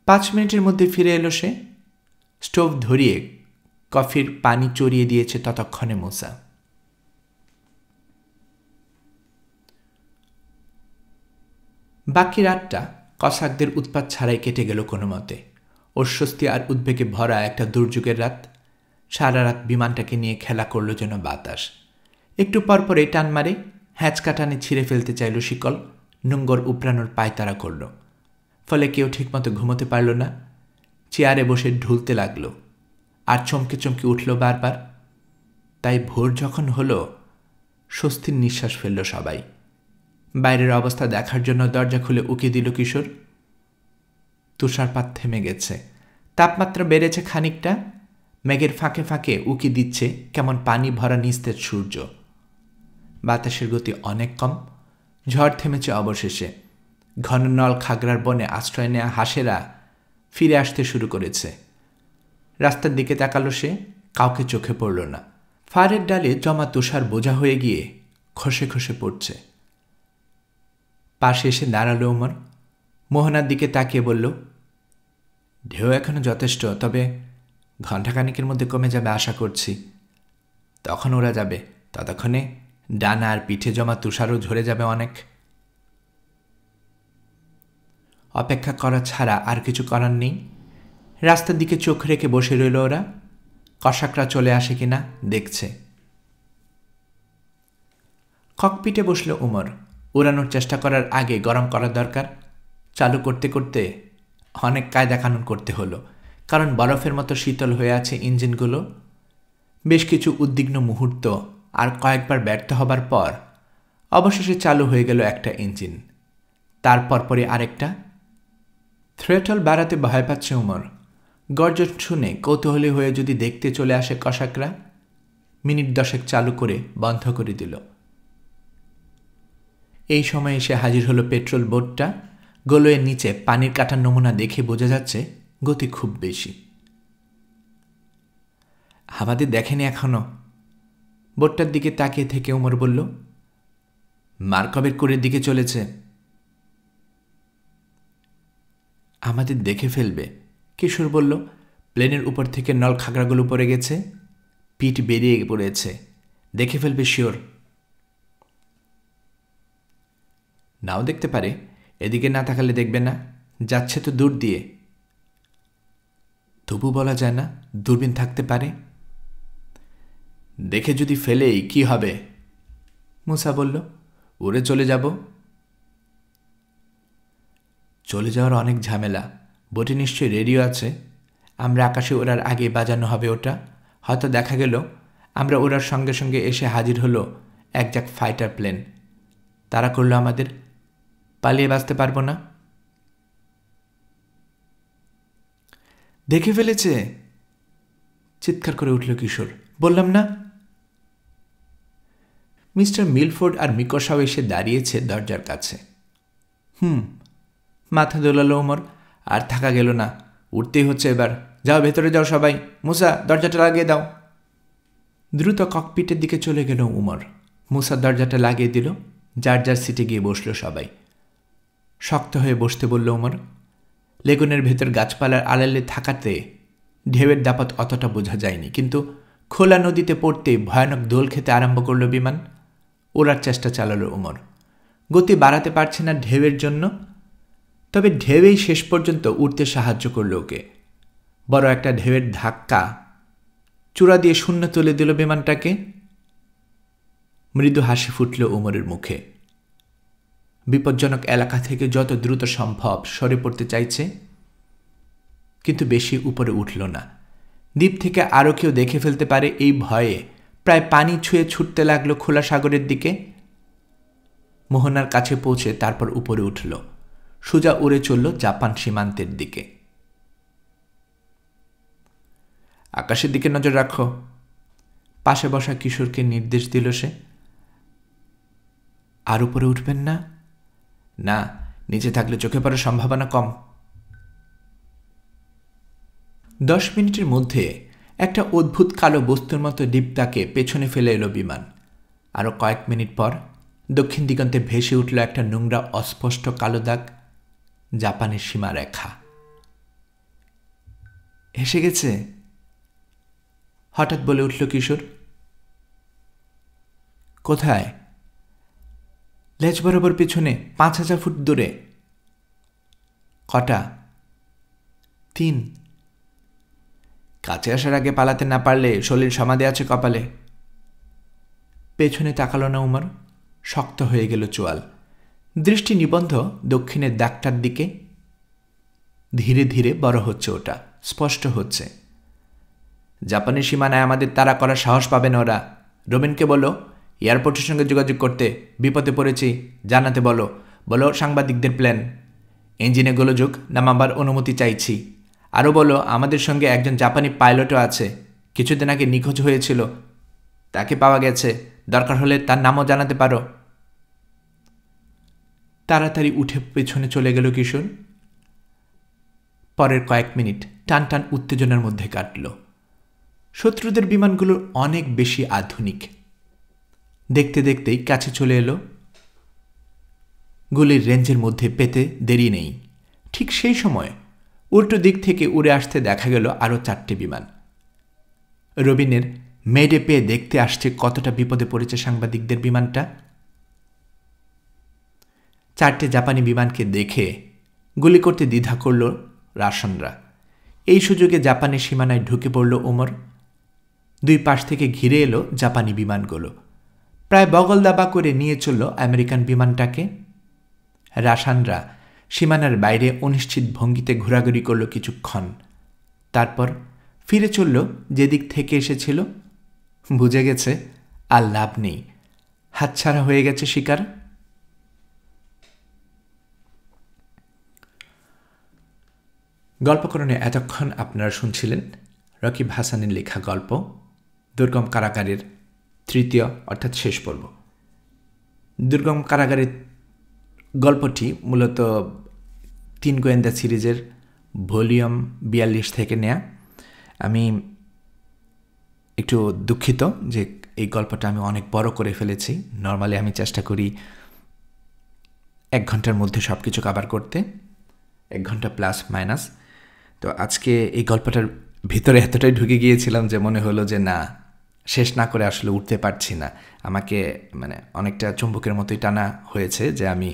Speaker 1: 5 মিনিটের মধ্যে ফিরে এলো সে। স্টোভ ধরিয়ে কফির পানি চড়িয়ে দিয়েছে ততক্ষণে মুসা। বাকি রাতটা কসাকদের উৎপাত ছাড়াই কেটে গেল কোনো মতে। অস্বস্তি আর উদ্বেগে ভরা একটা দুর্যোগের রাত। সারা রাত বিমানটাকে নিয়ে খেলা করল যেন বাতাস। একটু পরপরে টান মারে, হ্যাঁচকা টানে ছিঁড়ে ফেলতে চাইল শিকল। নোঙ্গর উপড়ানোর পায়তারা করল। ফলে কেউ ঠিকমতো ঘুমোতে পারল না। চেয়ারে বসে ঢুলতে লাগল আর চমকে চমকে উঠল বারবার। তাই ভোর যখন হলো স্বস্তির নিঃশ্বাস ফেলল সবাই। বাইরের অবস্থা দেখার জন্য দরজা খুলে উকি দিল কিশোর। তুষারপাত থেমে গেছে, তাপমাত্রা বেড়েছে খানিকটা। মেঘের ফাঁকে ফাঁকে উকি দিচ্ছে কেমন পানি ভরা নিস্তেজ সূর্য। বাতাসের গতি অনেক কম। ঝড় থেমেছে অবশেষে। ঘন নল খাগড়ার বনে আশ্রয় নেয়া হাঁসেরা ফিরে আসতে শুরু করেছে। রাস্তার দিকে তাকালো সে, কাউকে চোখে পড়ল না। ফারের ডালে জমা তুষার বোঝা হয়ে গিয়ে খসে খসে পড়ছে। পাশে এসে দাঁড়ালো ওমর। মোহনার দিকে তাকিয়ে বলল, ঢেউ এখনো যথেষ্ট, তবে ঘণ্টাখানিকের মধ্যে কমে যাবে আশা করছি। তখন ওরা যাবে, ততক্ষণে ডানা আর পিঠে জমা তুষারও ঝরে যাবে অনেক। অপেক্ষা করা ছাড়া আর কিছু করার নেই। রাস্তার দিকে চোখ রেখে বসে রইল ওরা। কসাকরা চলে আসে কিনা দেখছে। ককপিটে বসল উমর। উড়ানোর চেষ্টা করার আগে গরম করা দরকার। চালু করতে করতে অনেক কায়দা কানুন করতে হলো, কারণ বরফের মতো শীতল হয়ে আছে ইঞ্জিনগুলো। বেশ কিছু উদ্বিগ্ন মুহূর্ত আর কয়েকবার ব্যর্থ হবার পর অবশেষে চালু হয়ে গেল একটা ইঞ্জিন, তারপর পরে আরেকটা। থ্রোটল বাড়াতে ভয় পাচ্ছে উমর। গর্জন শুনে কৌতূহলী হয়ে যদি দেখতে চলে আসে কসাকরা। মিনিট 10 চালু করে বন্ধ করে দিল। এই সময় এসে হাজির হলো পেট্রোল বোটটা। গলুয়ের নিচে পানির কাটার নমুনা দেখে বোঝা যাচ্ছে গতি খুব বেশি। আমাদের দেখেনি এখনো। বোটটার দিকে তাকিয়ে থেকে উমর বলল, মার্কবের কুড়ের দিকে চলেছে। আমাদের দেখে ফেলবে, কিশোর বলল। প্লেনের উপর থেকে নল খাগড়াগুলো পড়ে গেছে, পিঠ বেরিয়ে পড়েছে, দেখে ফেলবে শিওর। নাও দেখতে পারে, এদিকে না তাকালে দেখবে না, যাচ্ছে তো দূর দিয়ে। তবু বলা যায় না, দূরবীন থাকতে পারে। দেখে যদি ফেলেই কি হবে? মুসা বলল, উড়ে চলে যাব। চলে যাওয়ার অনেক ঝামেলা। বোটে নিশ্চয়ই রেডিও আছে। আমরা আকাশে ওড়ার আগে বাজানো হবে ওটা। হয়তো দেখা গেল আমরা ওড়ার সঙ্গে সঙ্গে এসে হাজির হলো একজাক ফাইটার প্লেন। তারা করলো আমাদের, পালিয়ে বাঁচতে পারবো না। দেখে ফেলেছে, চিৎকার করে উঠল কিশোর। বললাম না। মিস্টার মিলফোর্ড আর মিকোসাও এসে দাঁড়িয়েছে দরজার কাছে। মাথা দোলালো ওমর। আর থাকা গেল না, উঠতেই হচ্ছে এবার। যাও, ভেতরে যাও সবাই। মুসা, দরজাটা লাগিয়ে দাও। দ্রুত ককপিটের দিকে চলে গেল উমর। মুসা দরজাটা লাগিয়ে দিল। যার যার সিটে গিয়ে বসল সবাই। শক্ত হয়ে বসতে বলল উমর। লেগুনের ভেতর গাছপালার আড়ালে থাকাতে ঢেউয়ের দাপট অতটা বোঝা যায়নি, কিন্তু খোলা নদীতে পড়তে ভয়ানক দোল খেতে আরম্ভ করল বিমান। ওড়ার চেষ্টা চালালো উমর। গতি বাড়াতে পারছে না ঢেউয়ের জন্য, তবে ঢেউই শেষ পর্যন্ত উঠতে সাহায্য করল ওকে। বড় একটা ঢেউয়ের ধাক্কা চূড়া দিয়ে শূন্য তুলে দিল বিমানটাকে। মৃদু হাসি ফুটল উমরের মুখে। বিপজ্জনক এলাকা থেকে যত দ্রুত সম্ভব সরে পড়তে চাইছে, কিন্তু বেশি উপরে উঠল না। দ্বীপ থেকে আরও কেউ দেখে ফেলতে পারে এই ভয়ে প্রায় পানি ছুঁয়ে ছুটতে লাগলো খোলা সাগরের দিকে। মোহনার কাছে পৌঁছে তারপর উপরে উঠল। সোজা উড়ে চলল জাপান সীমান্তের দিকে। আকাশের দিকে নজর রাখো, পাশে বসা কিশোরকে নির্দেশ দিল সে। আর উপরে উঠবেন না? না, নিচে থাকলে চোখে পড়ার সম্ভাবনা কম। 10 মিনিটের মধ্যে একটা অদ্ভুত কালো বস্তুর মতো দ্বীপটাকে পেছনে ফেলে এলো বিমান। আরও কয়েক মিনিট পর দক্ষিণ দিগন্তে ভেসে উঠল একটা নোংরা অস্পষ্ট কালো দাগ, জাপানের সীমারেখা। এসে গেছে, হঠাৎ বলে উঠল কিশোর। কোথায়? লেজ বরাবর পিছনে 5000 ফুট দূরে। কটা? 3। কাছে আসার আগে পালাতে না পারলে শরীর সমাধি আছে কপালে। পেছনে তাকালো না উমর। শক্ত হয়ে গেল চোয়াল। দৃষ্টি নিবন্ধ দক্ষিণের দাগটার দিকে। ধীরে ধীরে বড় হচ্ছে ওটা, স্পষ্ট হচ্ছে। জাপানের সীমানায় আমাদের তাড়া করার সাহস পাবে না ওরা। রবিনকে বলো এয়ারপোর্টের সঙ্গে যোগাযোগ করতে, বিপদে পড়েছি জানাতে বলো। বলো সাংবাদিকদের প্ল্যান, ইঞ্জিনে গোলযোগ নামাবার অনুমতি চাইছি। আরও বলো আমাদের সঙ্গে একজন জাপানি পাইলটও আছে, কিছুদিন আগে নিখোঁজ হয়েছিল, তাকে পাওয়া গেছে, দরকার হলে তার নামও জানাতে পারো। তাড়াতাড়ি উঠে পেছনে চলে গেল কিশোর। পরের কয়েক মিনিট টান টান উত্তেজনার মধ্যে কাটল। শত্রুদের বিমানগুলো অনেক বেশি আধুনিক। দেখতে দেখতেই কাছে চলে এলো। গুলির রেঞ্জের মধ্যে পেতে দেরি নেই। ঠিক সেই সময় উল্টো দিক থেকে উড়ে আসতে দেখা গেল আরও 4টে বিমান। রবিনের মেডে পেয়ে দেখতে আসছে কতটা বিপদে পড়েছে সাংবাদিকদের বিমানটা। 4টে জাপানি বিমানকে দেখে গুলি করতে দ্বিধা করল রাশানরা। এই সুযোগে জাপানের সীমানায় ঢুকে পড়ল ওমর। দুই পাশ থেকে ঘিরে এলো জাপানি বিমানগুলো, প্রায় বগল দাবা করে নিয়ে চলল আমেরিকান বিমানটাকে। রাশানরা সীমানার বাইরে অনিশ্চিত ভঙ্গিতে ঘোরাঘুরি করল কিছুক্ষণ, তারপর ফিরে চলল যেদিক থেকে এসেছিল। বুঝে গেছে আর লাভ নেই, হাতছাড়া হয়ে গেছে শিকার। গল্পকরণে এতক্ষণ আপনারা শুনছিলেন রকিব হাসানের লেখা গল্প দুর্গম কারাগারের 3য় অর্থাৎ শেষ পর্ব। দুর্গম কারাগারের গল্পটি মূলত 3 গোয়েন্দা সিরিজের ভলিউম 42 থেকে নেয়া। আমি একটু দুঃখিত যে এই গল্পটা আমি অনেক বড় করে ফেলেছি। নর্মালি আমি চেষ্টা করি 1 ঘন্টার মধ্যে সব কিছু কভার করতে, 1 ঘন্টা প্লাস মাইনাস। তো আজকে এই গল্পটার ভিতরে এতটাই ঢুকে গিয়েছিলাম যে মনে হলো যে না, শেষ না করে আসলে উঠতে পারছি না। আমাকে অনেকটা চুম্বকের মতোই টানা হয়েছে যে আমি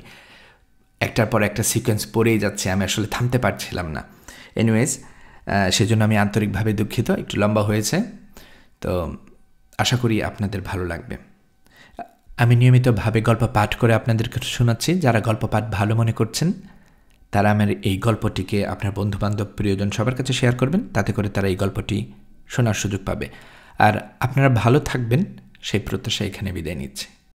Speaker 1: একটার পর একটা সিকোয়েন্স পড়েই যাচ্ছে, আমি আসলে থামতে পারছিলাম না। এনিওয়েজ, সেজন্য আমি আন্তরিকভাবে দুঃখিত, একটু লম্বা হয়েছে। তো আশা করি আপনাদের ভালো লাগবে। আমি নিয়মিতভাবে গল্প পাঠ করে আপনাদেরকে শোনাচ্ছি। যারা গল্প পাঠ ভালো মনে করছেন তারা আমার এই গল্পটিকে আপনার বন্ধুবান্ধব প্রিয়জন সবার কাছে শেয়ার করবেন, তাতে করে তারা এই গল্পটি শোনার সুযোগ পাবে। আর আপনারা ভালো থাকবেন সেই প্রত্যাশা এখানে বিদায় নিচ্ছে।